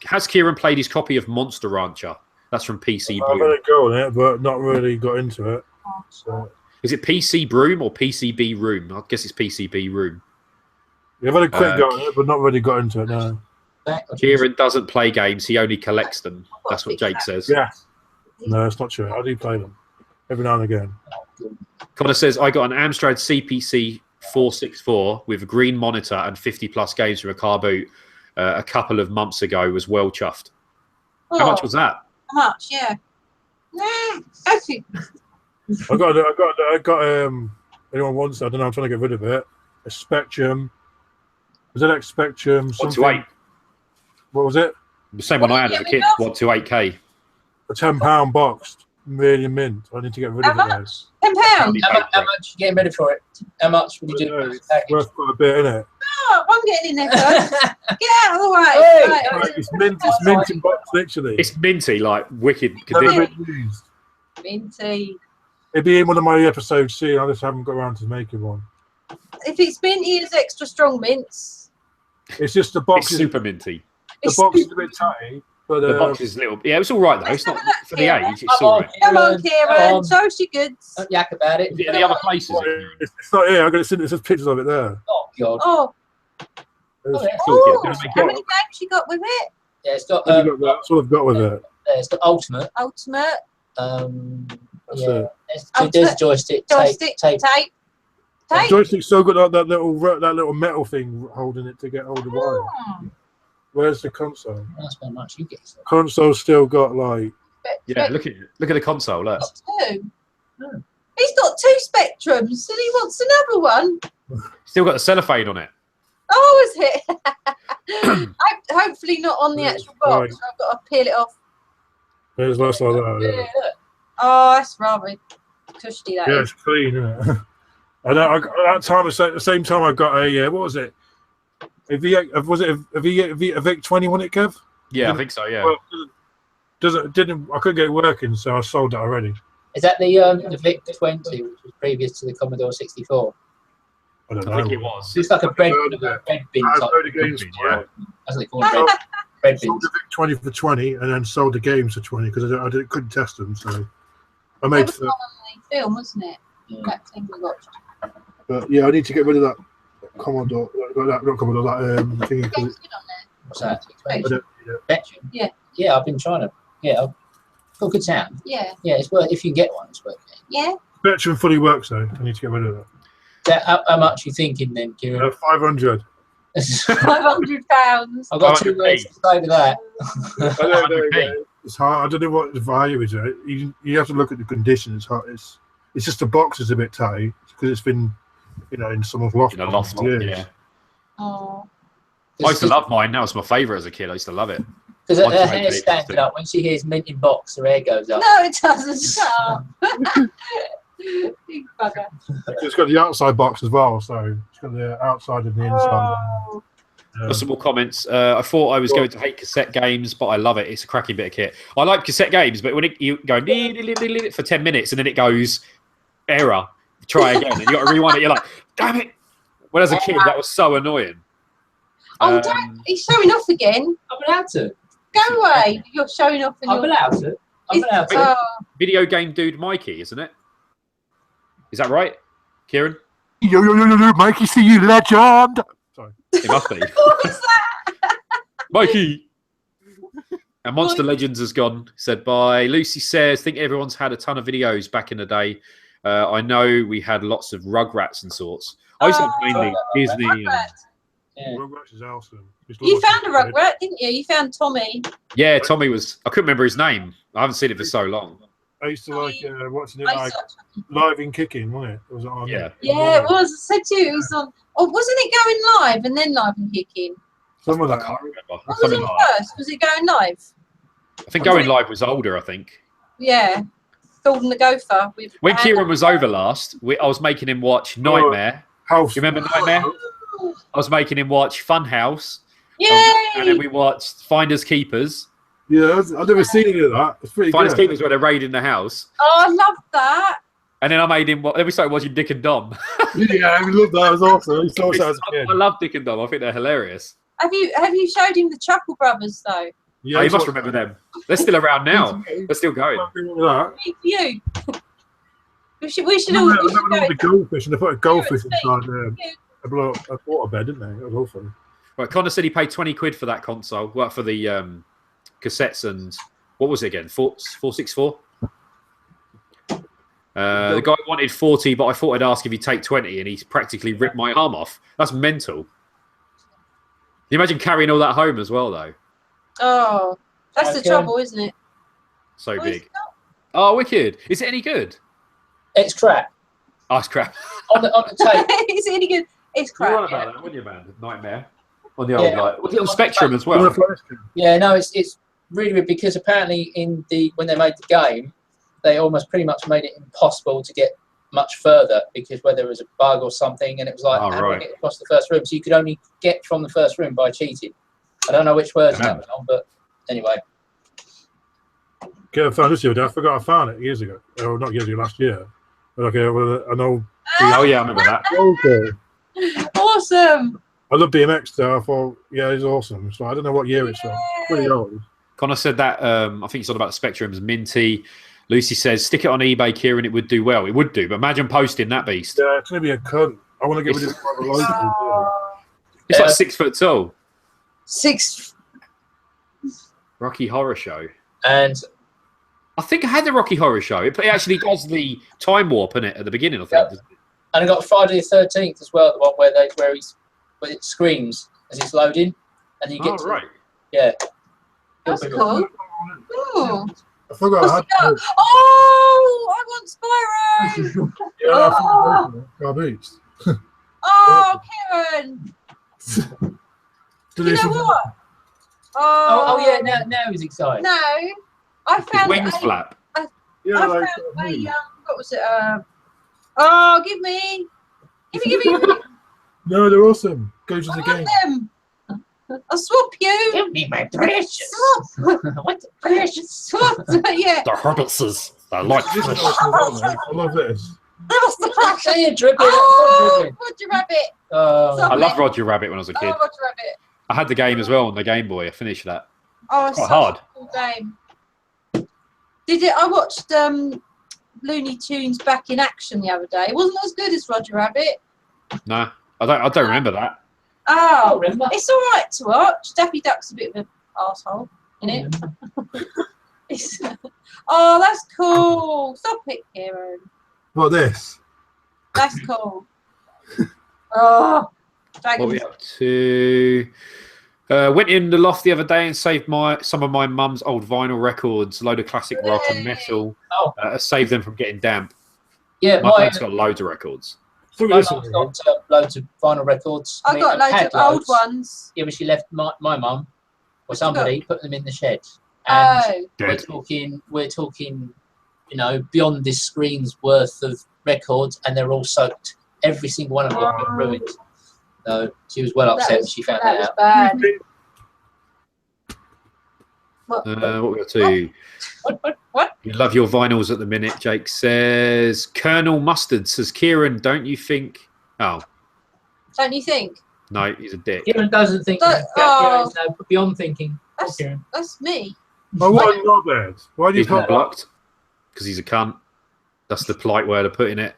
Has Kieran played his copy of Monster Rancher? That's from PC Broom. I've had a go on it, but not really got into it. So. Is it PC Broom or PCB Room? I guess it's PCB Room. Yeah, I've had a quick go on it, but not really got into it, no. Kieran doesn't play games, he only collects them. That's what Jake says. Yeah. No, it's not true. I do play them every now and again. Connor says, I got an Amstrad CPC 464 with a green monitor and 50 plus games from a car boot a couple of months ago. Was well chuffed. How much was that? How much? Yeah. I got anyone wants it, I don't know, I'm trying to get rid of it. A Spectrum. Was it X Spectrum? 128. What was it? The same one I had as a kid. 128k. A £10 box. Really mint. I need to get rid of it now. £10? How much you getting ready for it? How much would you do? It's worth quite a bit, isn't it? up. I'm getting in there first. Get out of the way. Hey! Right, It's minty box, literally. It's minty, like wicked Never condition. been used. minty. It'd be in one of my episodes soon. I just haven't got around to making one. If it's minty, it's extra strong mints. It's just the It's box. Is, super minty. the box is a bit tight, but The box is little. Yeah, it's all right though. It's not for the age. It's all right. Come on, Kieran. Show us your goods. Don't yak about it. Is it in the other places? it's not here. I got it. There's pictures of it there. Oh god. Oh, There's- yeah. oh. Cool, How many games you got with it? Yeah, it's got That's what I've got with it. it's got ultimate. Ultimate. That's Yeah. it. There's a joystick. Joystick. Tape. Tape. The Tape. joystick's still got that little metal thing holding it to get hold of wire. Hmm. Where's the console? That's how much you get. Console's still got like. Yeah, look at the console. Look. Two. He's got 2 spectrums and he wants another one. Still got the cellophane on it. Oh, is it? Hopefully not on the actual box. Right. I've got to peel it off. There's lots like that. Yeah. Oh, that's rather cushy. That Yeah, is. it's clean, isn't it? I know. At that time, at the same time, I got a what was it? A Vic 20, wasn't it, Kev? Yeah, I think so. Yeah. Well, didn't I couldn't get it working, so I sold that already. Is that the Vic 20, which was previous to the Commodore 64? I don't know. I think it was. It's like a bread bin I type. had a load of games for it. That's what they call it. Bread Sold bins. the Vic 20 for 20, and then sold the games for 20 because couldn't test them. So I That made. was on the film, wasn't it? Yeah. That thing we watched. But yeah, I need to get rid of that Commodore. Not Commodore. That thingy. The 'Cause game's good on there. What's that? I don't need it. Veteran? Yeah. Yeah, I've been trying to. Yeah, I've got a good sound. Yeah. Yeah, it's worth. If you can get one, it's worth it. Yeah. Veteran fully works though. I need to get rid of that. How much you thinking then, Kieran? 500. £500. I've got 2 words to say to that. I don't know. It's hard. I don't know what the value is. You have to look at the condition. It's hard. It's just the box is a bit tight because it's been, in someone's loft. In a loft. for years. Yeah. Oh. I used to love mine. That was my favourite as a kid. I used to love it. Because her Once you hair make it, stands it's up. When she hears mint in box, her hair goes up. No, it doesn't. Shut up. Big bugger. It's got the outside box as well, so it's got the outside and the inside. Oh. Got some more comments. I thought I was going to hate cassette games, but I love it. It's a cracking bit of kit. I like cassette games, but when you go for 10 minutes and then it goes error, try again, and you got to rewind it. You're like, damn it! When I was a kid, that was so annoying. Oh, Dad, he's showing off again. I'm allowed to. Go away. You're showing off. And I'm you're... allowed to. I'm allowed to. Oh. Video game dude Mikey, isn't it? Is that right, Kieran? Yo, Mikey, see you, legend. Sorry. It must be. What was that? Mikey! And Monster Legends has gone. Said by Lucy says, think everyone's had a ton of videos back in the day. I know we had lots of Rugrats and sorts. I used to have mainly Disney. Rugrat. Yeah. Rugrats is awesome. You found a Rugrat, didn't you? You found Tommy. Yeah, Tommy was. I couldn't remember his name. I haven't seen it for so long. I used to like watching it I like saw- live in kicking, wasn't it? Was it on? Yeah. Yeah, it was. I said to you, it was on. Oh, wasn't it going live and then live and kicking? Some of I that. can't remember. What was Something it like that. first? Was it going live? I think Going Live was older, I think. Yeah. Golden the Gopher. With When Kieran was over last, I was making him watch Nightmare. House. You remember Nightmare? I was making him watch Funhouse. Yay! And then we watched Finders Keepers. Yeah, I've never seen any of that. It's pretty Finders good. Keepers where they're raiding the house. Oh, I love that. And then I made him. Then we started watching Dick and Dom. Yeah, I love that. It was awesome. I used to watch that as a kid. I love Dick and Dom. I think they're hilarious. Have you showed him the Chuckle Brothers though? Yeah, Oh, you I must saw- remember them. They're still around now. They're still going. I remember that. Big you. We should I all. remember We should all the go. goldfish, and they put a goldfish Yeah, inside a water bed, didn't they? That was awful. Right, Connor said he paid 20 quid for that console. Well, for the cassettes and what was it again? 464. The guy wanted 40, but I thought I'd ask if he'd take 20, and he's practically ripped my arm off. That's mental. Can you imagine carrying all that home as well, though? Oh, that's the Okay. trouble, isn't it? So Oh, big. Oh, wicked. Is it any good? It's crap. Oh, it's crap. On the tape. Is it any good? It's You were crap. on Yeah. about that, weren't you, man? Nightmare. On the old, Yeah. like, was it on Spectrum as You wanna well? play this game? Yeah, no, it's really weird because apparently when they made the game, they almost pretty much made it impossible to get much further because where there was a bug or something, and it was like, how do I get across the first room? So you could only get from the first room by cheating. I don't know which version that was on, but anyway. I found this the other day. I forgot I found it years ago. Or not years ago, last year. But okay, with an old. Oh yeah, I remember that. Okay. Awesome. I love BMX though. I thought, yeah, it's awesome. So I don't know what year it's from. Pretty old. Connor said that. I think he's on about the Spectrums. Minty. Lucy says, stick it on eBay, Kieran. It would do well. It would do. But imagine posting that beast. Yeah, it's going to be a cunt. I want to get rid of this private local. It's like 6 foot tall. 6. Rocky Horror Show. And I think I had the Rocky Horror Show. It actually does the time warp in it at the beginning, I think. Yep. And I got Friday the 13th as well, the one where it screams as it's loading, and you get right. Yeah. That's cool. Ooh. I forgot. Oh, I want Spyro. Yeah, I forgot. Boots. Oh, Kieran. You know what? Oh yeah, now he's excited. No, I found wings flap. I found what was it? Oh, give me. No, they're awesome. Go to the game. Them. I'll swap you. Give me my precious. Swap. What the precious? Swap. Yeah. The Herbices. I like This is awesome. I love this. Say it, dripping. Oh, Roger Rabbit. I loved Roger Rabbit when I was a kid. Oh, Roger Rabbit. I had the game as well on the Game Boy. I finished that. Oh, it's quite such hard. a cool game. I watched Looney Tunes Back in Action the other day. It wasn't as good as Roger Rabbit. No, I don't remember that. Oh, it's all right to watch. Daffy Duck's a bit of an arsehole in it. Oh, that's cool. Stop it, Kieran. What, this? That's cool. Oh, What are we up to? Went in the loft the other day and saved some of my mum's old vinyl records, a load of classic rock and metal. Saved them from getting damp. Yeah, my mum's got loads of records. My mum's got loads of vinyl records. I got loads of old ones. Yeah, but she left my mum or somebody put them in the shed. And we're talking, you know, beyond this screen's worth of records, and they're all soaked. Every single one of them got ruined. So she was well upset when she found that out. Bad. What we got to? What? You love your vinyls at the minute, Jake says. Colonel Mustard says, Kieran, don't you think... Oh. Don't you think? No, he's a dick. Kieran doesn't think. Beyond thinking. That's me. Oh, what a knobhead. Why do you not blocked? Because he's a cunt. That's the polite way of putting it.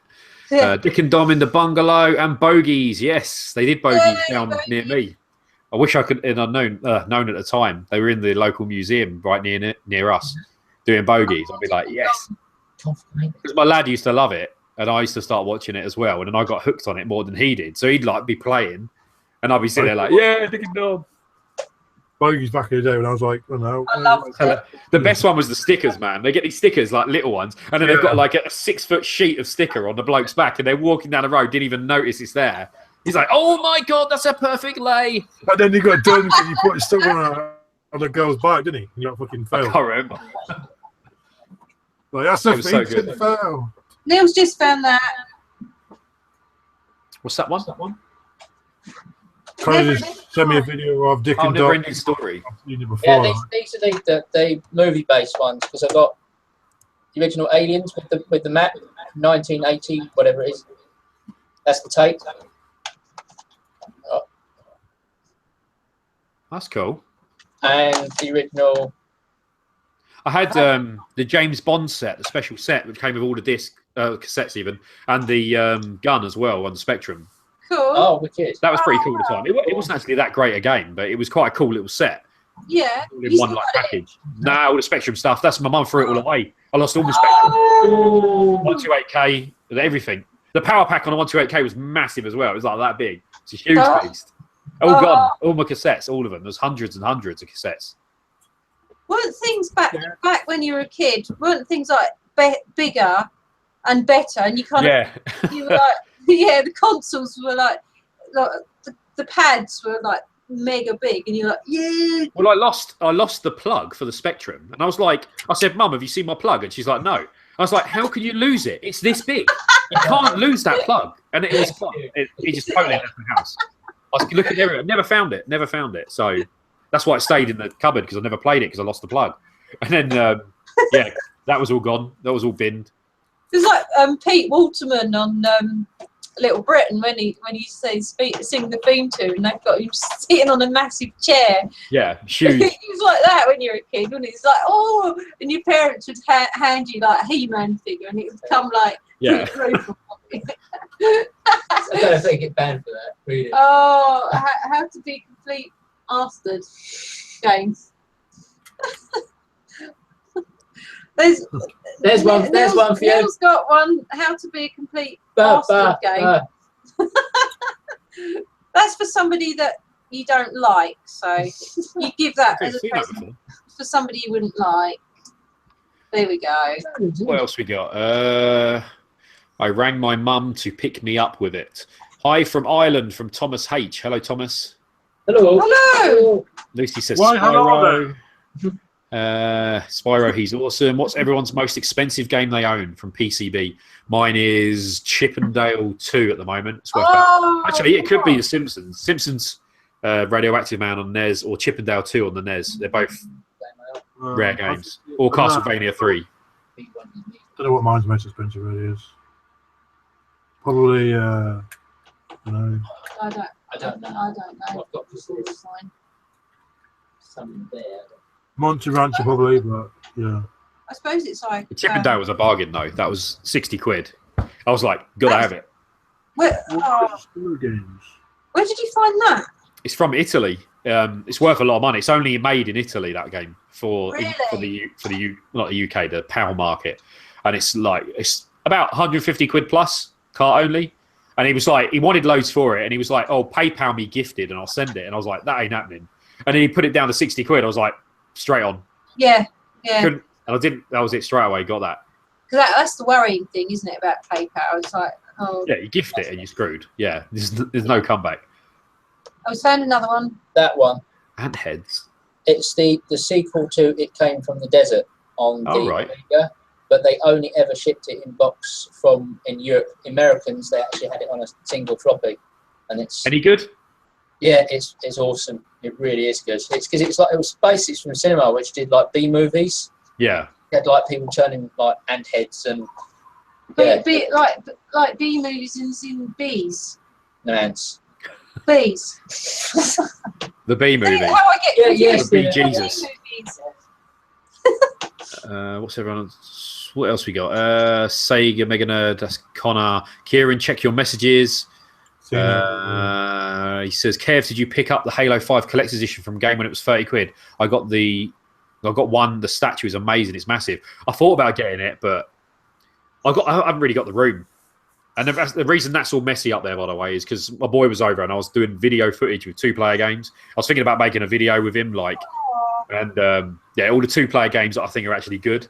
Dick and Dom in the bungalow and bogies. Yes, they did bogies down near me. I wish I could have known at the time. They were in the local museum right near us doing bogies. I'd be like, yes. Because my lad used to love it, and I used to start watching it as well. And then I got hooked on it more than he did. So he'd like be playing, and I'd be sitting there like, yeah, Dick and Dom. Bogies back in the day when I was like, I don't know. I love it. The best one was the stickers, man. They get these stickers, like little ones, and then they've got like a 6-foot sheet of sticker on the bloke's back, and they're walking down the road, didn't even notice it's there. He's like, oh my God, that's a perfect lay. And then he got done because you put his sticker on the girl's bike, didn't he? And you got fucking failed. I can't remember. Like, that's a feature fail. Neil's just found that. What's that one? Kind of just send me a video of Dick and Dom. Story. I've seen it before. Yeah, these are the movie-based ones, because I got the original Aliens with the map, 1980, whatever it is. That's the tape. That's cool. And the original. I had the James Bond set, the special set, which came with all the cassettes even, and the gun as well on the Spectrum. Cool. Oh, wicked. That was pretty cool at the time. It wasn't actually that great a game, but it was quite a cool little set. Yeah. All in one package. Nah, all the Spectrum stuff. That's my mum threw it all away. I lost all my Spectrum. 128K, everything. The power pack on the 128K was massive as well. It was like that big. It's a huge beast. All gone. All my cassettes, all of them. There's hundreds and hundreds of cassettes. Weren't things back when you were a kid? Weren't things like bigger and better? And you kind of you were like, yeah, the consoles were like the pads were like mega big, and you're like, yeah. Well, I lost the plug for the Spectrum, and I was like, I said, Mum, have you seen my plug? And she's like, no. I was like, how could you lose it? It's this big. You can't lose that plug. And it was fun. He just totally left the house. I was looking everywhere. Never found it. So that's why it stayed in the cupboard, because I never played it because I lost the plug. And then, yeah, that was all gone. That was all binned. It's like Pete Waterman on Little Britain when he sing the theme tune, and they've got him sitting on a massive chair. Yeah, huge. It was like that when you were a kid, wasn't it? It's like, oh, and your parents would hand you like a He-Man figure, and it would come like yeah. I don't know if they get banned for that. Really. Oh, how to be a complete bastard games. There's one for you. Neil's got one. How to be a complete bastard game. That's for somebody that you don't like. So you give that as a present for somebody you wouldn't like. There we go. What else we got? I rang my mum to pick me up with it. Hi from Ireland, from Thomas H. Hello, Thomas. Hello. Hello. Lucy says, Why, Spyro. Spyro, he's awesome. What's everyone's most expensive game they own from PCB? Mine is Chippendale 2 at the moment. It's worth actually, it could be The Simpsons. Simpsons, Radioactive Man on NES, or Chippendale 2 on the NES. They're both rare games. Or Castlevania 3. I don't know what mine's most expensive really is. Probably, I don't know. I don't know. I don't know. I've got something there. Monty Rancher probably, but yeah. I suppose it's like Chippendale was a bargain though. That was 60 quid. I was like, gotta have it. Where did you find that? It's from Italy. It's worth a lot of money. It's only made in Italy, that game, for the not the UK, the PAL market, and it's about 150 quid plus, car only. And he was like, he wanted loads for it, and he was like, oh, PayPal me gifted, and I'll send it. And I was like, that ain't happening. And then he put it down to 60 quid. I was like, straight on. Yeah. And I didn't. That was it. Straight away, got that. Because that's the worrying thing, isn't it, about PayPal? It's like, oh. Yeah, you gift it and you're screwed. Yeah, there's no comeback. I found another one. That one. And heads. It's the sequel to It Came from the Desert on the Amiga, but they only ever shipped it in box in Europe. Americans, they actually had it on a single floppy, and it's any good? Yeah, it's awesome. It really is good. It's because it was basically from cinema, which did like B movies. Yeah. You had like people turning like ant heads and. But like B movies in bees. No ants. Bees. The B movie. How I get yes, the B Jesus. What's everyone else? What else we got? Sega, Mega Nerd, that's Connor. Kieran, check your messages. He says, Kev, did you pick up the Halo 5 collector's edition from Game when it was 30 quid? I got one. The statue is amazing. It's massive. I thought about getting it, but I haven't really got the room. And the reason that's all messy up there, by the way, is because my boy was over and I was doing video footage with 2-player games. I was thinking about making a video with him, all the 2-player games that I think are actually good.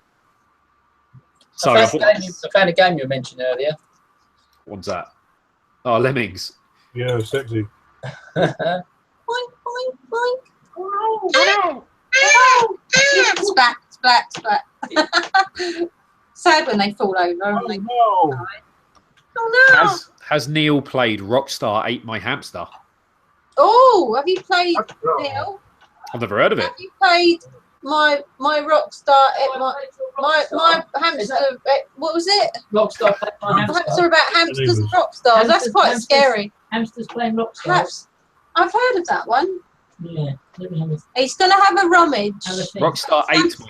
So I found a game you mentioned earlier. What's that? Oh, Lemmings. Yeah, sexy. Boink, boink, boink. Oh, no. Splat, splat, splat. Sad when they fall over, aren't they? No. Oh no! Has Neil played Rockstar Ate My Hamster? Oh, have you played Neil? I've never heard of it. Have you played my Rockstar Ate my hamster? What was it? Rockstar Ate My Hamster. Hamster about hamsters and rockstars. That's quite scary. Hamsters playing rockstars. I've heard of that one. Yeah. He's going to have a rummage. Rockstar Ate My Hamster.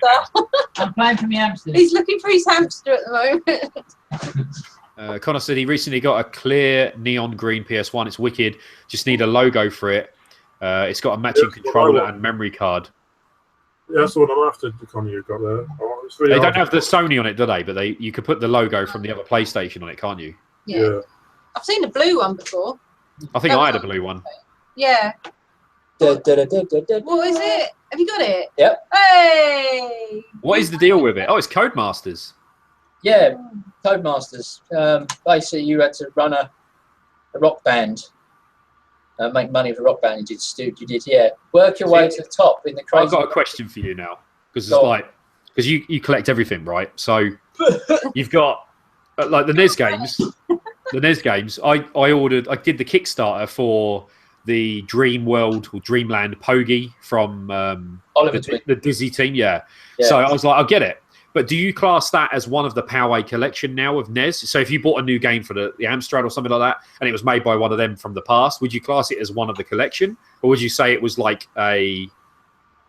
I'm playing for my hamster. He's looking for his hamster at the moment. Connor said he recently got a clear neon green PS1. It's wicked. Just need a logo for it. It's got a matching controller and memory card. Yeah, that's the one I'm after. Connor, you've got there. They don't have the Sony on it, do they? But you could put the logo from the other PlayStation on it, can't you? Yeah. I've seen a blue one before. I think I had a blue one. Yeah. What is it? Have you got it? Yep. Hey! What is the deal with it? Oh, it's Codemasters. Yeah, Codemasters. Basically, you had to run a rock band, make money with a rock band. You did, work your way to the top in the crazy. I've got a question for you now, because it's because you collect everything, right? So You've got like the NES games. The NES games. I did the Kickstarter for the Dream World or Dreamland Pogie from the Dizzy team. Yeah. So I was like, I'll get it. But do you class that as one of the Poway collection now of NES? So if you bought a new game for the Amstrad or something like that, and it was made by one of them from the past, would you class it as one of the collection? Or would you say it was like a,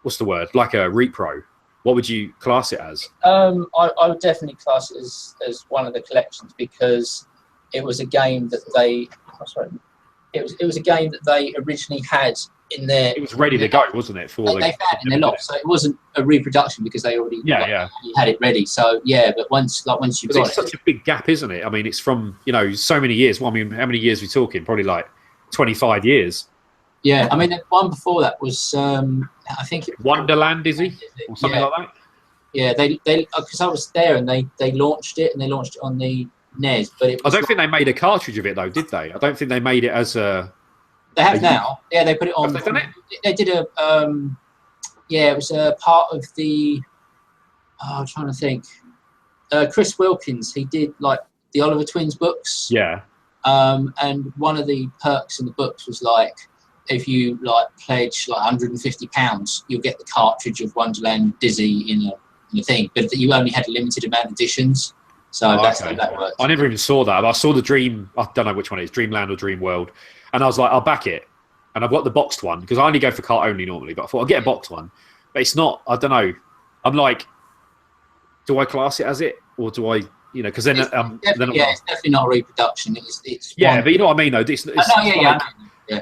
what's the word? Like a repro? What would you class it as? I would definitely class it as one of the collections because it was a game that they, it was a game that they originally had in their. It was ready to go, wasn't it? They found it in their lot, so it wasn't a reproduction because they already had it ready. So yeah, but once you got it's such a big gap, isn't it? I mean, it's from so many years. Well, I mean, how many years are we talking? Probably like 25 years. Yeah, I mean, the one before that was I think it was Wonderland, is he, or something like that? Yeah, they because I was there and they launched it on the NES, but it was I don't think they made a cartridge of it though, did they? I don't think they made it as a. They have now. Yeah, they put it on. Have they done it? They did a. It was a part of the. I'm trying to think. Chris Wilkins, he did like the Oliver Twins books. Yeah. And one of the perks in the books was like, if you like pledge like £150, you'll get the cartridge of Wonderland Dizzy in a thing, but you only had a limited amount of editions. So that's how that works. I never even saw that. I saw the Dream. I don't know which one it is, Dreamland or Dream World, and I was like, I'll back it. And I've got the boxed one because I only go for cart only normally, but I thought I'll get a boxed one. But it's not. I don't know. I'm like, do I class it as it, or do I? Because then, it's definitely not a reproduction. It's but you know what I mean, though. It's Yeah.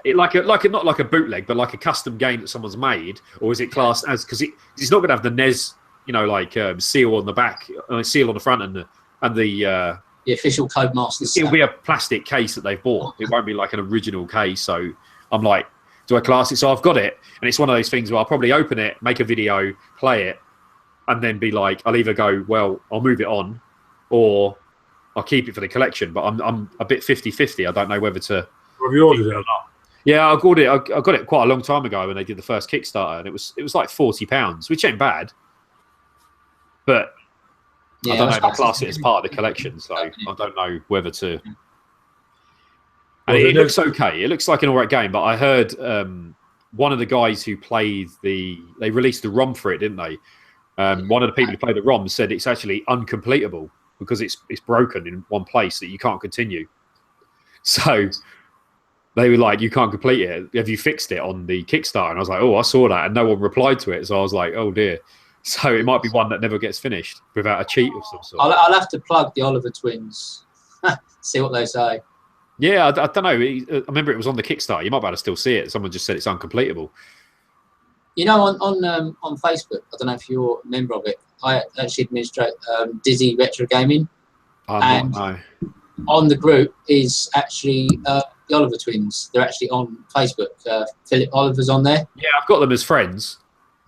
It not like a bootleg, but like a custom game that someone's made, or is it classed as because it's not going to have the NES, seal on the back, seal on the front, and the official Codemasters. It'll be a plastic case that they've bought. It won't be like an original case. So I'm like, do I class it? So I've got it, and it's one of those things where I'll probably open it, make a video, play it, and then be like, I'll either go, well, I'll move it on, or I'll keep it for the collection. But I'm a bit 50-50. I don't know whether to. Have you ordered it or not? Yeah, I got it quite a long time ago when they did the first Kickstarter, and it was like £40, which ain't bad. But I don't know if I class it as part of the collection, so I don't know whether to. And it looks okay. It looks like an alright game, but I heard one of the guys who played they released the ROM for it, didn't they? One of the people who played the ROM said it's actually uncompletable because it's broken in one place that you can't continue. So they were like, you can't complete it. Have you fixed it on the Kickstarter? And I was like, oh, I saw that. And no one replied to it. So I was like, oh, dear. So it might be one that never gets finished without a cheat of some sort. I'll have to plug the Oliver Twins, see what they say. Yeah, I don't know. I remember it was on the Kickstarter. You might be able to still see it. Someone just said it's uncompletable. On Facebook, I don't know if you're a member of it, I actually administrate Dizzy Retro Gaming. No. On the group is actually the Oliver Twins. They're actually on Facebook. Philip Oliver's on there. Yeah, I've got them as friends.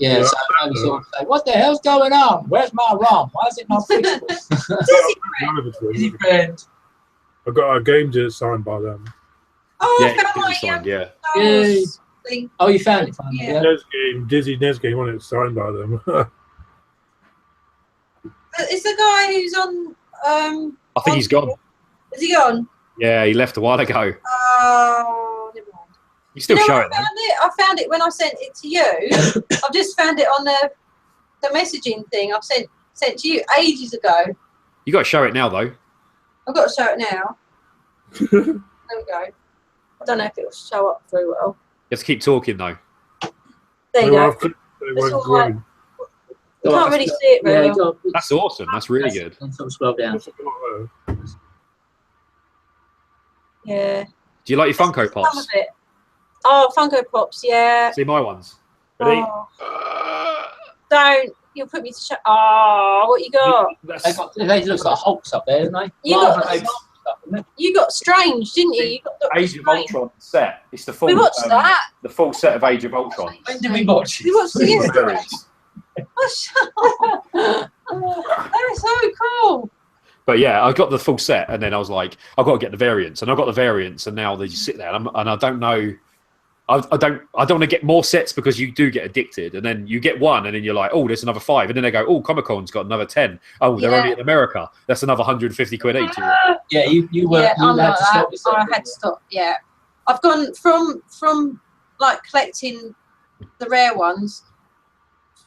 Yeah, so I was sort of like, what the hell's going on? Where's my ROM? Why is it not fixable? Dizzy friend. I've got a game signed by them. Oh, Yeah, I found my signed, yeah. thing. Oh, you found it? Yeah. Dizzy NES game, when it's signed by them. It's the guy who's on. I think he's gone. Is he gone? Yeah, he left a while ago. Oh, never mind. You still show it, though. I found it when I sent it to you. I've just found it on the messaging thing I've sent to you ages ago. You got to show it now, though. I've got to show it now. There we go. I don't know if it'll show up very well. You have to keep talking, though. There you go. They won't grow. You can't really see it very well. That's awesome. That's really good. Scroll down. Yeah. Do you like your Funko Some Pops? of it. Oh, Funko Pops, yeah. See my ones. Ready? Oh. Don't. You'll put me to show. Oh, what you got? They look like Hulks up there, don't they? You got Strange, didn't you? You got Doctor Age of Strange. Ultron set. It's the full. We watched that. The full set of Age of Ultron. When did we watch it? We watched it yesterday. That was so cool. But yeah, I got the full set, and then I was like, I've got to get the variants, and I got the variants, and now they just sit there, and I don't know. I don't want to get more sets because you do get addicted, and then you get one, and then you're like, oh, there's another 5, and then they go, oh, Comic-Con's got another 10. Oh, they're only in America. That's another 150 quid each. Yeah, you were. Yeah, you had to stop yourself. I had to stop. Yeah, I've gone from like collecting the rare ones,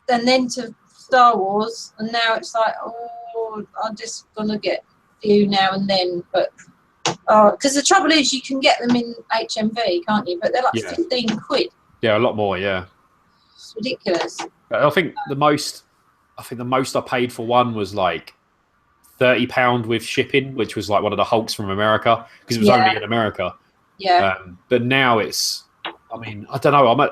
and then to Star Wars, and now it's like, oh, I'm just gonna get a few now and then, but. Because the trouble is, you can get them in HMV, can't you? But they're like 15 quid. Yeah, a lot more. Yeah, it's ridiculous. I think the most I paid for one was like £30 with shipping, which was like one of the Hulks from America because it was only in America. Yeah. But now it's, I mean, I don't know.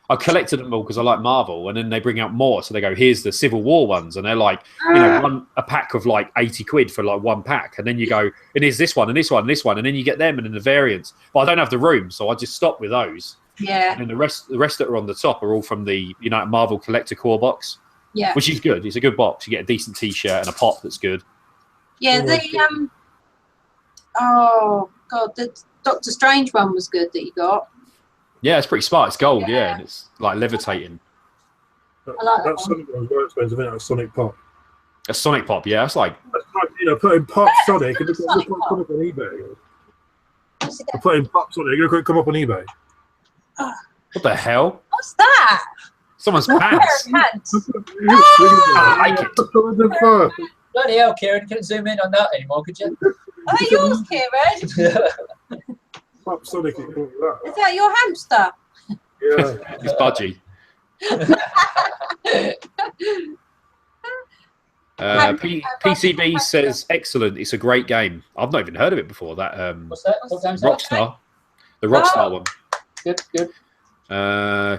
I collected them all because I like Marvel, and then they bring out more. So they go, here's the Civil War ones, and they're like, a pack of like 80 quid for like one pack, and then you go, and here's this one, and this one, and this one, and then you get them, and then the variants. But I don't have the room, so I just stop with those. Yeah. And the rest that are on the top are all from the United Marvel Collector Core box. Yeah. Which is good. It's a good box. You get a decent T-shirt and a pop that's good. Yeah. Oh God, the Doctor Strange one was good that you got. Yeah, it's pretty smart. It's gold, and it's like levitating. I like that Sonic one was more expensive, isn't it? A Sonic Pop. A Sonic Pop, yeah. It's like put in Pop Sonic and look what come up on eBay. Put in Pop Sonic, look what come up on eBay. What the hell? What's that? Someone's pants. I like it. Bloody hell, Kieran, couldn't zoom in on that anymore, could you? Are they yours, Kieran? Pop Sonic. Is that your hamster? Yeah. It's Budgie. PCB says excellent. It's a great game. I've not even heard of it before. That what's that? What game's Rockstar, the Rockstar one. Good.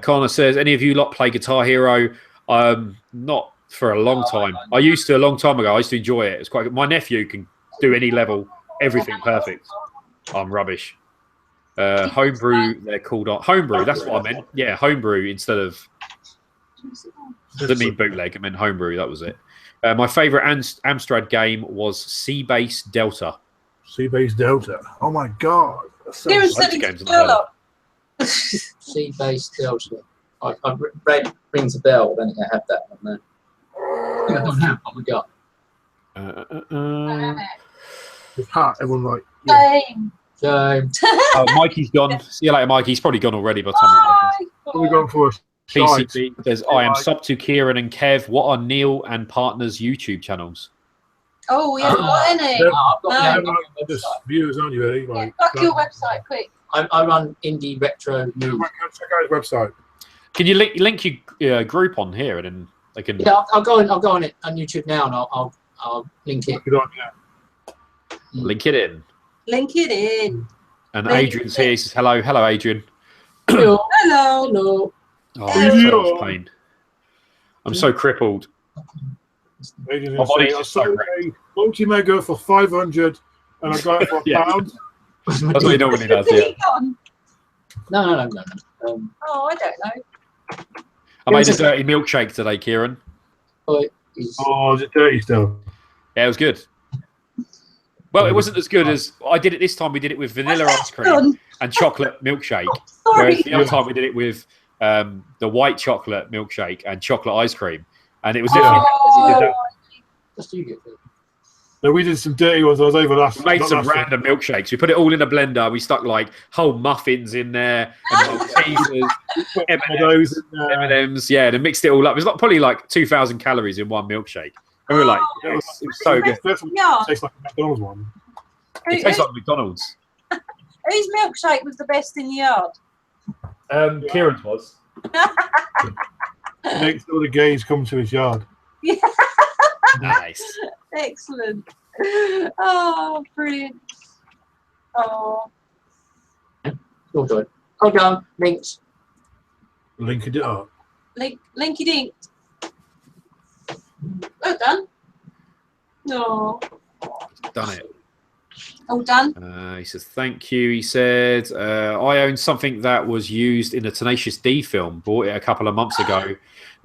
Connor says, any of you lot play Guitar Hero? Not for a long time. I used to a long time ago. I used to enjoy it. It's quite good. My nephew can do any level, everything perfect. I'm rubbish. Homebrew, they're called on homebrew. That's what I meant. Yeah, homebrew instead of. Didn't mean bootleg. I meant homebrew. That was it. My favourite Amstrad game was Sea-Base Delta. Sea-Base Delta. Oh my god. Here's Sea-Base Delta. I read rings a bell. I don't think I have that one there. I don't have what we got. It's hot. Everyone like. Shame. Oh, Mikey's gone. See you later, Mikey. He's probably gone already by the time we're going for a PCB says, I am sub to Kieran and Kev. What are Neil and Partner's YouTube channels? Oh, we haven't got any. Just viewers, aren't you, really? Like, fuck your website, quick. I run Indie Retro News. Check out his website. Can you link your group on here, and then they can? Yeah, I'll go on it on YouTube now, and I'll link it. Link it in. Link it in. And Adrian's here. He says, hello, Adrian. Hello. Hello. Oh, so much pain. I'm so crippled. Adrian's going to say, I sold a multi-mega for 500 and I got it for £1. That's what he normally does, yeah. No. Oh, I don't know. I made a dirty milkshake today, Kieran. Oh, is it dirty still? Yeah, it was good. Well, it wasn't as good as I did it this time. We did it with vanilla ice cream and chocolate milkshake. Whereas the other time we did it with the white chocolate milkshake and chocolate ice cream. And it was definitely... No, we did some dirty ones. I was over last. We made some random milkshakes. We put it all in a blender. We stuck like whole muffins in there, and cheeses, M&Ms, yeah, and mixed it all up. It was probably like 2,000 calories in one milkshake. And we were like, it was so good. It tastes like a McDonald's one. It tastes like McDonald's. Whose milkshake was the best in the yard? Kieran's was. Makes all the gays come to his yard. Yeah. Nice. Excellent. Oh, brilliant. Oh. All good. Hold on. Links. Linked it up. Linky dink. Well done. No. Done it. All done. He says, thank you. He said, I own something that was used in a Tenacious D film. Bought it a couple of months ago.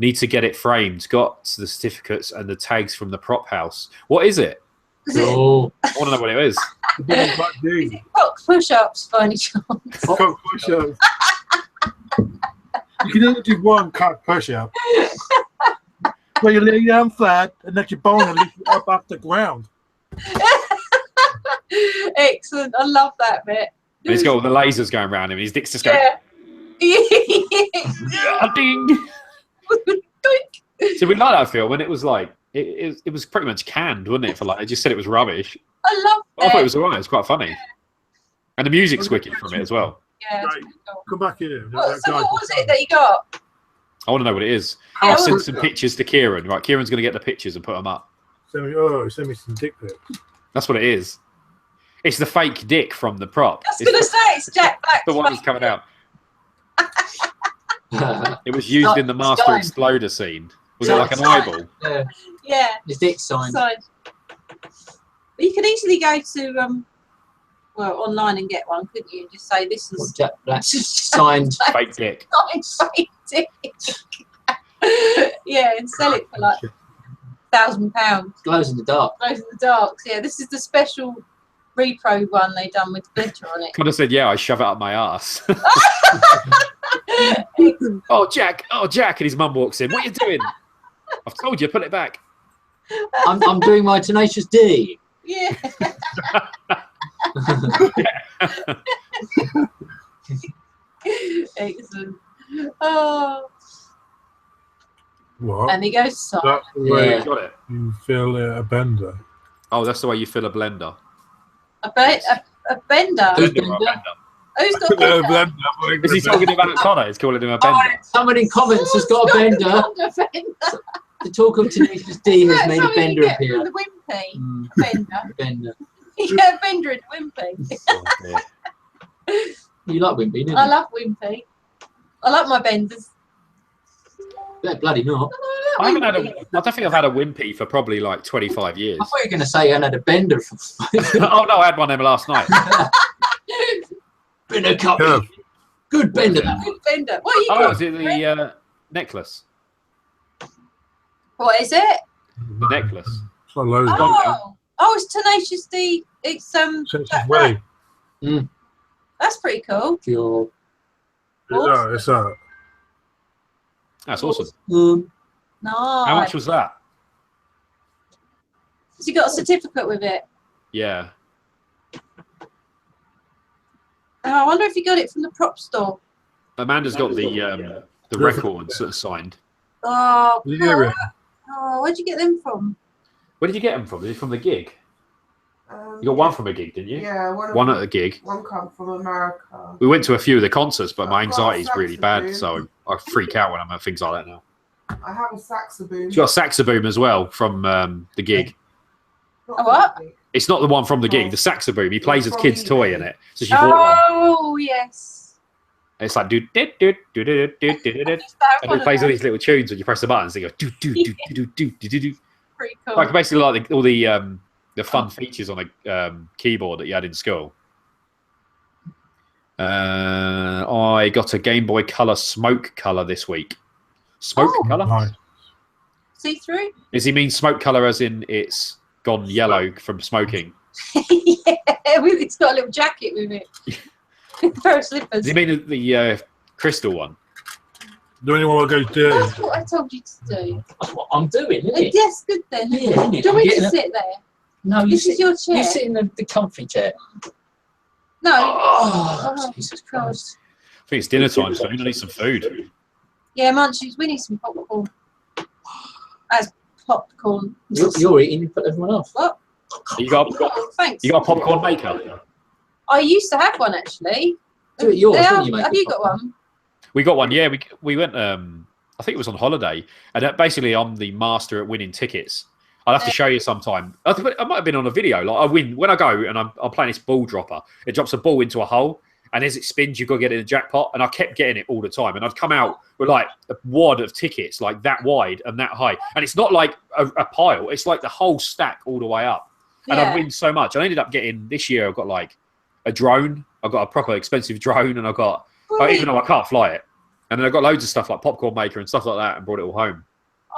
Need to get it framed. Got the certificates and the tags from the prop house. What is it? Oh. I want to know what it is. Cock push-ups, funny chance. Cock push-ups. You can only do one cat push-up. Where you lay down flat and let your boner lift you up off the ground. Excellent. I love that bit. And he's got all the lasers going around him. And his dick's just going. Yeah. Ding. So we like that film, and it was like it was pretty much canned, wasn't it? For like, they just said it was rubbish. I love that. I thought it was alright. It was quite funny, and the music's wicked from it as well. Yeah. Right. Cool. Come back here. So what was it that you got? I want to know what it is. Yeah, I'll send some pictures to Kieran. Right, Kieran's going to get the pictures and put them up. Send me some dick pics. That's what it is. It's the fake dick from the prop. I was going to say it's Jack Black. The one that's coming out. It was used in the Master Exploder scene. Was it like an eyeball? Yeah. His dick signed. You could easily go to online and get one, couldn't you? And just say this is Jack Black signed fake dick. signed fake dick. Yeah, and sell it for like £1,000. Glows in the dark. Glows in the dark. So, yeah, this is the special repro one they done with glitter on it. Could have said, yeah, I shove it up my ass. Oh, Jack, and his mum walks in. What are you doing? I've told you, put it back. I'm doing my Tenacious D. Yeah. Excellent. Oh. What? And he goes soft. That's the way You got it. you fill a bender. Oh, that's the way you fill a blender. A bender. Who's Blender or a bender? bender? Who's got A bender? blender. Is he talking about Connor? He's calling him a bender. Someone in comments has got a bender. The talk of Tenacious D has made a bender appear. The wimpy. Bender. Bender. Yeah, bender and wimpy. You like Wimpy, don't you? I love wimpy. I like my benders. They're bloody not. I don't think I've had a wimpy for probably like 25 years. I thought you were going to say I had a bender for Oh no, I had one of them last night. Bender cup. Yeah. Good bender. Good bender. What are you Oh, got? is it the necklace? What is it? The necklace. It's like loads of Oh, it's Tenacious D. It's Tenacious Willy. That's pretty cool. Your It's that. That's awesome. No. How much was that? Has he got a certificate with it? Yeah. Oh, I wonder if he got it from the prop store. Amanda's got the records that are signed. Oh, Yeah. oh, where'd you get them from? Where did you get them from? Is it from the gig? You got one from a gig, didn't you? Yeah, one at a gig. One come from America. We went to a few of the concerts, but my anxiety is really bad, so I freak out when I'm at things like that now. I have a saxoboom. She's got a saxoboom as well from the gig. Not A what? really. It's not the one from the gig, the saxoboom. He plays a kid's toy in it. So she bought one. Oh, yes. And it's like, do, do, do, do, do, do, do, do, do. And it plays all these little tunes when you press the buttons. They go, do, do, do, do, do, do, do, do. Pretty cool. Like basically like all the fun features on a keyboard that you had in school. I got a Game Boy Color Smoke Color this week. Smoke Color? Nice. See-through? Does he mean smoke color as in it's gone yellow from smoking? Yeah, it's got a little jacket with it. A pair of slippers. Does he mean the crystal one? Do anyone want to go dirty? That's what I told you to do. That's what I'm doing, isn't it? Yes, good then. Yeah, isn't it? Do you want me Getting to a- sit there? No, you This sit. is your chair. You sit in the comfy chair. No. Oh, Oh, Jesus God. Christ. I think it's dinner time, so I need some food. Yeah, Munchies, we need some popcorn. As popcorn. You're eating, you put everyone off. What? You got Oh, thanks. a popcorn maker? I used to have one actually. Do it yours, They didn't are- you, mate? have you got one? We got one, yeah. We went. I think it was on holiday, and basically I'm the master at winning tickets. I'll have to show you sometime. I might have been on a video. Like I win when I go and I'm playing this ball dropper. It drops a ball into a hole, and as it spins, you've got to get it in the jackpot. And I kept getting it all the time. And I'd come out with like a wad of tickets, like that wide and that high. And it's not like a pile; it's like the whole stack all the way up. And I'd win so much. I ended up getting this year. I've got like a drone. I've got a proper expensive drone, and I've got even though I can't fly it. And then I got loads of stuff like popcorn maker and stuff like that, and brought it all home.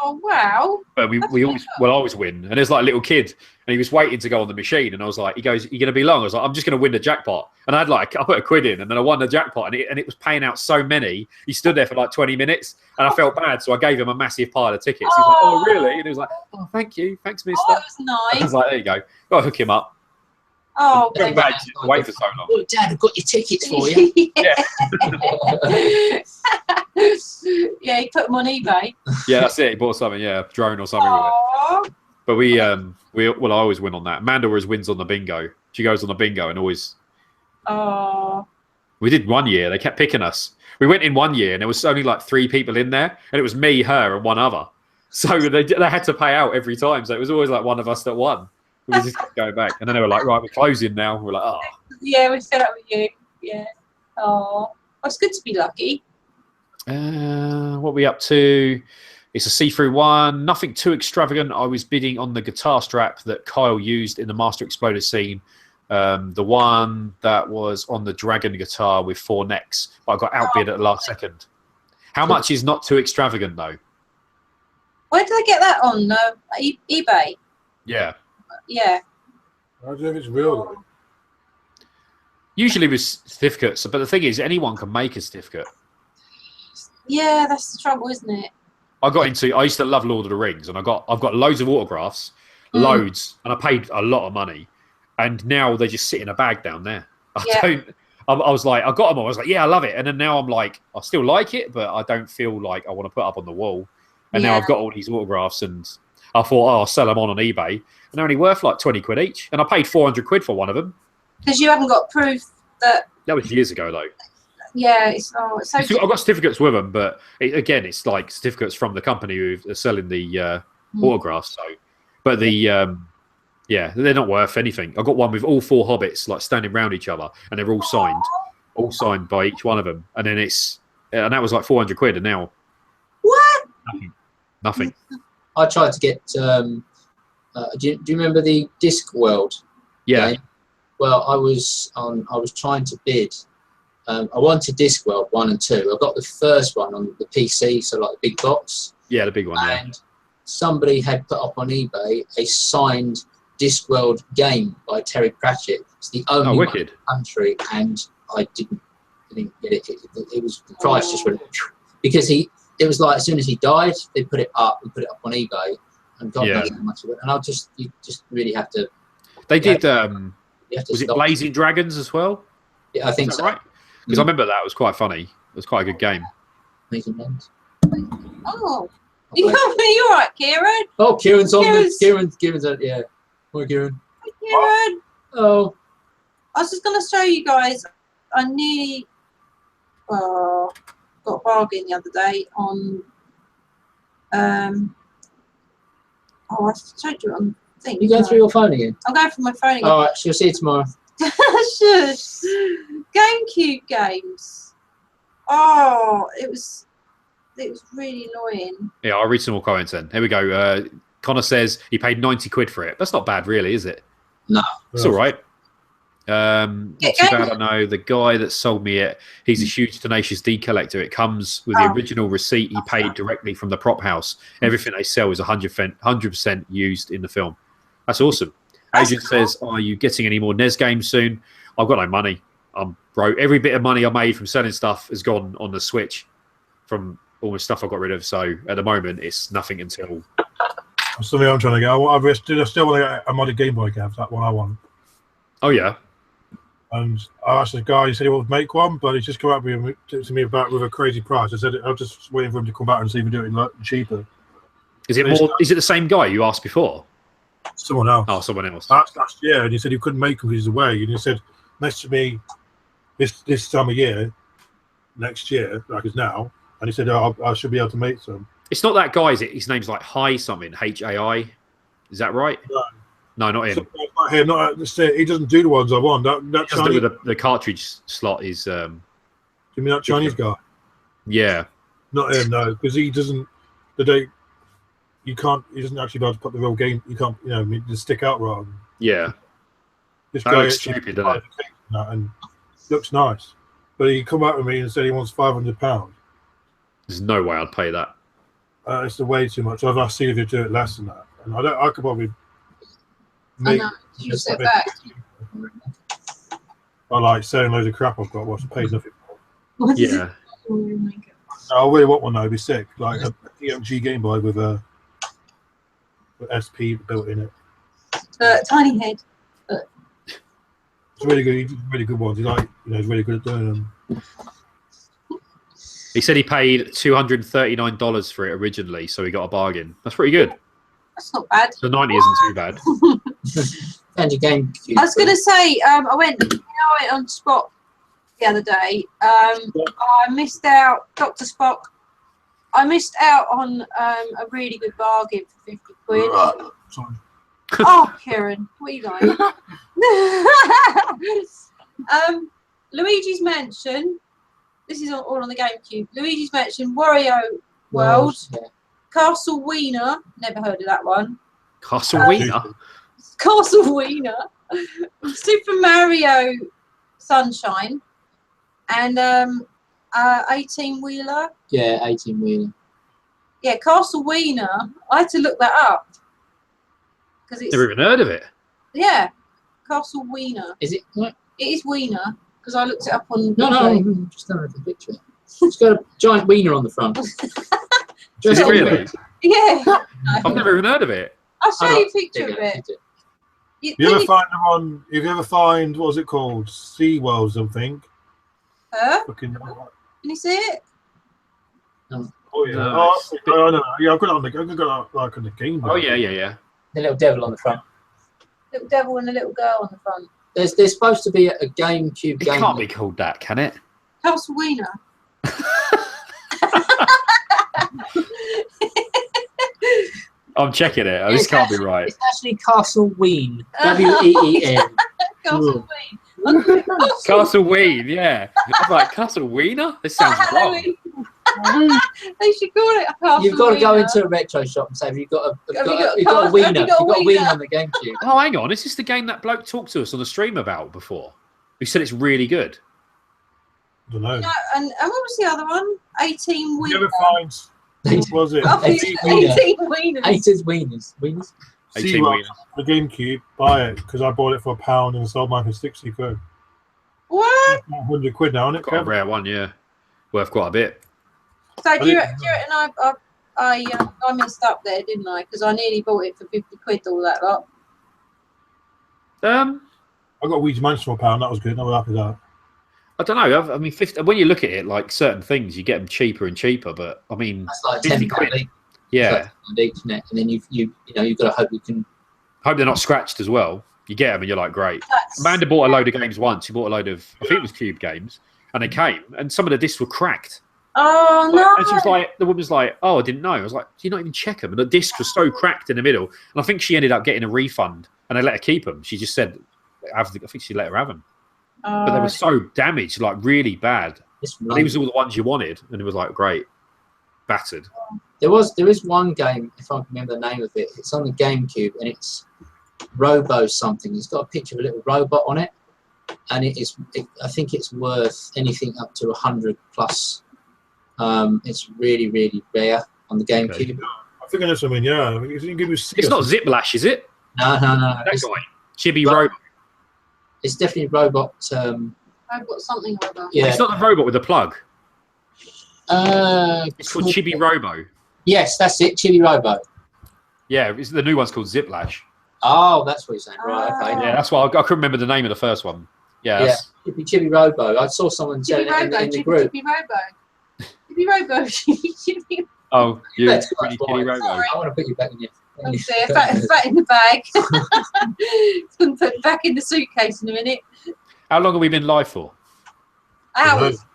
Oh wow! But we always win. And there's like a little kid, and he was waiting to go on the machine, and I was like, he goes, "You're gonna be long?" I was like, "I'm just gonna win the jackpot." And I put a quid in, and then I won the jackpot, and it was paying out so many. He stood there for like 20 minutes, and I felt bad, so I gave him a massive pile of tickets. He was like, "Oh really?" And he was like, "Oh thank you, thanks, mister." Oh, that was nice. I was like, "There you go, got to hook him up." Oh, Bad, wait for so long. Oh, Dad, I've got your tickets for you. Yeah, he put them on eBay. Yeah, that's it. He bought something, drone or something with it. But I always win on that. Amanda always wins on the bingo. She goes on the bingo and always. Oh. We did one year. They kept picking us. We went in one year and there was only like 3 people in there, and it was me, her, and one other. So they had to pay out every time. So it was always like one of us that won. We just kept going back, and then they were like, "Right, we're closing now." We're like, "Oh." Yeah, we're fed up with you. Yeah. Oh, it's good to be lucky. What are we up to? It's a see-through one. Nothing too extravagant. I was bidding on the guitar strap that Kyle used in the Master Exploder scene. The one that was on the Dragon guitar with 4 necks. But I got outbid at the last second. How much is not too extravagant, though? Where did I get that on? eBay? Yeah. Yeah. I don't know if it's real though. Usually with certificates, but the thing is, anyone can make a certificate. Yeah, that's the trouble, isn't it? I used to love Lord of the Rings, and I've got loads of autographs, loads, and I paid a lot of money, and now they just sit in a bag down there. I was like, I got them all. I was like, yeah, I love it, and then now I'm like, I still like it, but I don't feel like I want to put up on the wall. And now I've got all these autographs, and I thought, oh, I'll sell them on eBay, and they're only worth like 20 quid each, and I paid 400 quid for one of them. Because you haven't got proof that. That was years ago, though. Yeah, it's so. I've got certificates with them, but it's like certificates from the company who are selling the autographs. So, but they're not worth anything. I got one with all 4 hobbits like standing around each other, and they're all signed by each one of them. And then and that was like 400 quid, and now what? Nothing. I tried to get. Do you remember the Discworld? Yeah. Game? Well, I was trying to bid. I wanted Discworld 1 and 2. I got the first one on the PC, so like the big box. Yeah, the big one. And somebody had put up on eBay a signed Discworld game by Terry Pratchett. It's the only one in the country, and I didn't get it. It was the price just went because it was like as soon as he died, they put it up. We put it up on eBay, and God knows how much of it. And you just really have to. They did. Was it Blazing Dragons as well? Yeah, I think so. Right. Because I remember that it was quite funny. It was quite a good game. Oh, you all right, Kieran? Oh, Kieran's on. Kieran's on. Yeah. Hi, Kieran. Hi, Kieran. Oh. I was just going to show you guys. I nearly got a bargain the other day on. I showed you on thing. You going through your phone again? I'm going through my phone again. All right. She'll see you tomorrow. Shush. GameCube games. Oh, it was really annoying. Yeah, I'll read some more comments then. Here we go. Connor says he paid 90 quid for it. That's not bad, really, is it? No. It's all right. Not too bad, I know. The guy that sold me it, he's a huge Tenacious D collector. It comes with the original receipt he paid directly from the prop house. Everything they sell is 100% used in the film. That's awesome. Agent says, are you getting any more NES games soon? I've got no money. I'm broke. Every bit of money I made from selling stuff has gone on the Switch from all the stuff I got rid of. So at the moment, it's nothing until... That's something I'm trying to get. I still want to get a modded Game Boy Gav. That's what I want. Oh, yeah. And I asked the guy, he said he would make one, but he's just come up to me about with a crazy price. I said, I'm just waiting for him to come back and see if he can do it cheaper. Is it the same guy you asked before? Someone else. Oh, someone else. Yeah, and he said he couldn't make them because he's away. And he said, message me this time of year, next year, like it's now. And he said, I should be able to make some. It's not that guy, is it? His name's like Hai something, Hai. Is that right? No, not him. Not him. He doesn't do the ones I want. That Chinese... do with the cartridge slot is. Do you mean that Chinese guy? Yeah. Not him, no, because he doesn't. You can't. He doesn't actually be able to put the real game. You can't. Just stick out right. Yeah. This guy looks stupid, doesn't it? And looks nice, but he come back with me and said he wants £500. There's no way I'd pay that. it's way too much. I've seen if you do it less than that, and I could probably I make. know. You step back. I like selling loads of crap I've got, what's paid nothing for. What is Yeah. it? Oh my God. I really want one though. It'd be sick, like a DMG Game Boy with SP built in it. Tiny head. It's really good. He did really good ones. He's really good at doing them. He said he paid $239 for it originally, so he got a bargain. That's pretty good. That's not bad. The 90 isn't too bad. And your GameCube. I was going to say, I went on Spock the other day. I missed out, Dr. Spock. I missed out on a really good bargain for 50 quid. Sorry. Oh, Kieran, what are you like? Luigi's Mansion. This is all on the GameCube. Luigi's Mansion, Wario World, Yeah. Castle Wiener. Never heard of that one. Castle Wiener. Castle Wiener, Super Mario Sunshine, and 18-wheeler. Yeah, 18-wheeler. Yeah, Castle Wiener. I had to look that up because it's Never even heard of it. yeah, Castle Wiener. Is it? What? It is Wiener because I looked it up on. No, just don't have the picture. It's got a giant wiener on the front. Is it really? Yeah, I've never even heard of it. I'll show you a picture of it. You ever find them on? If you ever find what was it called? SeaWorld or something. Fucking. Can you see it? Oh yeah. No, Oh, I don't know. Yeah, I've got it on the. I've got it like on the game. Oh yeah. The little devil on the front. Little devil and a little girl on the front. There's supposed to be a GameCube It game. can't be called that, can it? Castle Wiener. I'm checking it. This can't be right. It's actually Castle Ween. W-E-E-N. Castle Wien. Castle Ween, yeah. I'm like, Castle Wiener? This sounds wrong. They should call it a Castle You've got to go Wiener. into a retro shop and say, have you got a wiener? Have you You've got got a a wiener wiener? on the GameCube. Oh, hang on. Is this the game that bloke talked to us on the stream about before? Who said it's really good? I don't know. No, and what was the other one? 18 You Wiener. ever find? What was it? 18 Wieners. 80s wieners. Wieners? 18 SeaWorld, Wiener. the GameCube. Buy it because I bought it for £1 and sold mine for 60 quid. What? 100 quid now, isn't it? Got a Kev? rare one, yeah. Worth quite a bit. So do you reckon I messed up there, didn't I? Because I nearly bought it for 50 quid, all that lot. I got Luigi's Mansion for £1. That was good. I was happy with that. I don't know. I mean, 50, when you look at it, like certain things, you get them cheaper and cheaper. But I mean, That's like 50 £10 quid. each. Yeah. Like £10 each, isn't it? And then you've got to hope you can. Hope they're not scratched as well. You get them and you're like, great. That's, Amanda bought a load of games once. She bought a load of, I think it was Cube games, and they came, and some of the discs were cracked. oh Like, no! and she was like, the woman was like, oh, I didn't know. I was like, do you not even check them? And the discs were so cracked in the middle. And I think she ended up getting a refund, and they let her keep them. She just said, I think she let her have them. But they were so damaged, like really bad. These were all the ones you wanted, and it was like, great, battered. There is one game, if I can remember the name of it. It's on the GameCube, and it's Robo something. It's got a picture of a little robot on it, and I think it's worth anything up to 100 plus. It's really, really rare on the GameCube. Okay. I think I know something. Yeah, I think give me It's not Ziplash, is it? No. That It's, guy, Chibi Ro- Robot. it's definitely Robot. I've got something like that. Yeah. It's not the robot with the plug. It's called Chibi Robo. Yes, that's it. Chibi Robo. Yeah, the new one's called Ziplash. Oh, that's what you're saying. Right. Okay. Yeah, that's why I couldn't remember the name of the first one. Yeah. Yeah. that's- Chibi Robo. I saw someone selling Chibi it Robo, in the group. Chibi Robo. Chibi Robo. Chibi Oh, you That's really right. Chibi Robo. Sorry. I want to put you back in your. Oh dear, fat in the bag. It's going to put it back in the suitcase in a minute. How long have we been live for? Hours.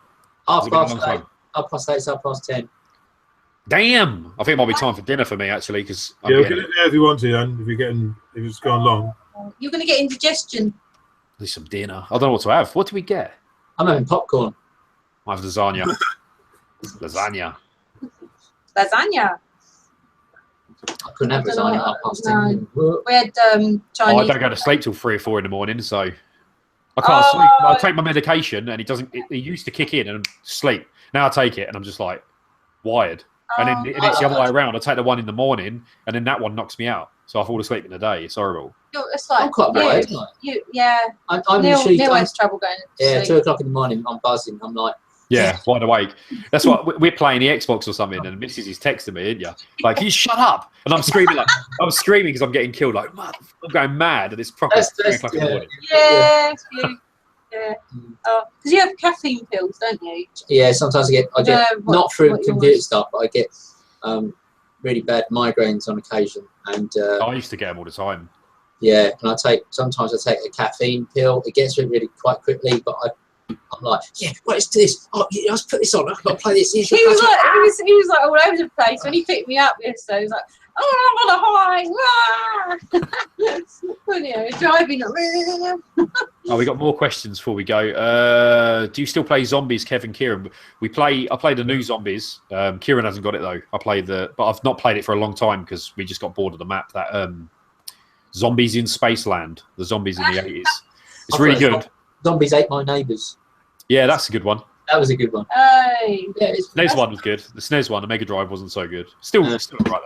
Half Has it been a past long 8. time? Half past 8. Half past 10. Damn! I think it might be time for dinner for me actually, because Yeah, we'll get it there if you want to, then. If it's gone long. You're going to get indigestion. there's some dinner. I don't know what to have. What do we get? I'm having popcorn. I have lasagna. Lasagna. Lasagna. I couldn't have lasagna at half past 10. We had Oh, Chinese. I don't go to sleep till 3 or 4 in the morning, so I can't sleep. I take my medication, and it doesn't. It used to kick in and sleep. Now I take it, and I'm just like wired. And then it's the other way around. I take the one in the morning, and then that one knocks me out. So I fall asleep in the day. It's horrible. It's like I'm quite right, isn't I? I'm Neil has trouble going. Yeah, 2 o'clock in the morning, I'm buzzing. I'm like, yeah, wide awake. That's what we're playing the Xbox or something, and Mrs. is texting me, isn't you? Like, you shut up! And I'm screaming because I'm getting killed. Like, I'm going mad, and it's proper 3 o'clock in the morning. Yeah, it's you. Yeah. Because you have caffeine pills, don't you? Yeah, sometimes I get not through computer stuff, but I get really bad migraines on occasion. And I used to get them all the time. Yeah, and sometimes I take a caffeine pill. It gets rid of it quite quickly, but I'm like, yeah, what is this? Oh, yeah, let's put this on. I've got to play this. He was like all over the place when he picked me up yesterday. He was like, oh, I'm on a high. Driving. Oh, we got more questions before we go. Do you still play Zombies, Kevin, Kieran? I play the new Zombies. Kieran hasn't got it though. but I've not played it for a long time because we just got bored of the map. That Zombies in Spaceland, the zombies in the 80s. It's really good. Zombies Ate My Neighbours. Yeah, that's a good one. That was a good one. Hey. Yeah, SNES one was good. The SNES one, the Mega Drive wasn't so good. Still right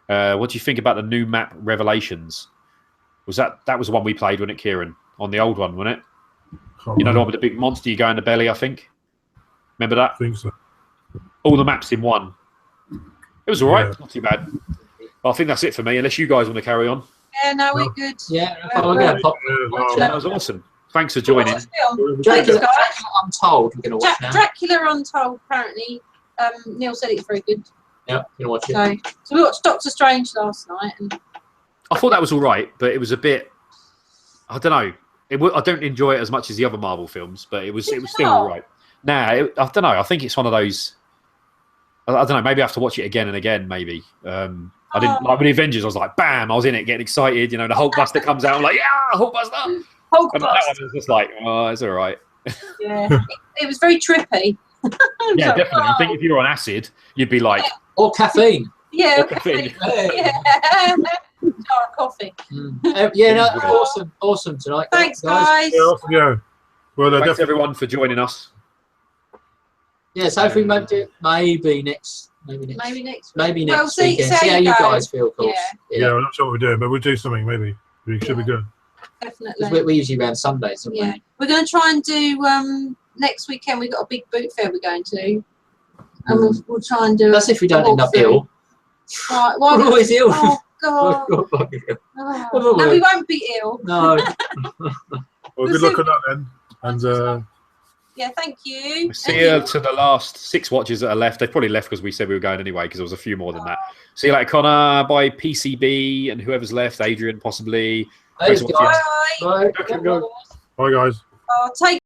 though. What do you think about the new map Revelations? That was the one we played, wasn't it, Kieran? On the old one, wasn't it? You know the one with the big monster you go in the belly, I think. Remember that? I think so. All the maps in one. It was all right. Yeah. Not too bad. Well, I think that's it for me, unless you guys want to carry on. Yeah, no, we're good. Yeah, That was awesome. Thanks for joining. Thanks, guys. Untold, we're going to watch now. Dracula Untold, apparently. Neil said it's very good. Yeah, you're going to watch it. So we watched Doctor Strange last night. And I thought that was all right, but it was a bit... I don't know. I don't enjoy it as much as the other Marvel films, but it was still all right. I don't know. I think it's one of those... I don't know. Maybe I have to watch it again and again, maybe. I didn't like with the Avengers. I was like, bam! I was in it, getting excited. You know, the Hulkbuster comes out. I'm like, yeah, Hulkbuster! And that one was just like, oh, it's all right. Yeah, it was very trippy. Yeah, definitely. I think if you were on acid, you'd be like, or caffeine. Yeah, or caffeine. Yeah. Coffee. Yeah, no, awesome tonight. Thanks, guys. Yeah. Well, thanks everyone for joining us. Yeah, so hopefully maybe next week. Well, see how you guys feel, of course. Yeah, we're not sure what we're doing, but we'll do something. Maybe we should be good. Definitely. We usually around Sundays, don't we? We're going to try and do next weekend. We've got a big boot fair we're going to, and we'll try and do. That's if we don't end up ill. Right, we're always ill. Oh God! And we won't be ill. No. Well, good luck on that then, and. Yeah, thank you. See you to the last 6 watchers that are left. They probably left because we said we were going anyway, because there was a few more than that. See you later, Connor. Bye, PCB, and whoever's left, Adrian, possibly. Bye. Bye, guys. Take